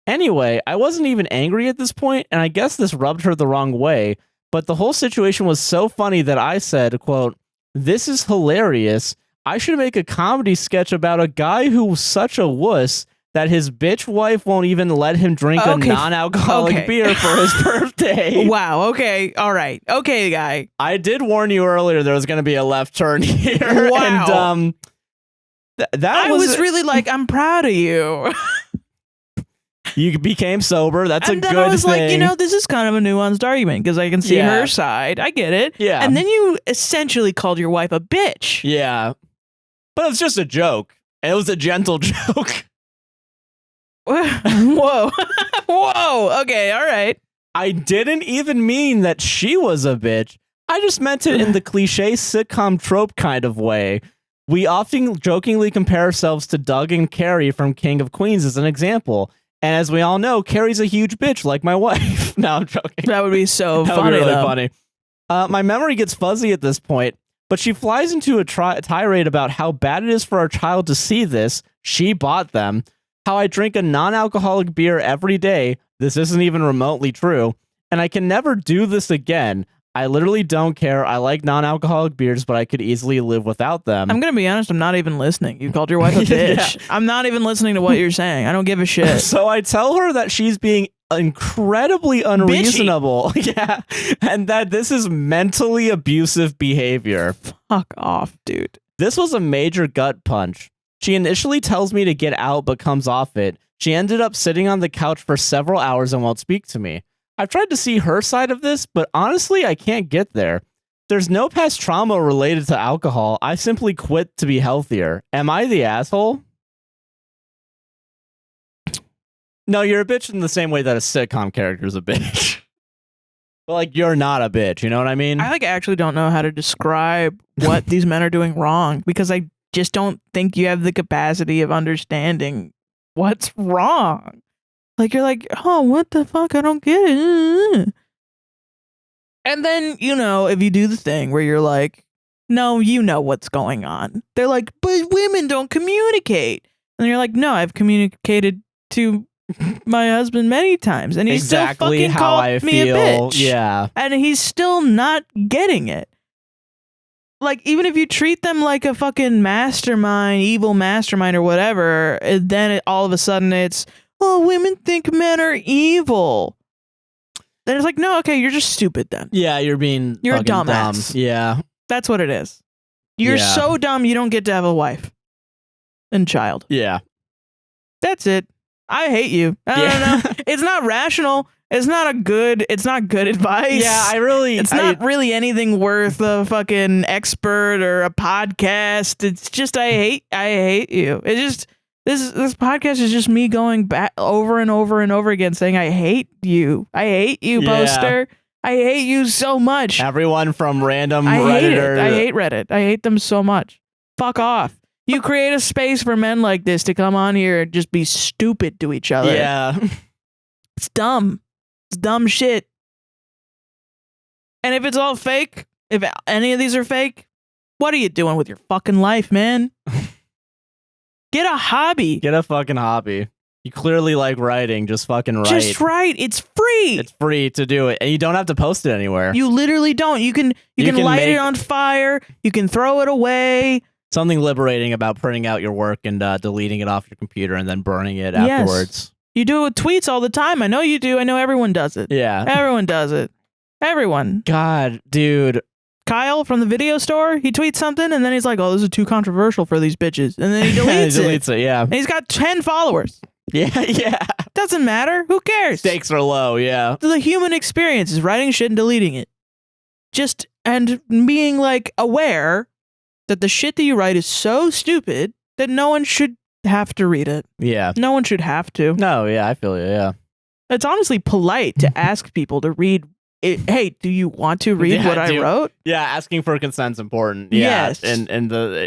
Anyway, I wasn't even angry at this point, and I guess this rubbed her the wrong way, but the whole situation was so funny that I said, quote, "This is hilarious. I should make a comedy sketch about a guy who's such a wuss that his bitch wife won't even let him drink a non-alcoholic beer for his birthday." Wow. Okay. All right. Okay, guy. I did warn you earlier there was going to be a left turn here. Wow. And I was really like, I'm proud of you. You became sober. That's and a good then I was thing. like, this is kind of a nuanced argument because I can see her side. I get it. Yeah. And then you essentially called your wife a bitch. Yeah. But it was just a joke. It was a gentle joke. Whoa. Whoa. Okay. All right. I didn't even mean that she was a bitch. I just meant it in the cliche sitcom trope kind of way. We often jokingly compare ourselves to Doug and Carrie from King of Queens as an example. And as we all know, Carrie's a huge bitch like my wife. No, I'm joking. That would be so that funny. Would be really funny. My memory gets fuzzy at this point, but she flies into a tirade about how bad it is for our child to see this. She bought them. How I drink a non-alcoholic beer every day. This isn't even remotely true. And I can never do this again. I literally don't care. I like non-alcoholic beers, but I could easily live without them. I'm going to be honest. I'm not even listening. You called your wife a bitch. Yeah. I'm not even listening to what you're saying. I don't give a shit. So I tell her that she's being incredibly unreasonable. Yeah. And that this is mentally abusive behavior. Fuck off, dude. This was a major gut punch. She initially tells me to get out, but comes off it. She ended up sitting on the couch for several hours and won't speak to me. I've tried to see her side of this, but honestly, I can't get there. There's no past trauma related to alcohol. I simply quit to be healthier. Am I the asshole? No, you're a bitch in the same way that a sitcom character is a bitch. But like, you're not a bitch, you know what I mean? I actually don't know how to describe what these men are doing wrong because I just don't think you have the capacity of understanding what's wrong. Like, you're like, oh, what the fuck? I don't get it. And then, if you do the thing where you're like, no, you know what's going on. They're like, but women don't communicate. And you're like, no, I've communicated to my husband many times, and he's still fucking called me a bitch. Yeah. And he's still not getting it. Like, even if you treat them like a fucking mastermind, evil mastermind or whatever, then all of a sudden it's, oh, women think men are evil. Then it's like, no, okay, you're just stupid then. Yeah, you're a dumbass. Dumb. Yeah. That's what it is. You're so dumb you don't get to have a wife and child. Yeah. That's it. I hate you. I don't know. It's not rational. It's not good advice. Yeah, it's not really anything worth a fucking expert or a podcast. It's just I hate you. It just this podcast is just me going back over and over and over again saying I hate you. I hate you, poster. I hate you so much. Everyone from random Redditors. I hate Reddit. I hate them so much. Fuck off. You create a space for men like this to come on here and just be stupid to each other. Yeah. It's dumb. It's dumb shit. And if it's all fake, if any of these are fake, what are you doing with your fucking life, man? Get a hobby. Get a fucking hobby. You clearly like writing. Just fucking write. Just write. It's free. It's free to do it. And you don't have to post it anywhere. You literally don't. You can light it on fire. You can throw it away. Something liberating about printing out your work and deleting it off your computer and then burning it afterwards. You do it with tweets all the time. I know you do. I know everyone does it. Yeah. Everyone does it. Everyone. God, dude. Kyle from the video store, he tweets something and then he's like, oh, this is too controversial for these bitches. And then he deletes it. Yeah. And he's got 10 followers. Yeah. Doesn't matter. Who cares? Stakes are low, yeah. The human experience is writing shit and deleting it. And being like aware that the shit that you write is so stupid that no one should have to read it. Yeah. No one should have to. No, yeah, I feel you, yeah. It's honestly polite to ask people to read it. Hey, do you want to read what I wrote? Yeah, asking for consent's important. Yeah, yes.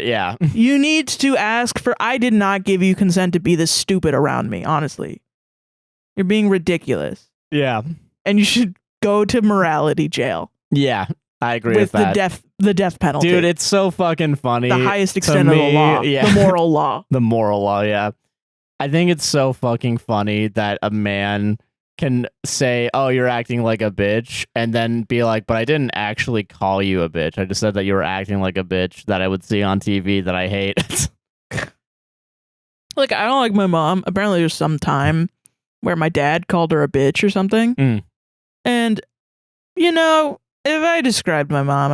Yeah. You need to ask for, I did not give you consent to be this stupid around me, honestly. You're being ridiculous. Yeah. And you should go to morality jail. Yeah. I agree with that. The death penalty. Dude, it's so fucking funny. The highest extent of the law. Yeah. The moral law. The moral law, yeah. I think it's so fucking funny that a man can say, oh, you're acting like a bitch, and then be like, but I didn't actually call you a bitch. I just said that you were acting like a bitch that I would see on TV that I hate. Like, I don't like my mom. Apparently there's some time where my dad called her a bitch or something. Mm. And, if I described my mom,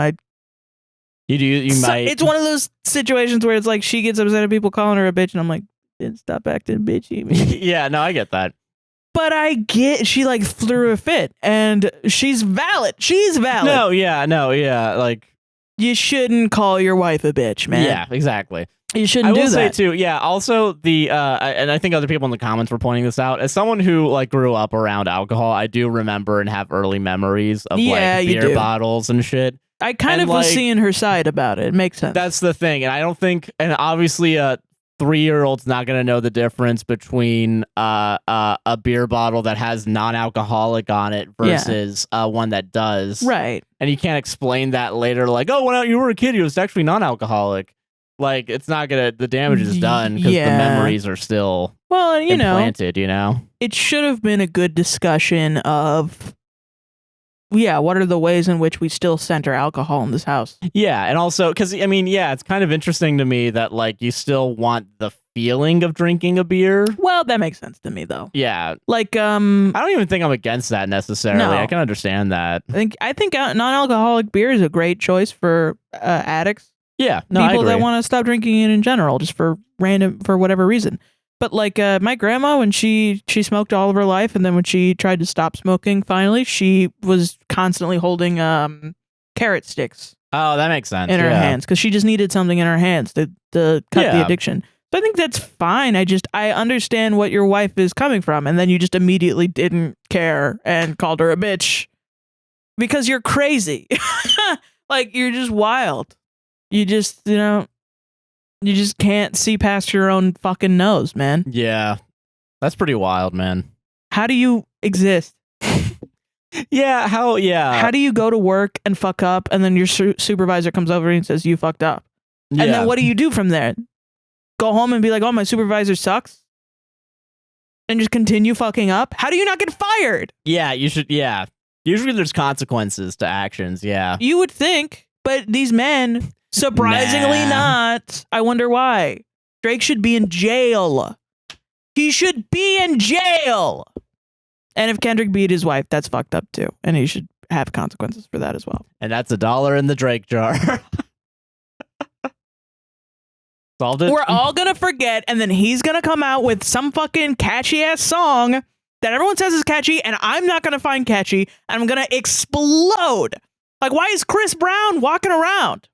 You might. It's one of those situations where it's like she gets upset at people calling her a bitch, and I'm like, stop acting bitchy. Yeah, no, I get that. But she like threw a fit, and she's valid. She's valid. No, yeah. Like, you shouldn't call your wife a bitch, man. Yeah, exactly. You shouldn't do that. I will say too, yeah, also and I think other people in the comments were pointing this out, as someone who like grew up around alcohol, I do remember and have early memories of like beer bottles and shit. I kind of was seeing her side about it. It makes sense. That's the thing. And I don't think, and obviously a 3-year-old's not going to know the difference between a beer bottle that has non-alcoholic on it versus one that does. Right. And you can't explain that later, like, oh, when you were a kid, it was actually non-alcoholic. Like, it's not gonna, the damage is done because the memories are still implanted, It should have been a good discussion of, what are the ways in which we still center alcohol in this house? Yeah, and also, because, it's kind of interesting to me that, like, you still want the feeling of drinking a beer. Well, that makes sense to me, though. Yeah. Like, I don't even think I'm against that necessarily. No. I can understand that. I think non-alcoholic beer is a great choice for addicts. Yeah, no, people that want to stop drinking it in general, just for whatever reason. But like my grandma, when she smoked all of her life, and then when she tried to stop smoking, finally, she was constantly holding carrot sticks. Oh, that makes sense. In her hands, because she just needed something in her hands to cut the addiction. So I think that's fine. I understand what your wife is coming from, and then you just immediately didn't care and called her a bitch because you're crazy. Like, you're just wild. You just, you just can't see past your own fucking nose, man. Yeah. That's pretty wild, man. How do you exist? How do you go to work and fuck up, and then your supervisor comes over and says, you fucked up? Yeah. And then what do you do from there? go home and be like, oh, my supervisor sucks? And just continue fucking up? How do you not get fired? Yeah, you should, yeah. Usually there's consequences to actions, yeah. You would think, but these men, surprisingly not. I wonder why. Drake should be in jail. He should be in jail. And if Kendrick beat his wife, that's fucked up too. And he should have consequences for that as well. And that's $1 in the Drake jar. Solved it? We're all gonna forget, and then he's gonna come out with some fucking catchy ass song that everyone says is catchy, and I'm not gonna find catchy, and I'm gonna explode. Like, why is Chris Brown walking around?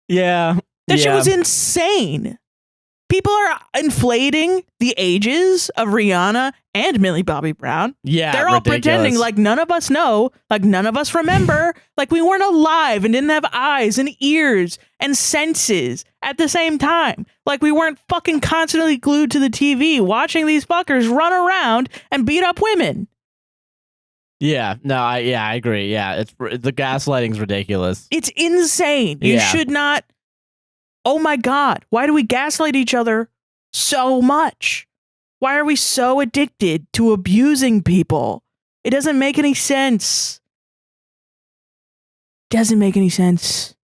Yeah. That shit was insane. People are inflating the ages of Rihanna and Millie Bobby Brown. Yeah, they're all ridiculous. pretending like none of us know, like none of us remember, like we weren't alive and didn't have eyes and ears and senses at the same time. Like we weren't fucking constantly glued to the TV watching these fuckers run around and beat up women. Yeah, no, I agree. Yeah, the gaslighting's ridiculous. It's insane. You should not. Oh my God, why do we gaslight each other so much? Why are we so addicted to abusing people? It doesn't make any sense. Doesn't make any sense.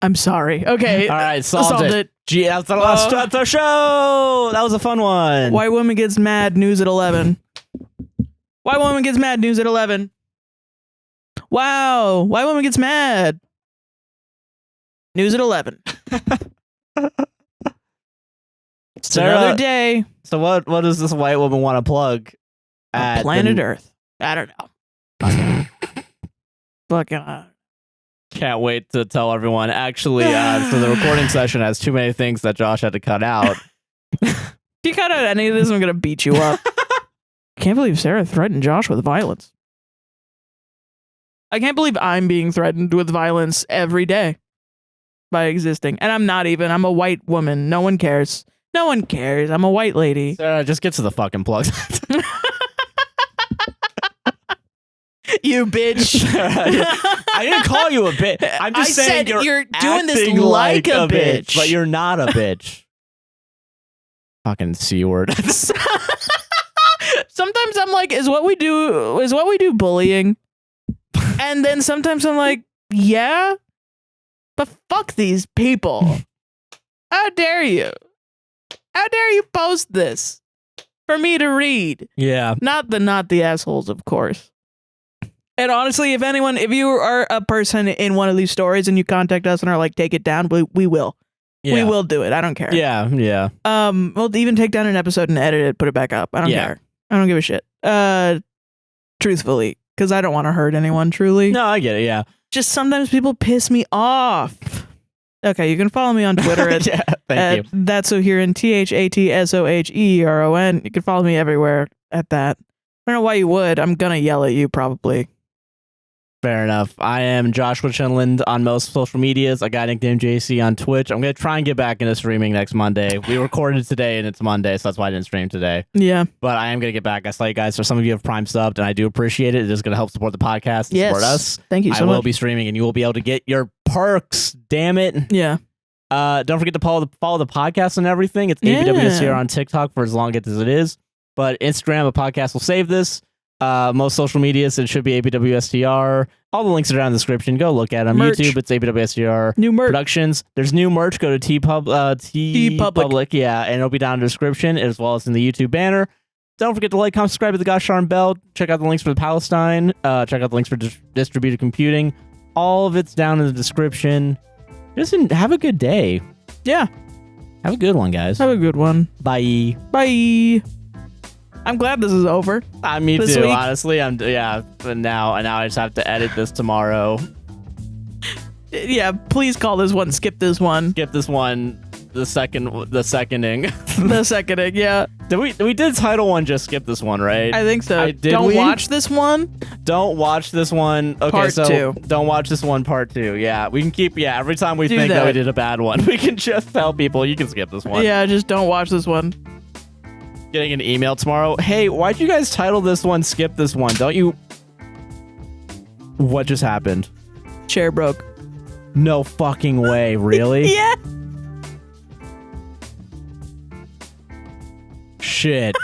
I'm sorry. Okay. All right, solved it. Gee, that's the last the show. That was a fun one. White woman gets mad, news at 11. White woman gets mad, news at 11. Wow, white woman gets mad. News at 11. It's another day. So what does this white woman want to plug at planet Earth? I don't know. Fucking can't wait to tell everyone. Actually, so the recording session has too many things that Josh had to cut out. If you cut out any of this, I'm gonna beat you up. Can't believe Sarah threatened Josh with violence. I can't believe I'm being threatened with violence every day by existing. And I'm not even. I'm a white woman. No one cares. No one cares. I'm a white lady. Sarah, just get to the fucking plugs. You bitch. I didn't call you a bitch. I'm just saying you're doing this like a bitch. But you're not a bitch. Fucking C word. Sometimes I'm like, is what we do bullying? And then sometimes I'm like, yeah, but fuck these people. How dare you? How dare you post this for me to read? Yeah. Not the assholes, of course. And honestly, if you are a person in one of these stories and you contact us and are like, take it down, we will. Yeah. We will do it. I don't care. Yeah, yeah. We'll even take down an episode and edit it, put it back up. I don't care. I don't give a shit. Truthfully, because I don't want to hurt anyone, truly. No, I get it, yeah. Just sometimes people piss me off. Okay, you can follow me on Twitter at, thank you. That's so here in THATSOHERON. You can follow me everywhere at that. I don't know why you would. I'm gonna yell at you probably. Fair enough. I am Joshua Chinland on most social medias. I got nicknamed JC on Twitch. I'm going to try and get back into streaming next Monday. We recorded today and it's Monday, so that's why I didn't stream today. Yeah. But I am going to get back. I saw you guys. So some of you have Prime subbed, and I do appreciate it. It is going to help support the podcast and support us. Thank you so much. I will be streaming, and you will be able to get your perks. Damn it. Yeah. Don't forget to follow the podcast and everything. It's APWSTR on TikTok for as long as it is. But Instagram, a podcast will save this. Most social medias, it should be APWSTR. All the links are down in the description. Go look at them. Merch. YouTube, it's APWSTR New merch. Productions. There's new merch. Go to TeePublic, yeah, and it'll be down in the description as well as in the YouTube banner. Don't forget to like, comment, subscribe to the Gosh Darn Bell. Check out the links for the Palestine. Check out the links for distributed computing. All of it's down in the description. Just have a good day. Yeah. Have a good one, guys. Have a good one. Bye. Bye. I'm glad this is over. Me too, week. honestly. But now I just have to edit this tomorrow. Yeah, please call this one. Skip this one. Skip this one. The seconding. The seconding, yeah. We did title one. Just skip this one, right? I think so. Don't watch this one. Don't watch this one. Okay, part so 2. Don't watch this one. Part 2. Yeah, we can keep. Yeah, every time we think that we did a bad one, we can just tell people you can skip this one. Yeah, just don't watch this one. Getting an email tomorrow. Hey, why'd you guys title this one skip this one? Don't you? What just happened? Chair broke. No fucking way, really? Yeah. Shit.